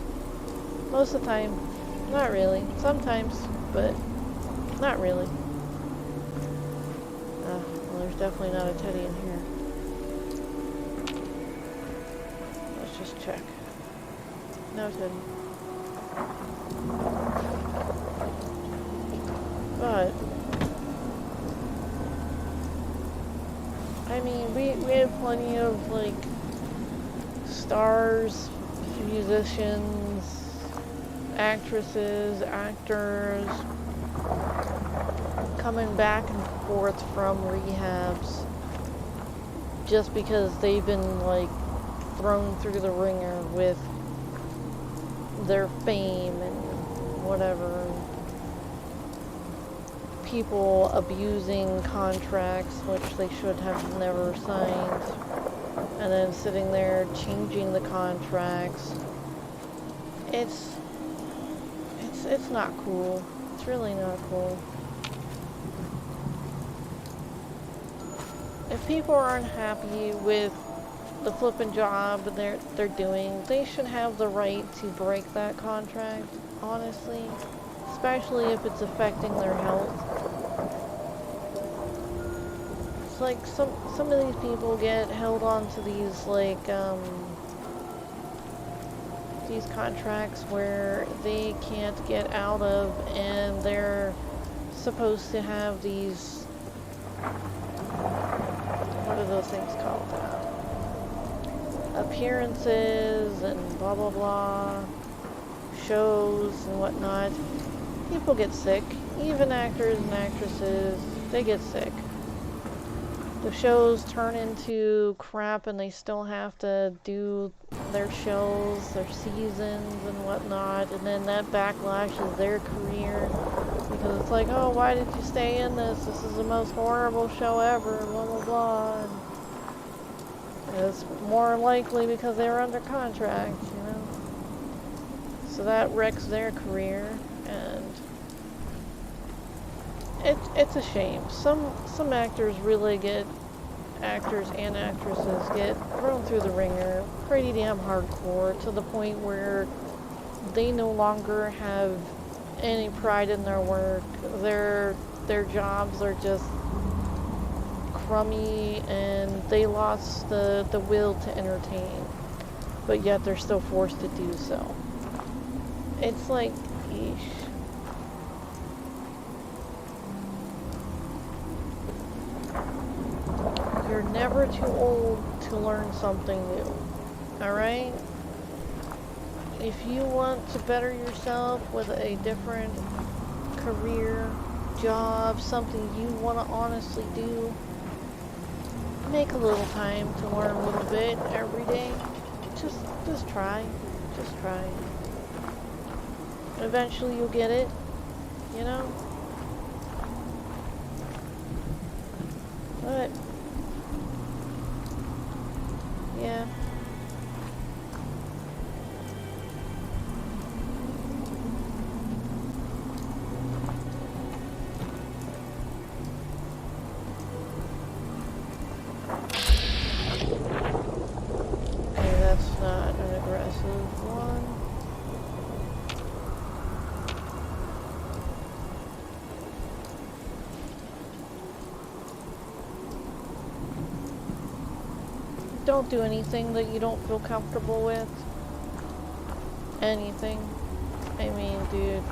[SPEAKER 1] Most of the time, not really. Sometimes, but not really. Well, there's definitely not a teddy in here. Just check. Noted. But I mean, we have plenty of like stars, musicians, actresses, actors coming back and forth from rehabs just because they've been like thrown through the ringer with their fame and whatever. People abusing contracts which they should have never signed, and then sitting there changing the contracts It's it's not cool. It's really not cool. If people are unhappy with the flippin' job they're doing, they should have the right to break that contract, honestly. Especially if it's affecting their health. It's like some of these people get held onto these like these contracts where they can't get out of, and they're supposed to have these, what are those things called? Appearances and blah blah blah, shows and whatnot. People get sick. Even actors and actresses, they get sick. The shows turn into crap and they still have to do their shows, their seasons and whatnot, and then that backlashes their career because it's like, oh, why did you stay in this? This is the most horrible show ever, blah blah blah. And it's more likely because they were under contract, you know? So that wrecks their career, and it's a shame. Some actors really get, actors and actresses get thrown through the ringer pretty damn hardcore to the point where they no longer have any pride in their work. Their jobs are just crummy and they lost the will to entertain, but yet they're still forced to do so. It's like, eesh. You're never too old to learn something new, alright? If you want to better yourself with a different career, job, something you want to honestly do, make a little time to learn a little bit every day. Just try. Just try. Eventually you'll get it, you know? But yeah. Okay, that's not an aggressive one. Don't do anything that you don't feel comfortable with. Anything. I mean, dude.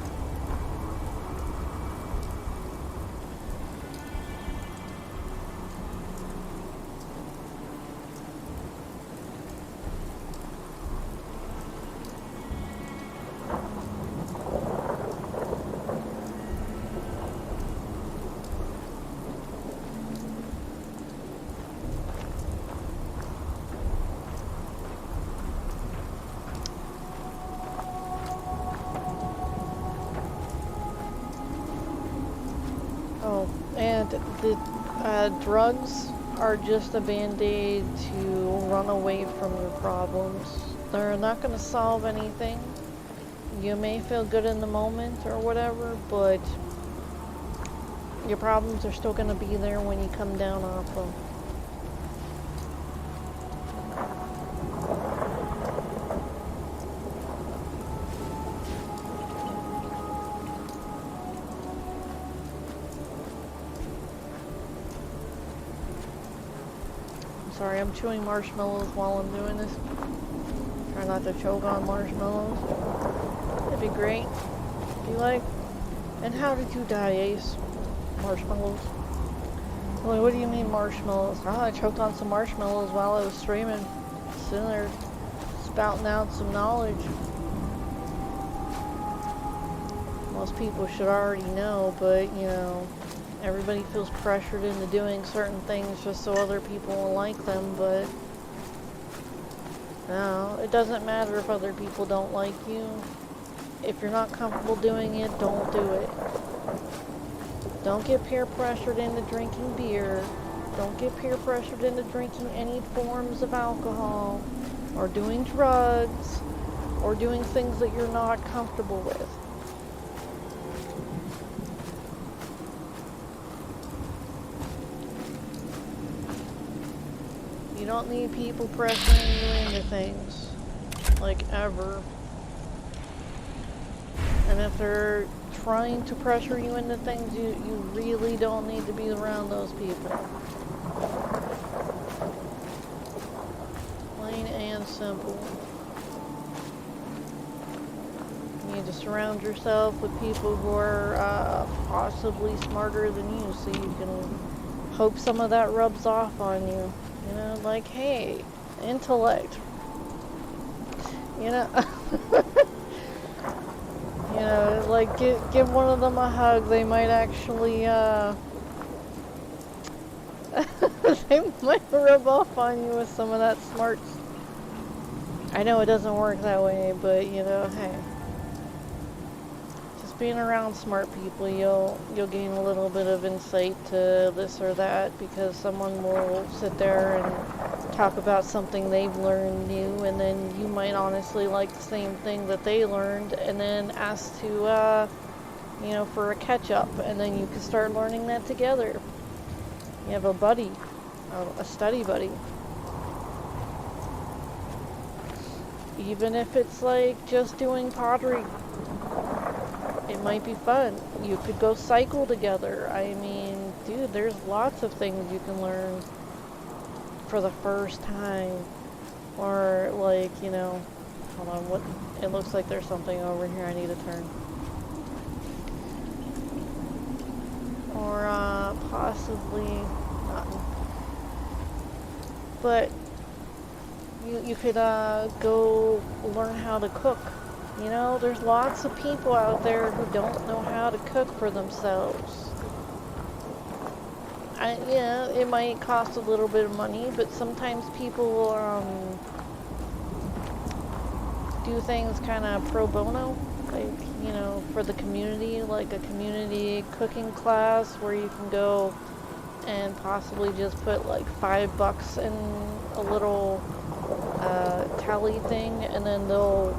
[SPEAKER 1] Oh, and the drugs are just a band-aid to run away from your problems. They're not going to solve anything. You may feel good in the moment or whatever, but your problems are still going to be there when you come down off them. Sorry, I'm chewing marshmallows while I'm doing this. Try not to choke on marshmallows. That'd be great. If you like. And how did you die, Ace? Marshmallows. Like, what do you mean marshmallows? Oh, I choked on some marshmallows while I was streaming. Sitting there spouting out some knowledge. Most people should already know, but, you know, everybody feels pressured into doing certain things just so other people will like them, but no, it doesn't matter if other people don't like you. If you're not comfortable doing it, don't do it. Don't get peer pressured into drinking beer. Don't get peer pressured into drinking any forms of alcohol or doing drugs or doing things that you're not comfortable with. You don't need people pressuring you into things, like, ever. And if they're trying to pressure you into things, you really don't need to be around those people. Plain and simple. You need to surround yourself with people who are possibly smarter than you, so you can hope some of that rubs off on you. You know, like, hey, intellect. You know, you know, like, give one of them a hug. They might actually, they might rub off on you with some of that smarts. I know it doesn't work that way, but, you know, hey. Just being around smart people, you'll gain a little bit of insight to this or that, because someone will sit there and talk about something they've learned new, and then you might honestly like the same thing that they learned, and then ask to, you know, for a catch-up, and then you can start learning that together. You have a buddy, a study buddy. Even if it's like just doing pottery, it might be fun. You could go cycle together. I mean, dude, there's lots of things you can learn for the first time. Or, like, you know, hold on, what? It looks like there's something over here I need to turn. Or, possibly not. But you could go learn how to cook. You know, there's lots of people out there who don't know how to cook for themselves. Yeah, it might cost a little bit of money, but sometimes people do things kind of pro bono, like, you know, for the community, like a community cooking class where you can go and possibly just put like $5 in a little tally thing, and then they'll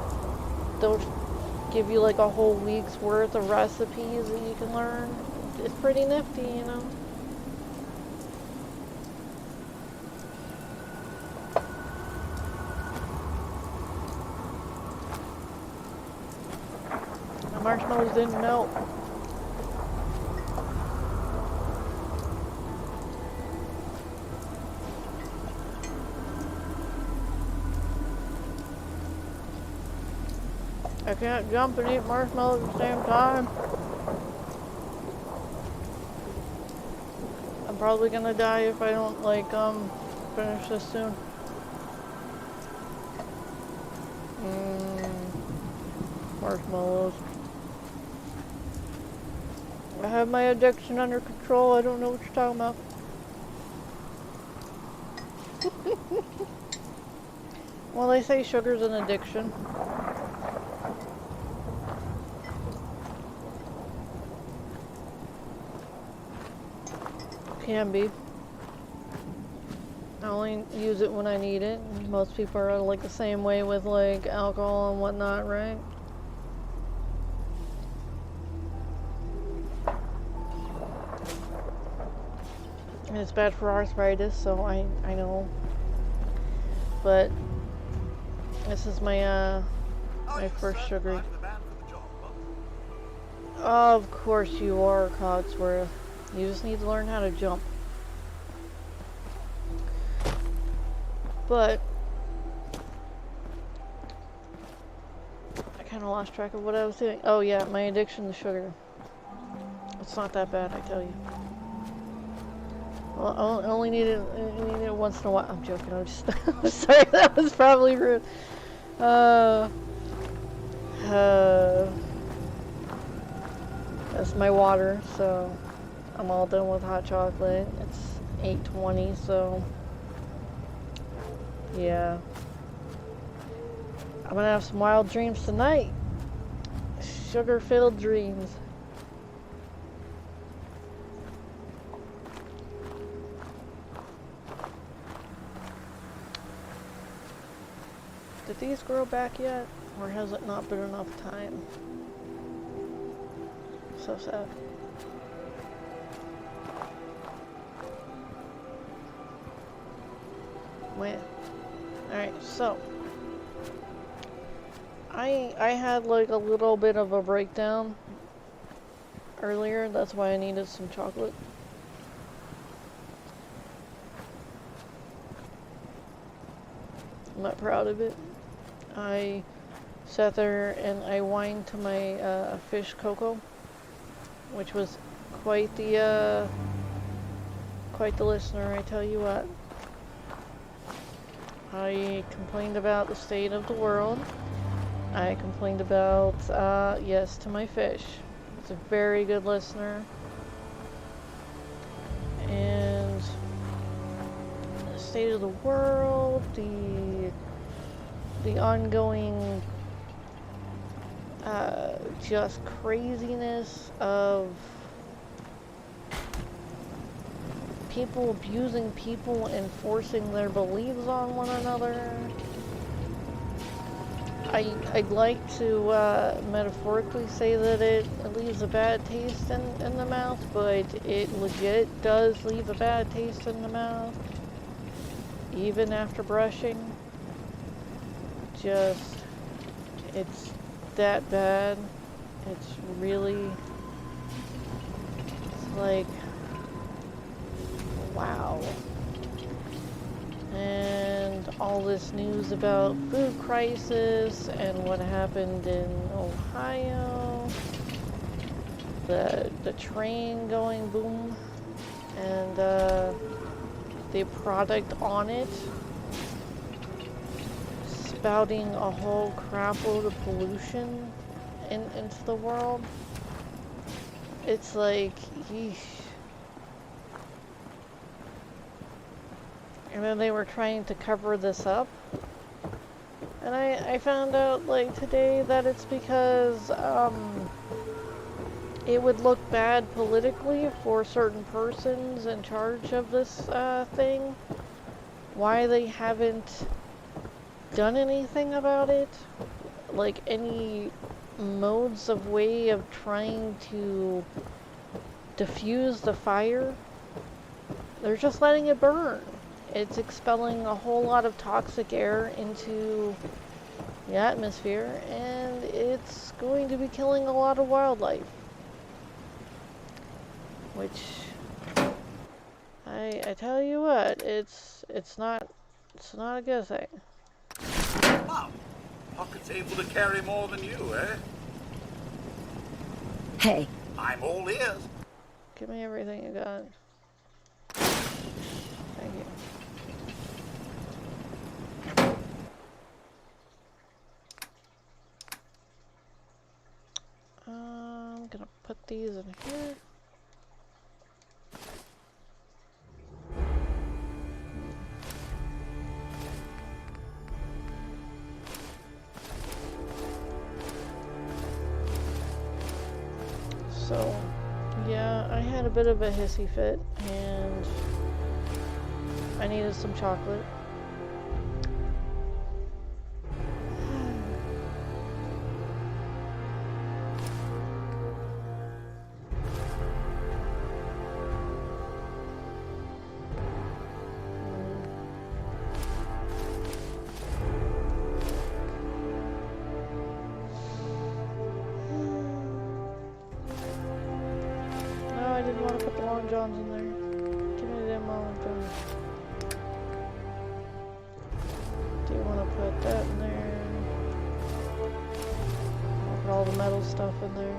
[SPEAKER 1] give you like a whole week's worth of recipes that you can learn. It's pretty nifty, you know. The marshmallows didn't melt. I can't jump and eat marshmallows at the same time. I'm probably gonna die if I don't, like, finish this soon. Marshmallows. I have my addiction under control. I don't know what you're talking about. Well, they say sugar's an addiction. Can be. I only use it when I need it. Most people are like the same way with like alcohol and whatnot, right? And it's bad for arthritis, so I know. But this is my my first sugar. Of course you are, Cogsworth. You just need to learn how to jump. But I kind of lost track of what I was doing. Oh yeah, my addiction to sugar. It's not that bad, I tell you. Well, I only need it once in a while. I'm joking. I'm just. I'm sorry. That was probably rude. That's my water. So I'm all done with hot chocolate. It's 8:20. So yeah, I'm gonna have some wild dreams tonight. Sugar-filled dreams. Did these grow back yet? Or has it not been enough time? So sad. Wait. Alright, so I had like a little bit of a breakdown earlier. That's why I needed some chocolate. I'm not proud of it. I sat there and I whined to my fish cocoa, which was quite the listener, I tell you what. I complained about the state of the world. I complained about, yes, to my fish. It's a very good listener. And the state of the world, the ongoing, just craziness of people abusing people and forcing their beliefs on one another. I'd like to metaphorically say that it leaves a bad taste in the mouth, but it legit does leave a bad taste in the mouth, even after brushing. Just, it's that bad. It's really, it's like, wow. And all this news about food crisis and what happened in Ohio, the train going boom, and the product on it spouting a whole crap load of pollution into the world. It's like, yeesh. And then they were trying to cover this up. And I found out, like, today that it's because, it would look bad politically for certain persons in charge of this, thing. Why they haven't done anything about it. Like, any modes of way of trying to diffuse the fire. They're just letting it burn. It's expelling a whole lot of toxic air into the atmosphere, and it's going to be killing a lot of wildlife. Which, I tell you what, it's not a good thing.
[SPEAKER 2] Wow, Pocket's able to carry more than you, eh?
[SPEAKER 6] Hey.
[SPEAKER 2] I'm all ears.
[SPEAKER 1] Give me everything you got. Thank you. I'm gonna put these in here. So, yeah, I had a bit of a hissy fit, and I needed some chocolate. I didn't want to put the Long Johns in there. Give me the damn Long Johns. Do you want to put that in there? I'll put all the metal stuff in there.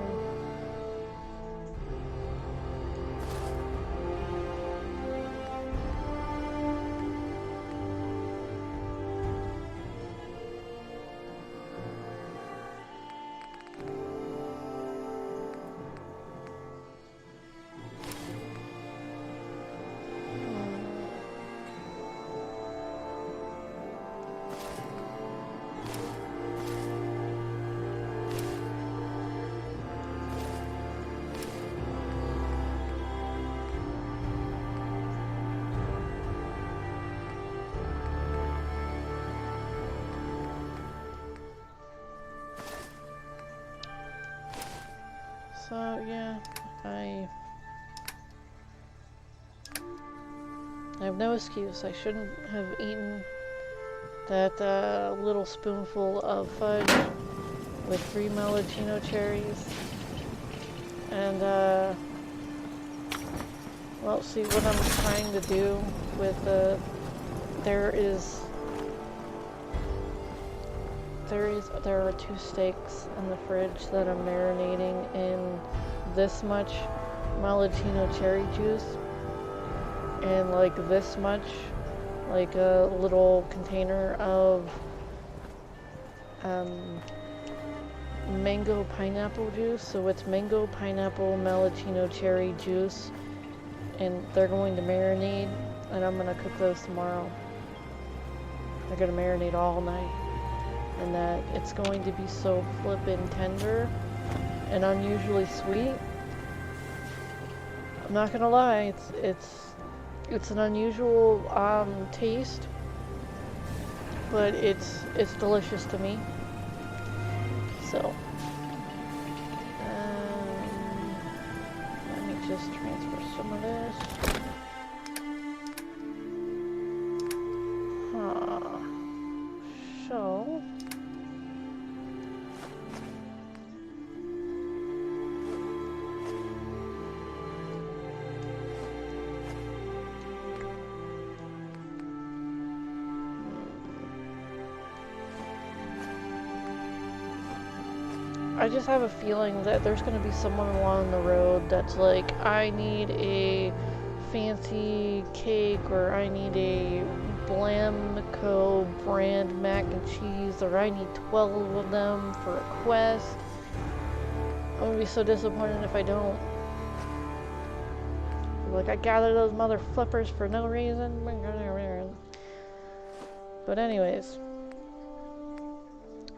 [SPEAKER 1] So yeah, I have no excuse. I shouldn't have eaten that little spoonful of fudge with 3 maraschino cherries. And well, see what I'm trying to do with there are 2 steaks in the fridge that I'm marinating in this much maraschino cherry juice and like this much, like a little container of mango pineapple juice. So it's mango pineapple maraschino cherry juice, and they're going to marinate, and I'm gonna cook those tomorrow. They're gonna marinate all night, and that it's going to be so flippin' tender and unusually sweet. I'm not gonna lie, it's an unusual taste, but it's delicious to me. So let me just transfer some of this. So I just have a feeling that there's going to be someone along the road that's like, I need a fancy cake, or I need a Blamco brand mac and cheese, or I need 12 of them for a quest. I'm going to be so disappointed if I don't. Like, I gather those mother flippers for no reason. But anyways.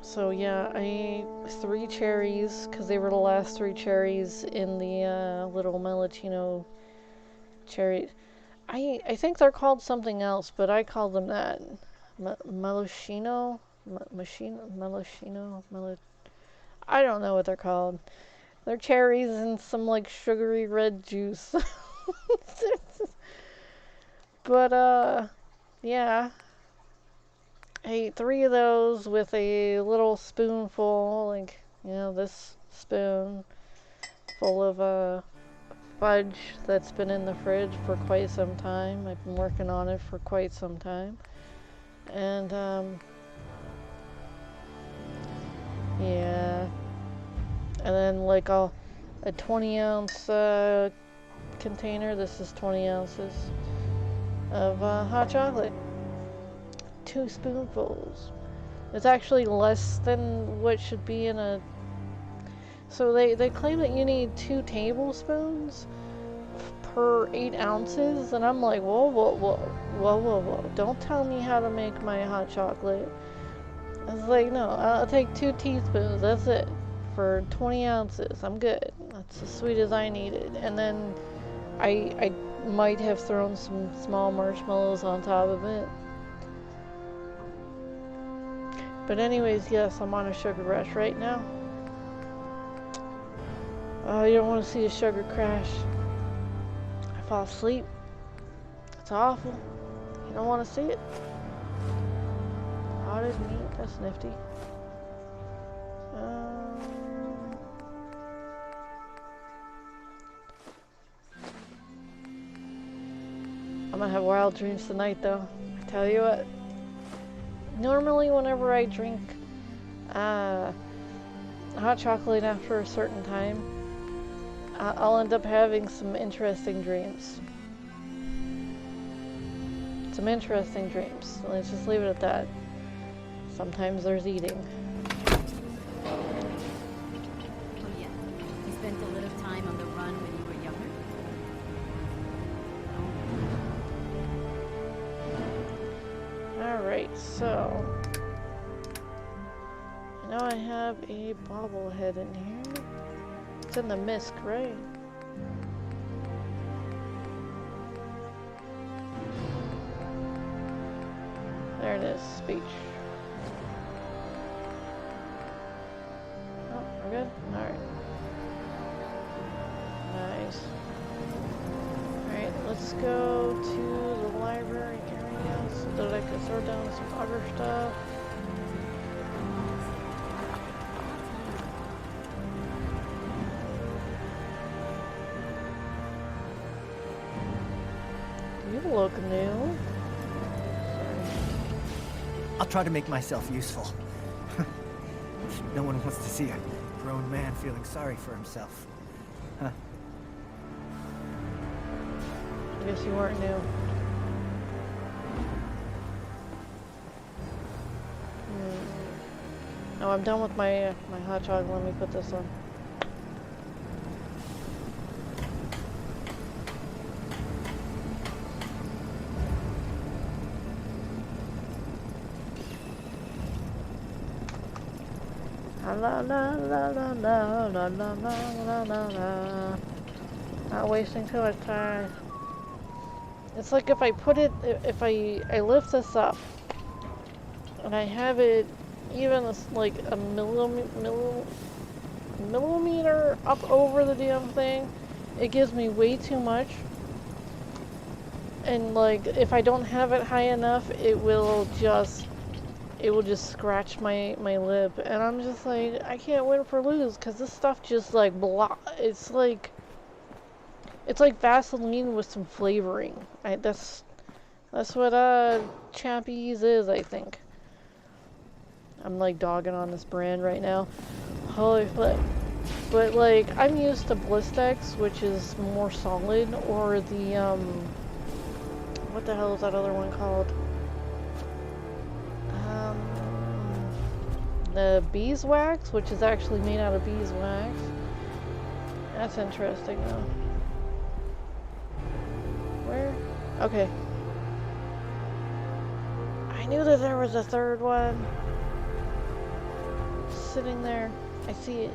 [SPEAKER 1] So yeah, I ate 3 cherries because they were the last 3 cherries in the little maraschino cherry. I think they're called something else, but I call them that. Maraschino? I don't know what they're called. They're cherries and some like sugary red juice. But yeah. I ate 3 of those with a little spoonful, like, you know, this spoon full of fudge that's been in the fridge for quite some time. I've been working on it for quite some time. And yeah. And then like a 20-ounce container. This is 20 ounces of hot chocolate. 2 spoonfuls. It's actually less than what should be in a... So they claim that you need 2 tablespoons per 8 ounces, and I'm like, whoa. Don't tell me how to make my hot chocolate. I was like, no, I'll take 2 teaspoons, that's it. For 20 ounces, I'm good. That's as sweet as I needed. And then I might have thrown some small marshmallows on top of it. But anyways, yes, I'm on a sugar rush right now. Oh, you don't want to see a sugar crash. I fall asleep. It's awful. You don't want to see it. Hot as meat. That's nifty. I'm gonna have wild dreams tonight, though. I tell you what. Normally, whenever I drink hot chocolate after a certain time, I'll end up having some interesting dreams. Some interesting dreams. Let's just leave it at that. Sometimes there's eating.
[SPEAKER 3] Oh yeah, you spent a little time on the run when you were younger?
[SPEAKER 1] Alright, so I know I have a bobblehead in here. It's in the misc, right? There it is, speech. Oh, we're good? Alright. let's go to the library area so that I can throw down some other stuff. You look new.
[SPEAKER 5] I'll try to make myself useful. No one wants to see a grown man feeling sorry for himself. Huh.
[SPEAKER 1] I guess you weren't new. Oh, I'm done with my my hot chocolate. Let me put this on. La la la la la la la la la la. Not wasting too much time. It's like if I put it, if I lift this up, and I have it even like a millimeter up over the damn thing, it gives me way too much. And like if I don't have it high enough, it will just scratch my lip, and I'm just like, I can't win for lose, because this stuff just like blah. It's like Vaseline with some flavoring. That's what Chappie's is, I think. I'm like dogging on this brand right now. Holy flip. But like, I'm used to Blistex, which is more solid, or the what the hell is that other one called? The beeswax, which is actually made out of beeswax. That's interesting though. Where? Okay. I knew that there was a third one. Sitting there. I see it.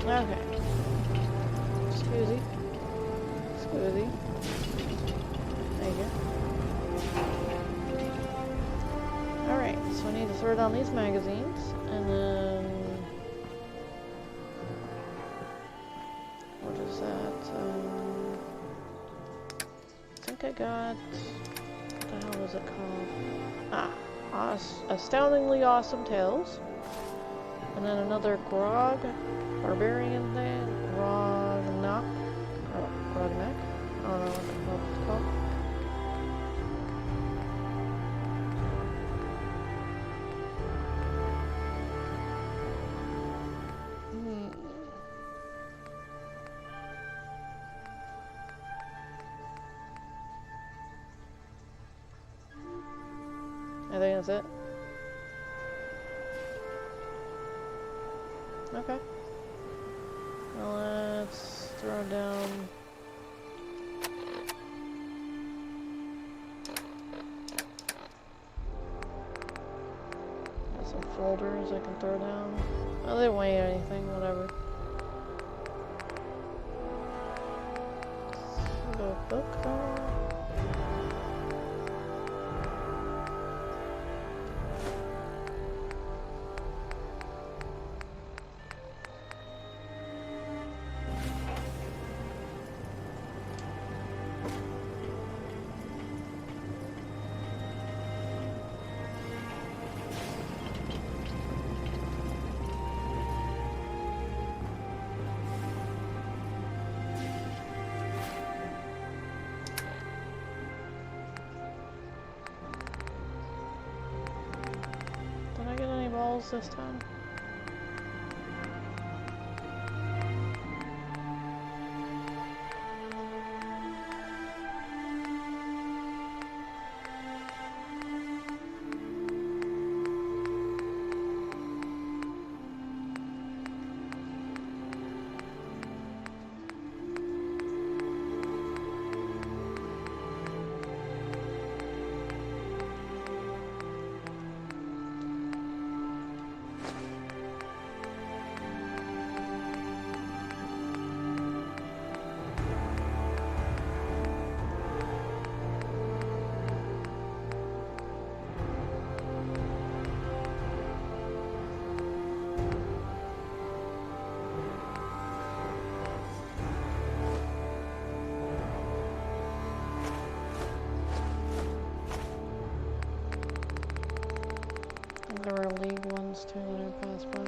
[SPEAKER 1] Okay. Scoozy. Scoozy. There you go. Alright, so I need to throw down these magazines, and then... what is that? I think I got... what the hell is it called? Astoundingly Awesome Tales. And then another Grog, Barbarian thing, Grognak. I don't know what the hell it's called. I think that's it. Okay. Well, let's throw down... got some folders I can throw down. Oh, they don't weigh anything, whatever. Book. Did I get any balls this time? There were league ones too when I passed by.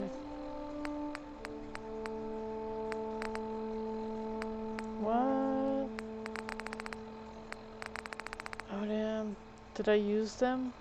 [SPEAKER 1] What? Oh damn. Did I use them?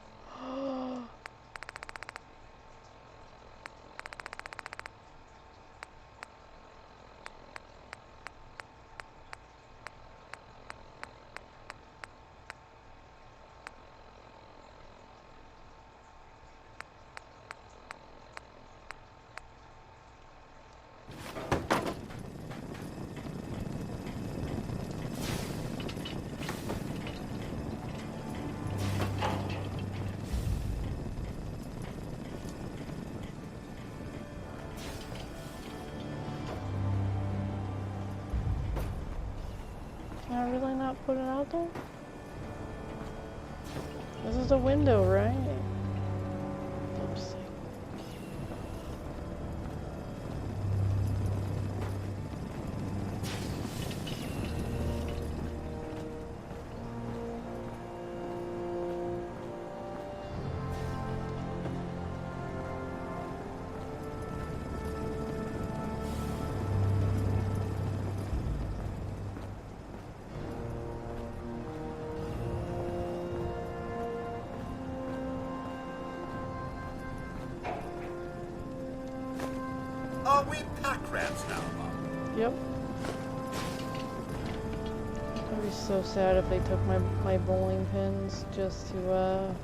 [SPEAKER 1] Can I really not put it out there? This is a window, right? Oopsie.
[SPEAKER 2] Are we pack rats now, Mom?
[SPEAKER 1] Yep. I'd be so sad if they took my bowling pins just to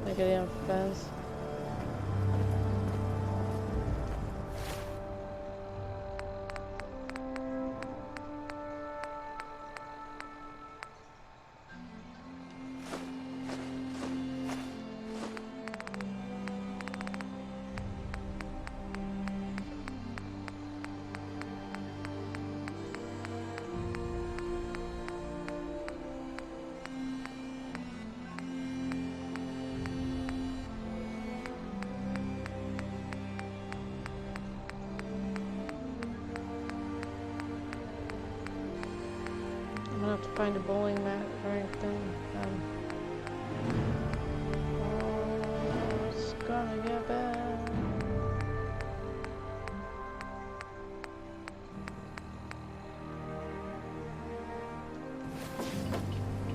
[SPEAKER 1] make a damn fence. I'm gonna have to find a bowling mat right thing. Oh, it's gonna get bad.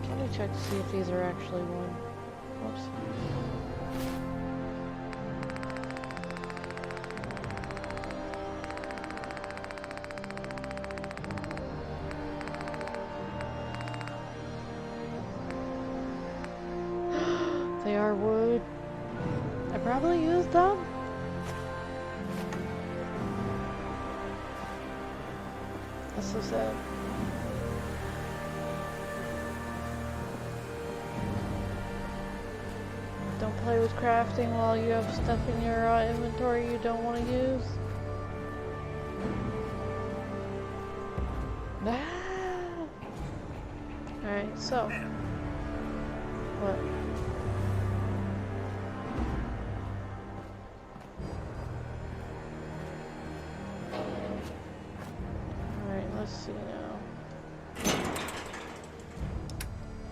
[SPEAKER 1] Let me check to see if these are actually one. Whoops. They are wood. I probably used them. That's so sad. Don't play with crafting while you have stuff in your inventory you don't want to use. Alright, so. What? Alright, let's see now.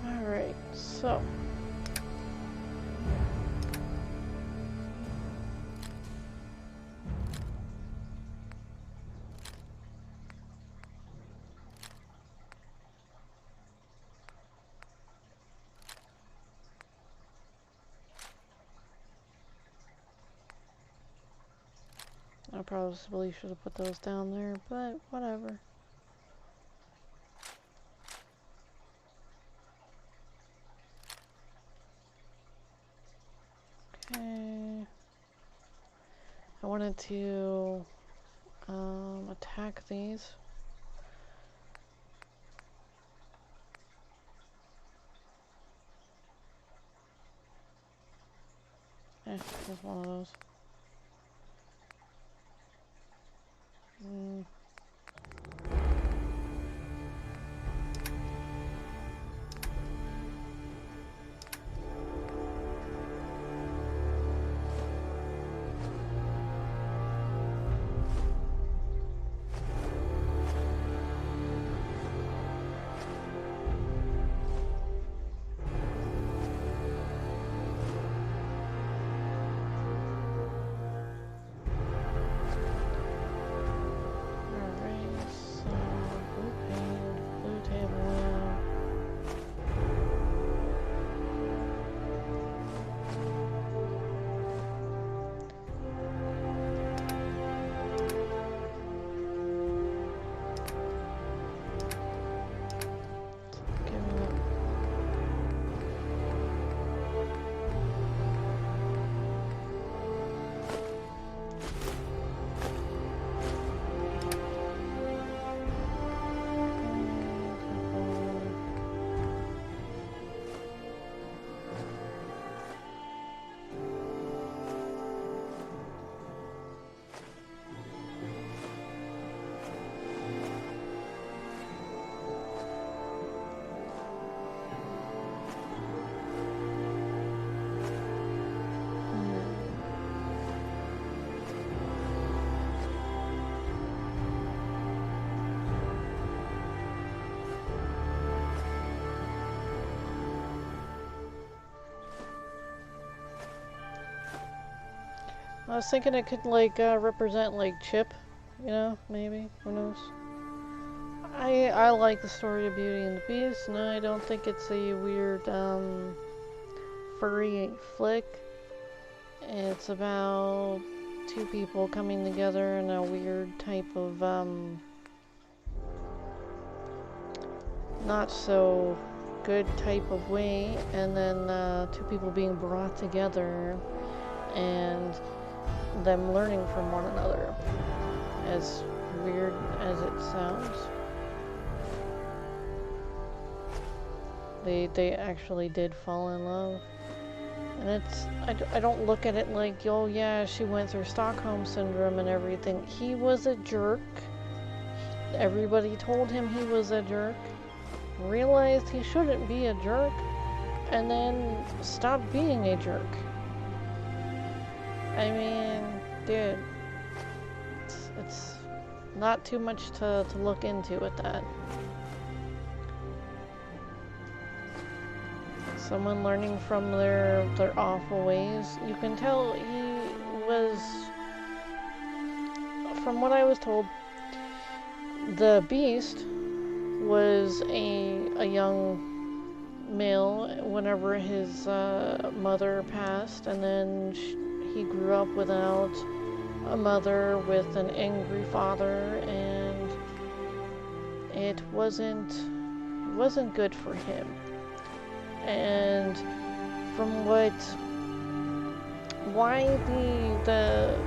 [SPEAKER 1] Alright, so. I probably should have put those down there, but whatever. Okay. I wanted to attack these. There's one of those. I was thinking it could, like, represent, like, Chip, you know, maybe, who knows. I like the story of Beauty and the Beast, and I don't think it's a weird, furry flick. It's about two people coming together in a weird type of, not so good type of way, and then, two people being brought together, and them learning from one another. As weird as it sounds. They actually did fall in love. And it's, I don't look at it like, oh yeah, she went through Stockholm Syndrome and everything. He was a jerk. Everybody told him he was a jerk. Realized he shouldn't be a jerk. And then stopped being a jerk. I mean, dude. It's not too much to look into with that. Someone learning from their awful ways. You can tell he was, from what I was told, the Beast was a young male whenever his mother passed, and then he grew up without a mother, with an angry father, and it wasn't good for him. And from why the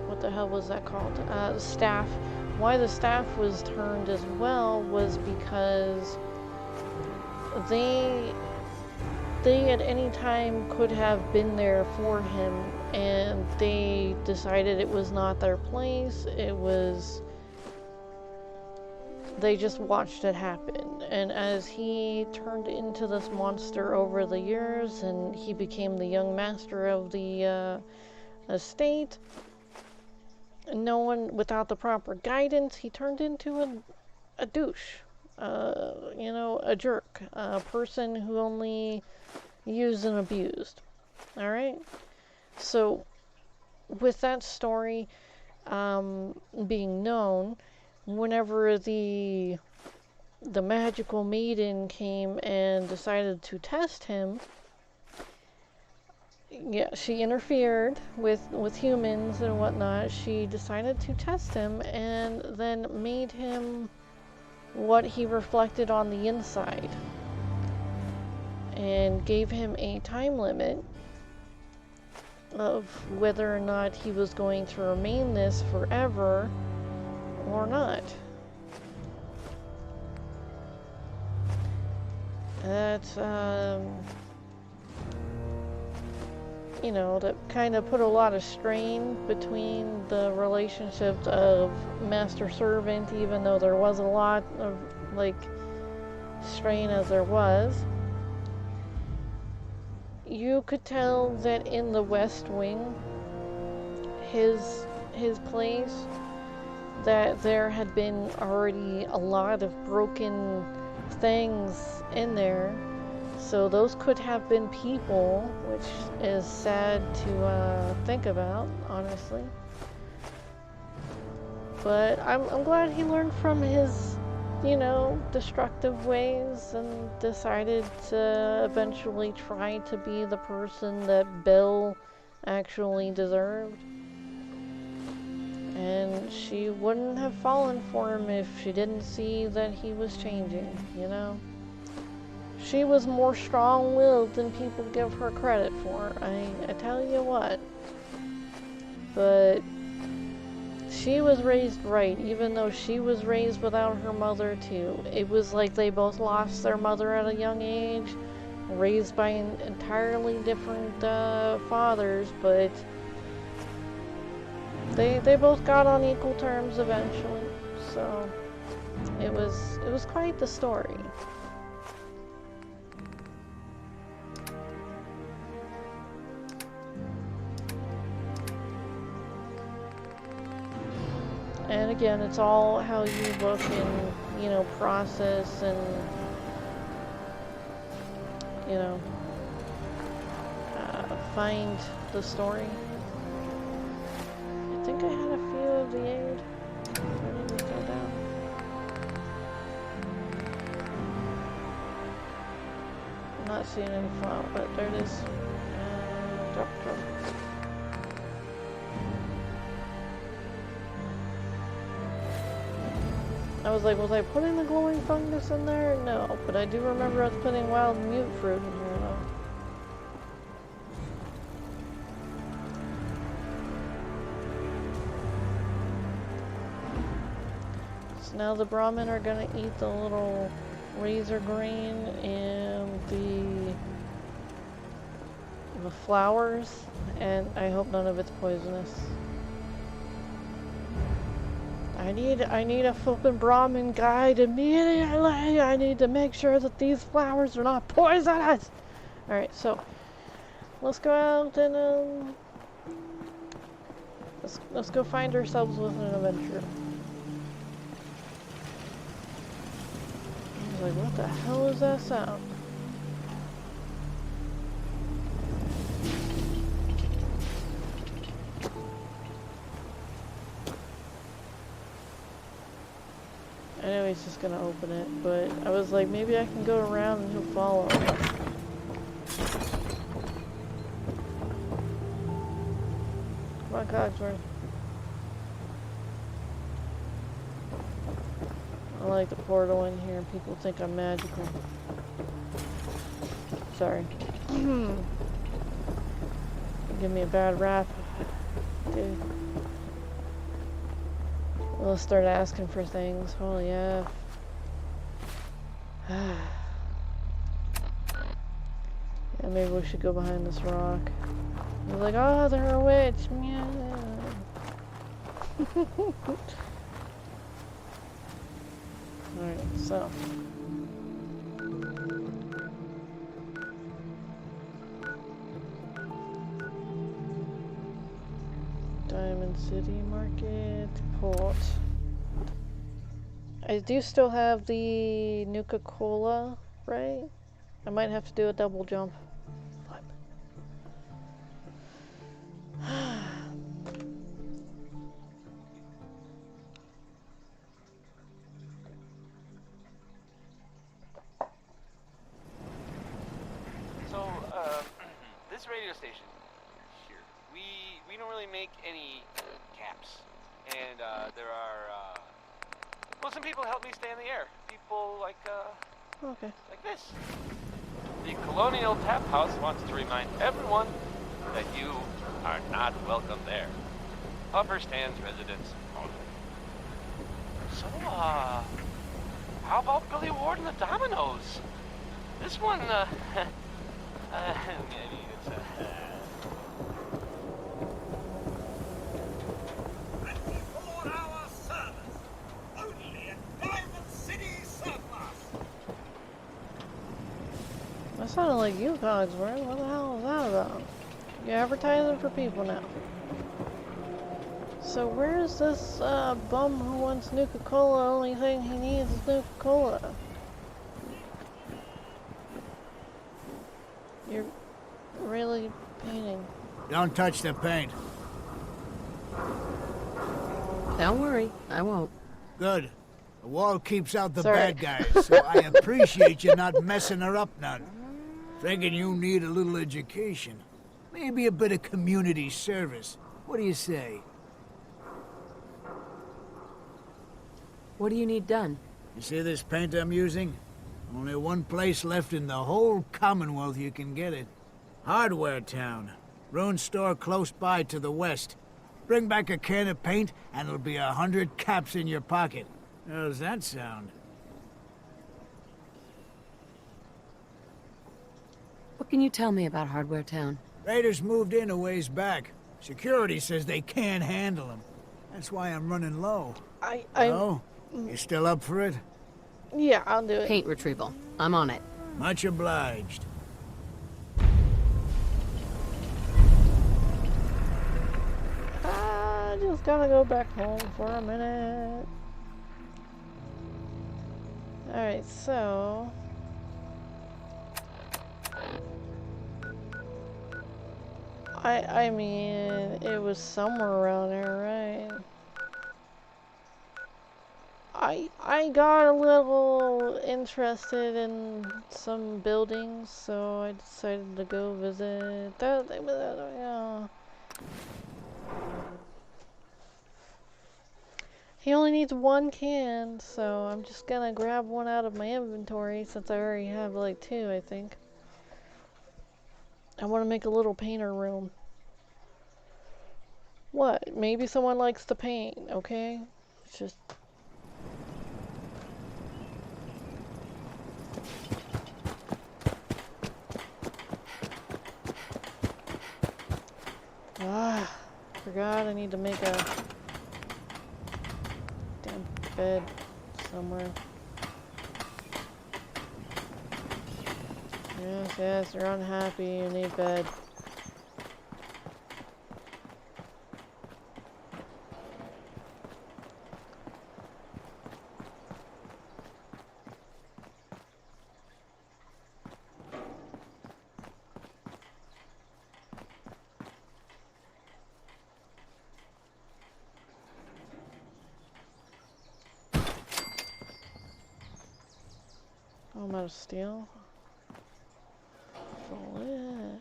[SPEAKER 1] what the hell was that called? The staff. Why the staff was turned as well was because they at any time could have been there for him, and they decided it was not their place. They just watched it happen. And as he turned into this monster over the years, and he became the young master of the estate, no one, without the proper guidance, he turned into a douche. You know, a jerk. A person who only used and abused. Alright? So, with that story being known, whenever the magical maiden came and decided to test him, yeah, she interfered with humans and whatnot. She decided to test him and then made him what he reflected on the inside, and gave him a time limit of whether or not he was going to remain this forever or not. That's, you know, that kind of put a lot of strain between the relationships of master-servant, even though there was a lot of, like, strain as there was. You could tell that in the West Wing, his place, that there had been already a lot of broken things in there. So those could have been people, which is sad to think about, honestly. But I'm glad he learned from his, you know, destructive ways and decided to eventually try to be the person that Bill actually deserved. And she wouldn't have fallen for him if she didn't see that he was changing, you know? She was more strong-willed than people give her credit for, I tell you what. But she was raised right, even though she was raised without her mother too. It was like they both lost their mother at a young age, raised by entirely different fathers, but they both got on equal terms eventually. So it was quite the story. And again, it's all how you look and, you know, process and, you know, find the story. I think I had a few of the aid ready to throw down. I'm not seeing any flower, but there it is. Drop. I was like, was I putting the glowing fungus in there? No, but I do remember us putting wild mute fruit in here though. So now the Brahmin are gonna eat the little razor green and the flowers, and I hope none of it's poisonous. I need a flippin' Brahmin guide immediately. I need to make sure that these flowers are not poisonous. Alright, so let's go out and let's go find ourselves with an adventure. I was like, what the hell is that sound? I know he's just gonna open it, but I was like, maybe I can go around and he'll follow. Come on, Cogsworth. I like the portal in here. People think I'm magical. Sorry. Give me a bad rap, dude. We'll start asking for things. Holy F. Yeah, maybe we should go behind this rock. They're like, oh, they're a witch. Meow. Alright, so. Diamond City Market, Port. I do still have the Nuka-Cola, right? I might have to do a double jump. What?
[SPEAKER 7] So, this radio station here, we don't really make any caps, and there are well, some people help me stay in the air. People like
[SPEAKER 1] Okay.
[SPEAKER 7] like this. The Colonial Tap House wants to remind everyone that you are not welcome there. Upper Stands residents only. So, how about Billy Ward and the Dominoes? This one, I mean, it's
[SPEAKER 1] That sounded like you, Cogsworth. What the hell is that about? You're advertising for people now. So where's this bum who wants Nuka-Cola? Only thing he needs is Nuka-Cola. You're really painting.
[SPEAKER 8] Don't touch the paint.
[SPEAKER 6] Don't worry, I won't.
[SPEAKER 8] Good. The wall keeps out the
[SPEAKER 1] Sorry.
[SPEAKER 8] bad guys, so I appreciate you not messing her up none. Thinking you need a little education. Maybe a bit of community service. What do you say?
[SPEAKER 6] What do you need done?
[SPEAKER 8] You see this paint I'm using? Only one place left in the whole Commonwealth you can get it. Hardware Town. Ruin store close by to the west. Bring back a can of paint and it'll be 100 caps in your pocket. How's that sound?
[SPEAKER 6] What can you tell me about Hardware Town?
[SPEAKER 8] Raiders moved in a ways back. Security says they can't handle them. That's why I'm running low. Oh? You still up for it?
[SPEAKER 1] Yeah, I'll do it.
[SPEAKER 6] Paint retrieval. I'm on it.
[SPEAKER 8] Much obliged.
[SPEAKER 1] I just gotta go back home for a minute. Alright, so... I mean, it was somewhere around there, right? I got a little interested in some buildings, so I decided to go visit. Yeah. He only needs one can, so I'm just gonna grab one out of my inventory since I already have like two, I think. I want to make a little painter room. What? Maybe someone likes to paint, okay? It's just... Ah, forgot I need to make a damn bed somewhere. Yes, yes, you're unhappy, you need bed. Oh, I'm out of steel. Full it.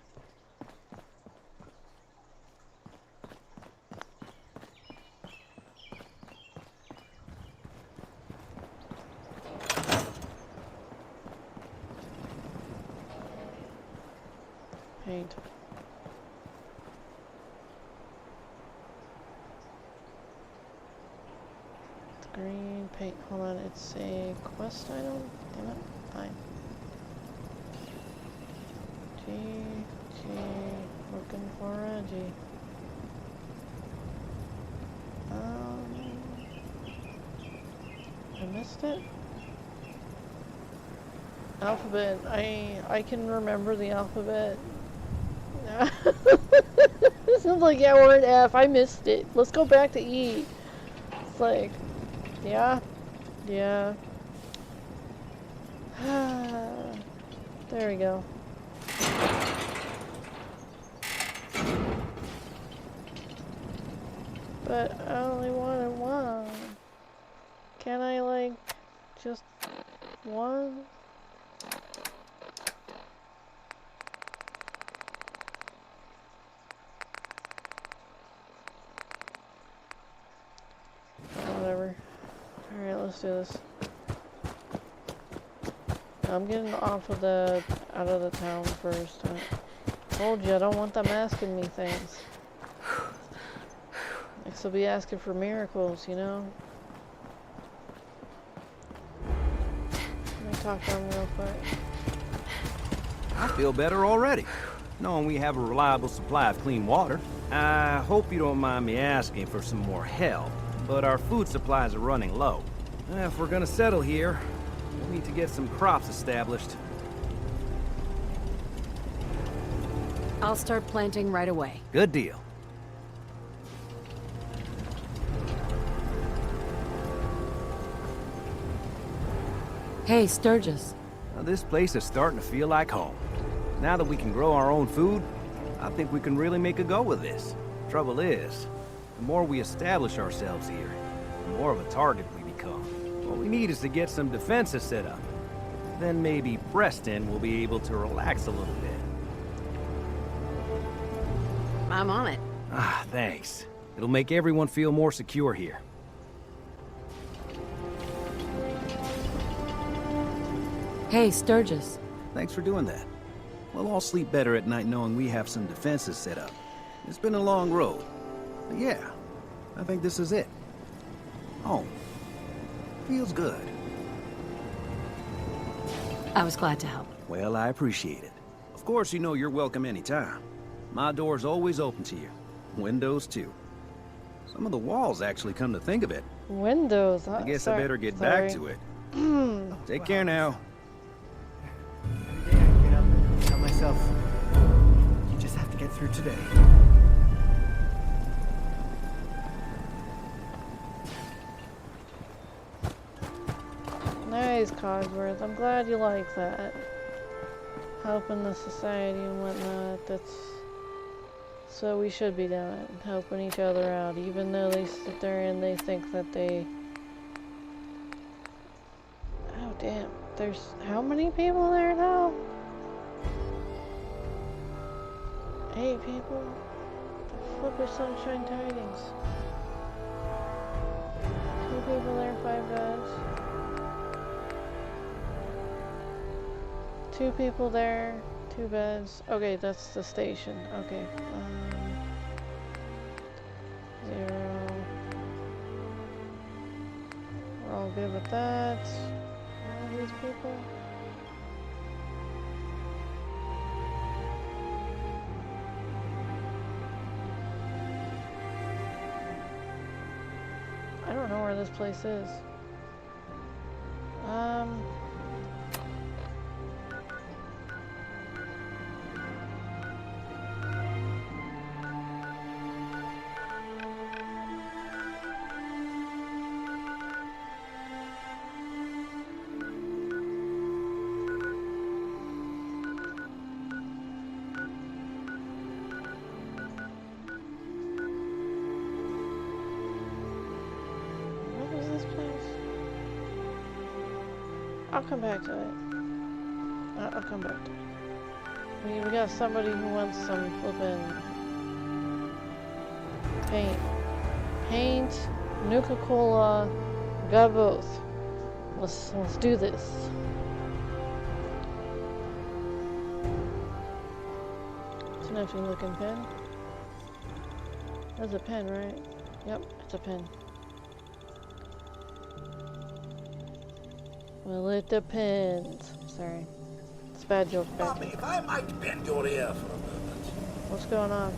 [SPEAKER 1] Paint. Green paint. Hold on, it's a quest item? Damn it. Fine. G. Looking for Reggie. I missed it? Alphabet. I can remember the alphabet. It sounds like, yeah, we're at F. I missed it. Let's go back to E. It's like, yeah. Yeah. There we go. But I only wanted one. Can I, like, just one? Whatever. Alright, let's do this. I'm getting off of out of the town first. I told you, I don't want them asking me things. Like, they'll be asking for miracles, you know? Let me talk to them real quick.
[SPEAKER 9] I feel better already, knowing we have a reliable supply of clean water. I hope you don't mind me asking for some more help, but our food supplies are running low. If we're gonna settle here, we'll need to get some crops established.
[SPEAKER 6] I'll start planting right away.
[SPEAKER 9] Good deal.
[SPEAKER 6] Hey, Sturgis.
[SPEAKER 9] Now, this place is starting to feel like home. Now that we can grow our own food, I think we can really make a go with this. Trouble is, the more we establish ourselves here, the more of a target we become. What we need is to get some defenses set up. Then maybe Preston will be able to relax a little bit.
[SPEAKER 6] I'm on it.
[SPEAKER 9] Ah, thanks. It'll make everyone feel more secure here.
[SPEAKER 6] Hey, Sturgis.
[SPEAKER 9] Thanks for doing that. We'll all sleep better at night knowing we have some defenses set up. It's been a long road. But yeah, I think this is it. Home. Feels good.
[SPEAKER 6] I was glad to help.
[SPEAKER 9] Well, I appreciate it. Of course, you know you're welcome anytime. My door's always open to you. Windows, too. Some of the walls, actually, come to think of it.
[SPEAKER 1] Windows.
[SPEAKER 9] I guess I better get back to it. Take care now.
[SPEAKER 5] Every day I get up and tell myself, you just have to get through today.
[SPEAKER 1] Nice, Cogsworth. I'm glad you like that. Helping the society and whatnot. That's So we should be doing it, helping each other out, even though they sit there and they think that they... Oh damn, there's how many people there now? 8 people? The flip is Sunshine Tidings. 2 people there, 5 beds. 2 people there, 2 beds. Okay, that's the station. Okay. 0. We're all good with that. All these people. I don't know where this place is. I'll come back to it. I'll come back to it. We got somebody who wants some flippin' paint. Paint, Nuka-Cola, got both. Let's do this. It's an empty looking pen. That's a pen, right? Yep, it's a pen. Well, it depends. Sorry. It's a bad joke.
[SPEAKER 2] Mum, if I might bend your ear for a moment.
[SPEAKER 1] What's going on?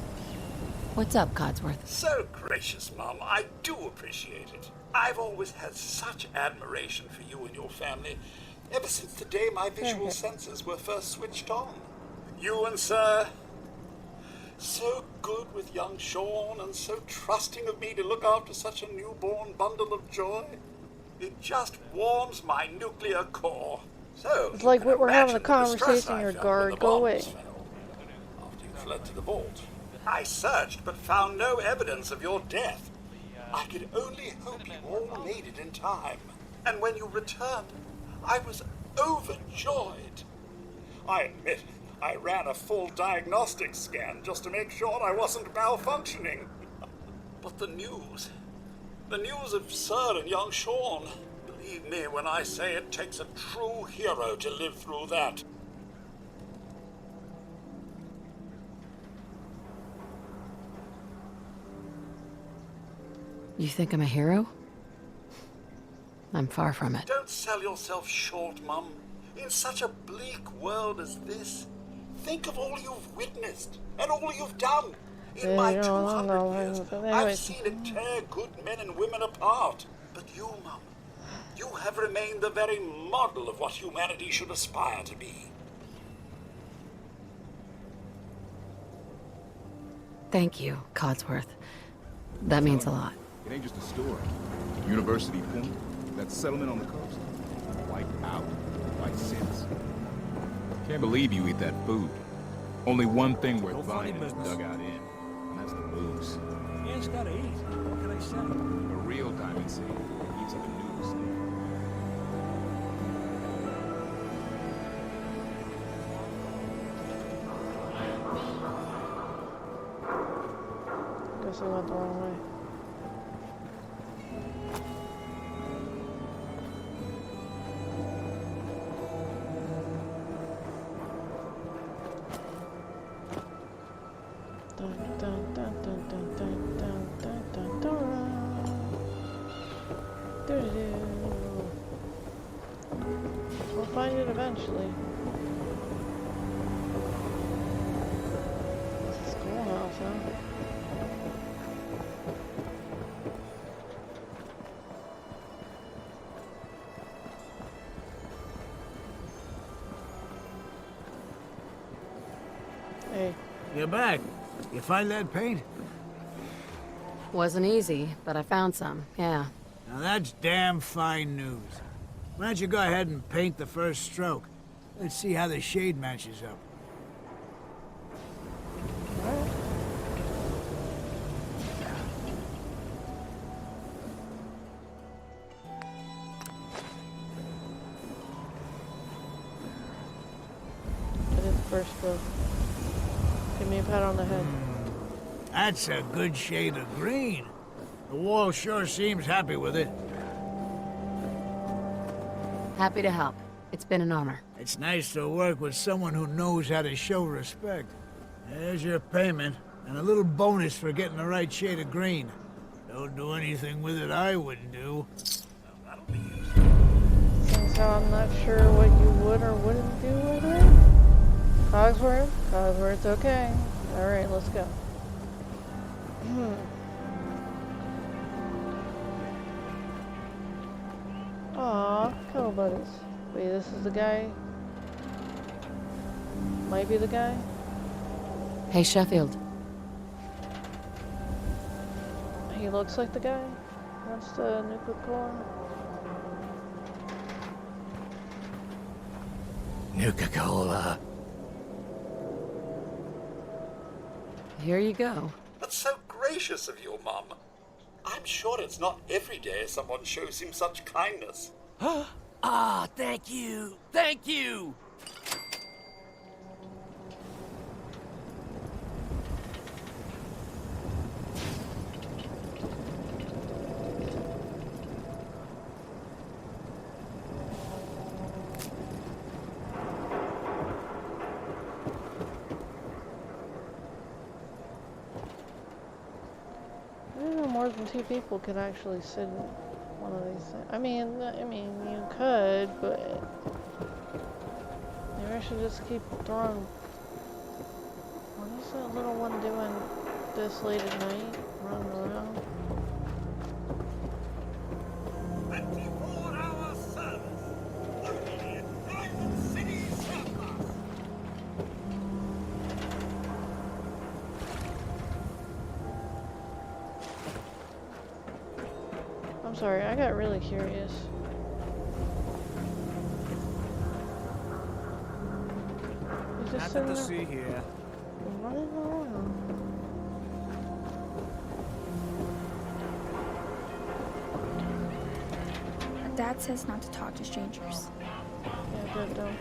[SPEAKER 6] What's up, Codsworth?
[SPEAKER 2] So gracious, Mum. I do appreciate it. I've always had such admiration for you and your family, ever since the day my visual senses were first switched on. You and Sir, so good with young Sean, and so trusting of me to look after such a newborn bundle of joy. It just warms my nuclear core. So
[SPEAKER 1] it's like we're having a conversation in your guard. Go away.
[SPEAKER 2] After you fled to the vault, I searched but found no evidence of your death. I could only hope you all made it in time. And when you returned, I was overjoyed. I admit, I ran a full diagnostic scan just to make sure I wasn't malfunctioning. But the news of Sir and young Sean, believe me when I say it takes a true hero to live through that.
[SPEAKER 6] You think I'm a hero? I'm far from it.
[SPEAKER 2] Don't sell yourself short, Mum. In such a bleak world as this, think of all you've witnessed and all you've done. In my 200 years, I've seen it tear good men and women apart. But you, Mum, you have remained the very model of what humanity should aspire to be.
[SPEAKER 6] Thank you, Codsworth. That means a lot.
[SPEAKER 10] It ain't just a story. University Point, that settlement on the coast. Wiped out, right since. Can't believe you eat that food. Only one thing worth buying is dugout in. That's the booze.
[SPEAKER 11] You just gotta eat. What can I say?
[SPEAKER 10] A real diamond city keeps up a news thing.
[SPEAKER 1] Guess I went the wrong way. We'll find it eventually. This is a schoolhouse, huh? Hey.
[SPEAKER 8] You're back. You find that paint?
[SPEAKER 6] Wasn't easy, but I found some, yeah.
[SPEAKER 8] Now that's damn fine news. Why don't you go ahead and paint the first stroke? Let's see how the shade matches up.
[SPEAKER 1] first, Bill. Give me a pat on the head.
[SPEAKER 8] That's a good shade of green. The wall sure seems happy with it.
[SPEAKER 6] Happy to help. It's been an honor.
[SPEAKER 8] It's nice to work with someone who knows how to show respect. There's your payment, and a little bonus for getting the right shade of green. Don't do anything with it I wouldn't do.
[SPEAKER 1] Since I'm not sure what you would or wouldn't do with it. Cogsworth, okay. Alright, let's go. Aw, cuddle buddies. Wait, this is the guy? Might be the guy?
[SPEAKER 6] Hey, Sheffield.
[SPEAKER 1] He looks like the guy. What's the nuclear core?
[SPEAKER 5] Nuka-Cola.
[SPEAKER 6] Here you go.
[SPEAKER 2] That's so gracious of you, Mum. I'm sure it's not every day someone shows him such kindness.
[SPEAKER 9] Ah, thank you. Thank you.
[SPEAKER 1] I didn't know more than 2 people could actually sit in one of these things. I mean, you could, but maybe I should just keep throwing. What is that little one doing this late at night, running around?
[SPEAKER 2] 24-hour service. Only at Diamond City Surplus.
[SPEAKER 1] I'm sorry, I got really curious. He's just
[SPEAKER 5] Nothing
[SPEAKER 1] sitting
[SPEAKER 5] to
[SPEAKER 1] there
[SPEAKER 5] see here.
[SPEAKER 1] running around.
[SPEAKER 12] Dad says not to talk to strangers.
[SPEAKER 1] Yeah, good though.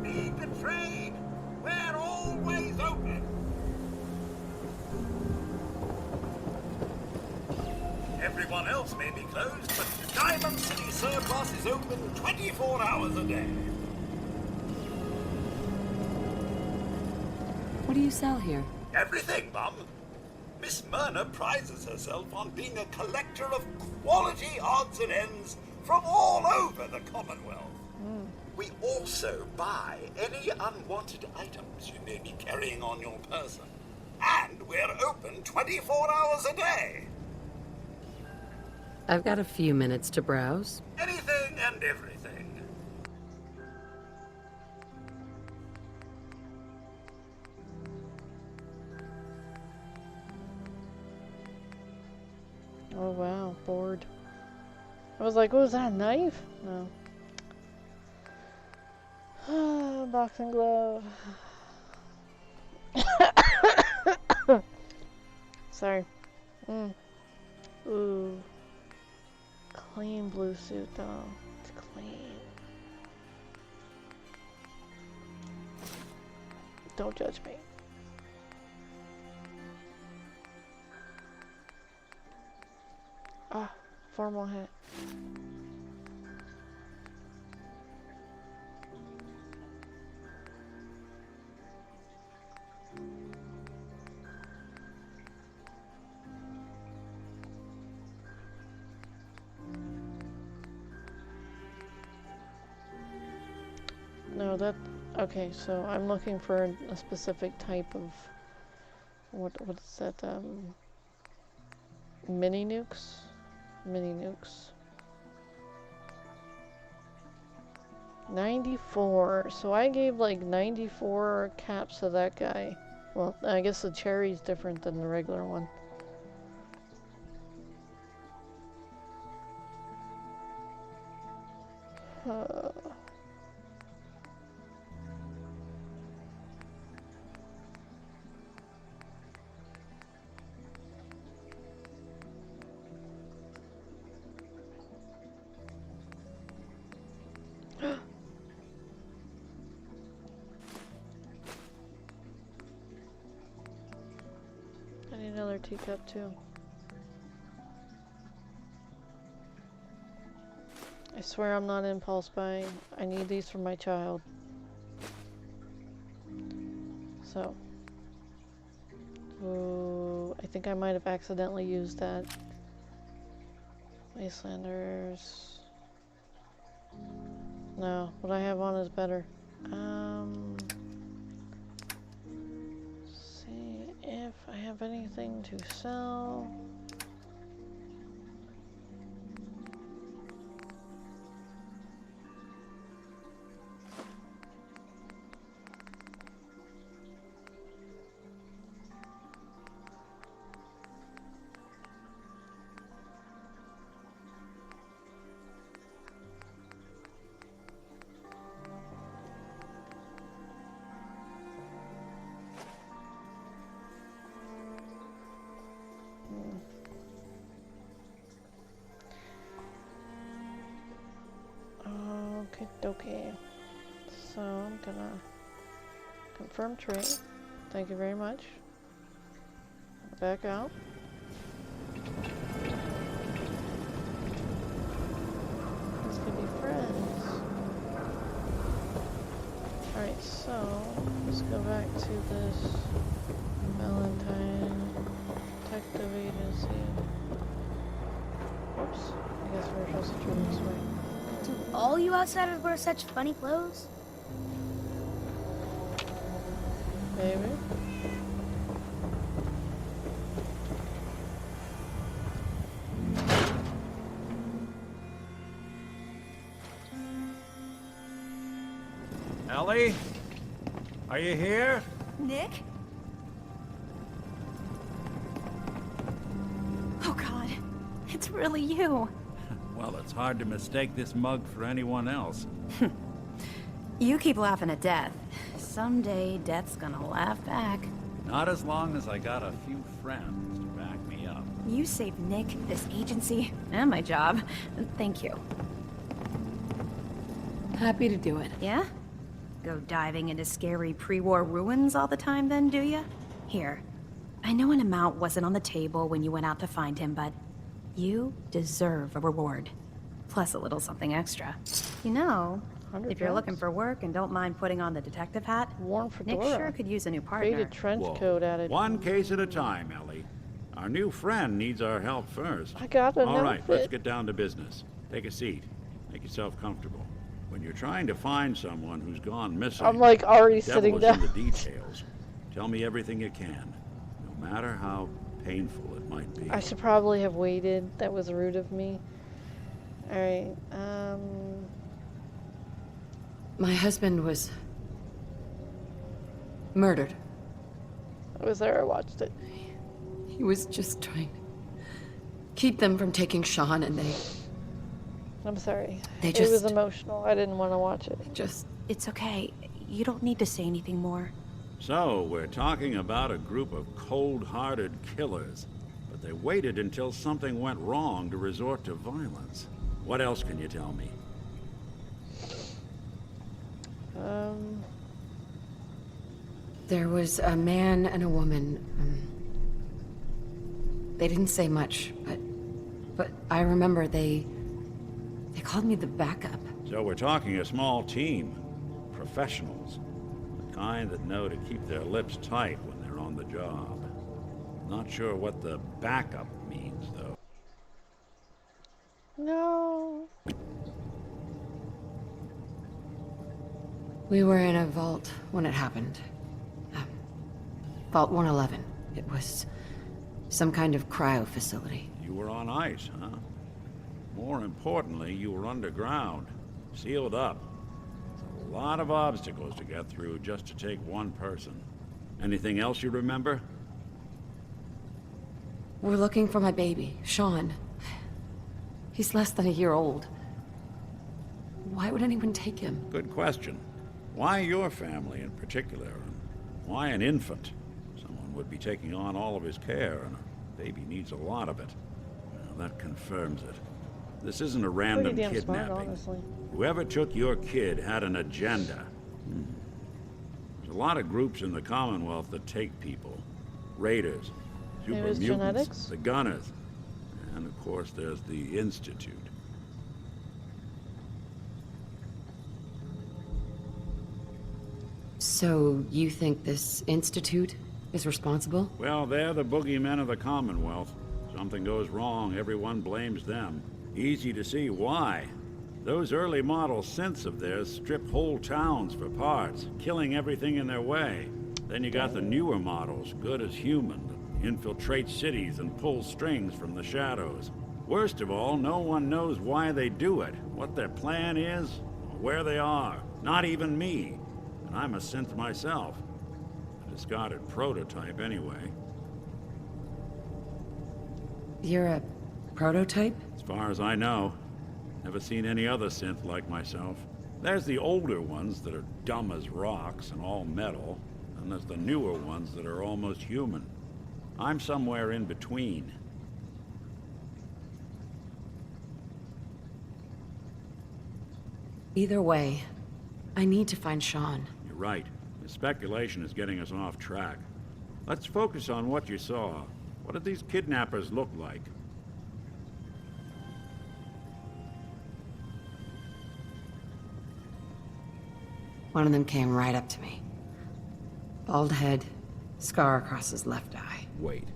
[SPEAKER 2] Be betrayed. We're always open. Everyone else may be closed, but Diamond City Surplus is open 24 hours a day.
[SPEAKER 6] What do you sell here?
[SPEAKER 2] Everything, Mum. Miss Myrna prizes herself on being a collector of quality odds and ends from all over the Commonwealth. We also buy any unwanted items you may be carrying on your person. And we're open 24 hours a day.
[SPEAKER 6] I've got a few minutes to browse.
[SPEAKER 2] Anything and everything.
[SPEAKER 1] Oh wow, bored. I was like, was that a knife? No. Boxing glove. Sorry. Ooh. Clean blue suit though. It's clean. Don't judge me. Ah, formal hat. No, that... Okay, so I'm looking for a specific type of... What's that, mini nukes? Mini nukes. 94. So I gave like 94 caps to that guy. Well, I guess the cherry's different than the regular one. another teacup too. I swear I'm not impulse buying. I need these for my child. So. Ooh, I think I might have accidentally used that. Wastelanders. No, what I have on is better. See if I have anything to sell. Okay, so I'm gonna confirm trade. Thank you very much. Back out. Let's be friends. Alright, so let's go back to this Valentine Detective Agency. Whoops, I guess we're supposed to turn this way.
[SPEAKER 12] Do all you outsiders wear such funny clothes?
[SPEAKER 1] Maybe.
[SPEAKER 4] Ellie? Are you here?
[SPEAKER 13] Nick? Oh God, it's really you.
[SPEAKER 4] Well, it's hard to mistake this mug for anyone else.
[SPEAKER 13] You keep laughing at death. Someday, death's gonna laugh back.
[SPEAKER 4] Not as long as I got a few friends to back me up.
[SPEAKER 13] You saved Nick, this agency, and my job. Thank you.
[SPEAKER 6] Happy to do it.
[SPEAKER 13] Yeah? Go diving into scary pre-war ruins all the time then, do ya? Here. I know an amount wasn't on the table when you went out to find him, but you deserve a reward. Plus a little something extra. You know, if you're looking for work and don't mind putting on the detective hat, Nick sure could use a new partner.
[SPEAKER 1] Faded trench coat added.
[SPEAKER 4] One case at a time, Ellie. Our new friend needs our help first.
[SPEAKER 1] I got an
[SPEAKER 4] All right,
[SPEAKER 1] outfit.
[SPEAKER 4] let's get down to business. Take a seat. Make yourself comfortable. When you're trying to find someone who's gone missing,
[SPEAKER 1] I'm like already
[SPEAKER 4] the
[SPEAKER 1] sitting
[SPEAKER 4] devil is
[SPEAKER 1] down.
[SPEAKER 4] in the details. Tell me everything you can, no matter how painful it might be.
[SPEAKER 1] I should probably have waited. That was rude of me. Alright,
[SPEAKER 6] My husband was murdered.
[SPEAKER 1] I was there, I watched it.
[SPEAKER 6] He was just trying to keep them from taking Sean, and
[SPEAKER 1] I'm sorry.
[SPEAKER 6] They
[SPEAKER 1] It was
[SPEAKER 6] just-
[SPEAKER 1] emotional. I didn't want to watch it.
[SPEAKER 13] It's okay. You don't need to say anything more.
[SPEAKER 4] So, we're talking about a group of cold-hearted killers, but they waited until something went wrong to resort to violence. What else can you tell me?
[SPEAKER 6] there was a man and a woman. They didn't say much, but I remember they called me the backup.
[SPEAKER 4] So we're talking a small team. Professionals. The kind that know to keep their lips tight when they're on the job. Not sure what the backup means, though.
[SPEAKER 1] No.
[SPEAKER 6] We were in a vault when it happened. Vault 111. It was some kind of cryo facility.
[SPEAKER 4] You were on ice, huh? More importantly, you were underground. Sealed up. A lot of obstacles to get through just to take one person. Anything else you remember?
[SPEAKER 6] We're looking for my baby, Sean. He's less than a year old. Why would anyone take him?
[SPEAKER 4] Good question. Why your family in particular? And why an infant? Someone would be taking on all of his care, and a baby needs a lot of it. Well, that confirms it. This isn't a random
[SPEAKER 1] Pretty damn smart,
[SPEAKER 4] kidnapping.
[SPEAKER 1] honestly.
[SPEAKER 4] Whoever took your kid had an agenda. There's a lot of groups in the Commonwealth that take people. Raiders,
[SPEAKER 1] Maybe
[SPEAKER 4] super
[SPEAKER 1] it's
[SPEAKER 4] mutants,
[SPEAKER 1] genetics?
[SPEAKER 4] the Gunners, and of course there's the Institute.
[SPEAKER 6] So, you think this institute is responsible?
[SPEAKER 4] Well, they're the boogeymen of the Commonwealth. Something goes wrong, everyone blames them. Easy to see why. Those early model synths of theirs strip whole towns for parts, killing everything in their way. Then you got the newer models, good as human, that infiltrate cities and pull strings from the shadows. Worst of all, no one knows why they do it, what their plan is, or where they are. Not even me. And I'm a synth myself. A discarded prototype anyway.
[SPEAKER 6] You're a prototype?
[SPEAKER 4] As far as I know. Never seen any other synth like myself. There's the older ones that are dumb as rocks and all metal, and there's the newer ones that are almost human. I'm somewhere in between.
[SPEAKER 6] Either way, I need to find Sean.
[SPEAKER 4] You're right. The speculation is getting us off track. Let's focus on what you saw. What did these kidnappers look like?
[SPEAKER 6] One of them came right up to me. Bald head, scar across his left eye.
[SPEAKER 4] Wait.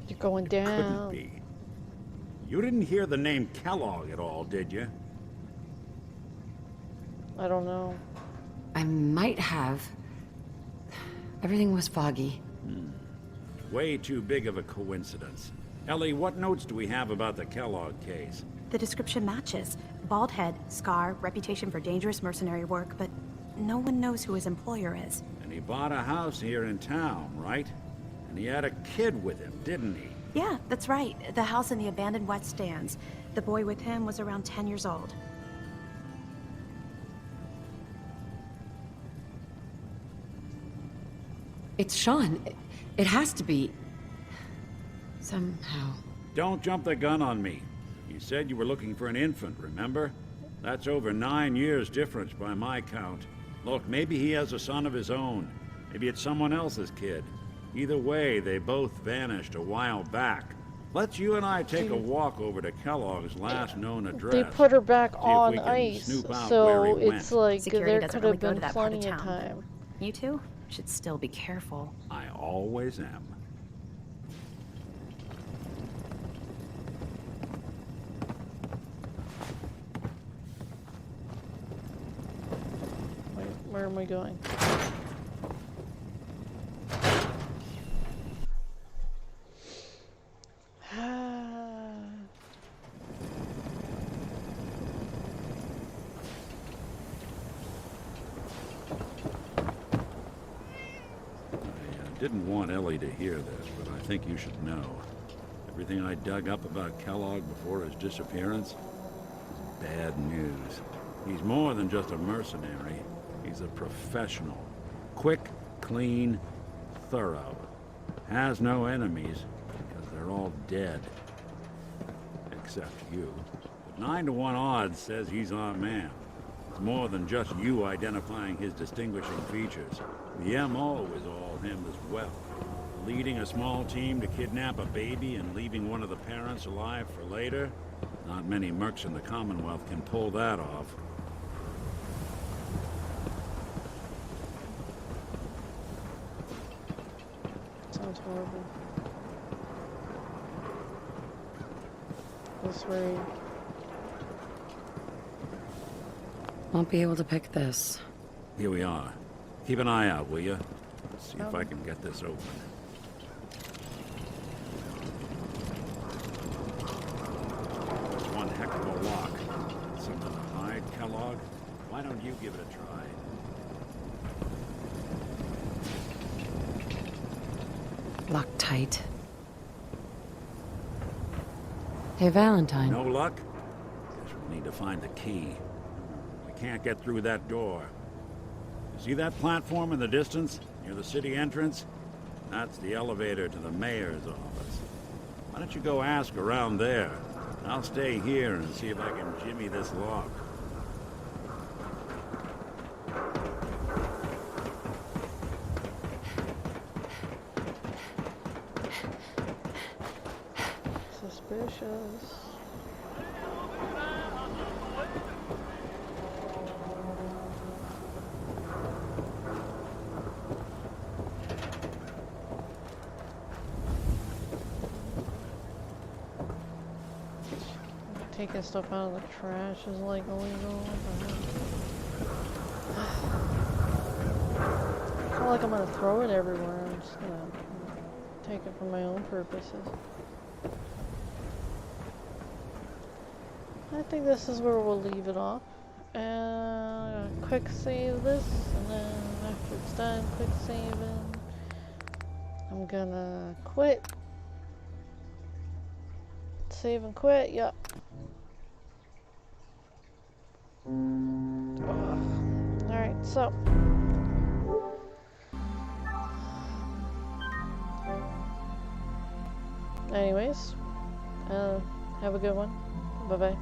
[SPEAKER 1] You're going
[SPEAKER 4] Couldn't
[SPEAKER 1] down.
[SPEAKER 4] be. You didn't hear the name Kellogg at all, did you?
[SPEAKER 1] I don't know.
[SPEAKER 6] I might have. Everything was foggy.
[SPEAKER 4] Way too big of a coincidence. Ellie, what notes do we have about the Kellogg case?
[SPEAKER 13] The description matches. Bald head, scar, reputation for dangerous mercenary work, but no one knows who his employer is.
[SPEAKER 4] And he bought a house here in town, right? And he had a kid with him, didn't he?
[SPEAKER 13] Yeah, that's right. The house in the abandoned West Stands. The boy with him was around 10 years old.
[SPEAKER 6] It's Sean. It has to be. Somehow.
[SPEAKER 4] Don't jump the gun on me. You said you were looking for an infant, remember? That's over 9 years difference by my count. Look, maybe he has a son of his own. Maybe it's someone else's kid. Either way, they both vanished a while back. Let's you and I take a walk over to Kellogg's last known address.
[SPEAKER 1] They put her back
[SPEAKER 4] See if
[SPEAKER 1] on
[SPEAKER 4] we can
[SPEAKER 1] ice,
[SPEAKER 4] snoop out where
[SPEAKER 1] so
[SPEAKER 4] he
[SPEAKER 1] it's
[SPEAKER 4] went.
[SPEAKER 1] like
[SPEAKER 13] Security
[SPEAKER 1] there
[SPEAKER 13] doesn't
[SPEAKER 1] could
[SPEAKER 13] really
[SPEAKER 1] have
[SPEAKER 13] go to
[SPEAKER 1] been
[SPEAKER 13] that part of
[SPEAKER 1] plenty of
[SPEAKER 13] town.
[SPEAKER 1] time.
[SPEAKER 13] You two should still be careful.
[SPEAKER 4] I always am.
[SPEAKER 1] Wait, where am I going?
[SPEAKER 4] Didn't want Ellie to hear this, but I think you should know. Everything I dug up about Kellogg before his disappearance is bad news. He's more than just a mercenary. He's a professional. Quick, clean, thorough. Has no enemies, because they're all dead. Except you. But 9 to 1 odds says he's our man. It's more than just you identifying his distinguishing features. The MO is all him as well. Leading a small team to kidnap a baby and leaving one of the parents alive for later? Not many mercs in the Commonwealth can pull that off.
[SPEAKER 1] Sounds horrible. This way.
[SPEAKER 6] Won't be able to pick this.
[SPEAKER 4] Here we are. Keep an eye out, will you? Let's see if I can get this open. It's one heck of a lock. Something to hide, Kellogg? Why don't you give it a try?
[SPEAKER 6] Locked tight. Hey, Valentine.
[SPEAKER 4] No luck? Guess we'll need to find the key. We can't get through that door. See that platform in the distance, near the city entrance? That's the elevator to the mayor's office. Why don't you go ask around there? I'll stay here and see if I can jimmy this lock.
[SPEAKER 1] suspicious. Taking stuff out of the trash is like illegal. It's not like I'm gonna throw it everywhere. I'm just gonna take it for my own purposes. I think this is where we'll leave it off. And quick save this, and then after it's done, quick saving. I'm gonna quit. Save and quit, yep. Alright, so. Anyways, have a good one. Bye-bye.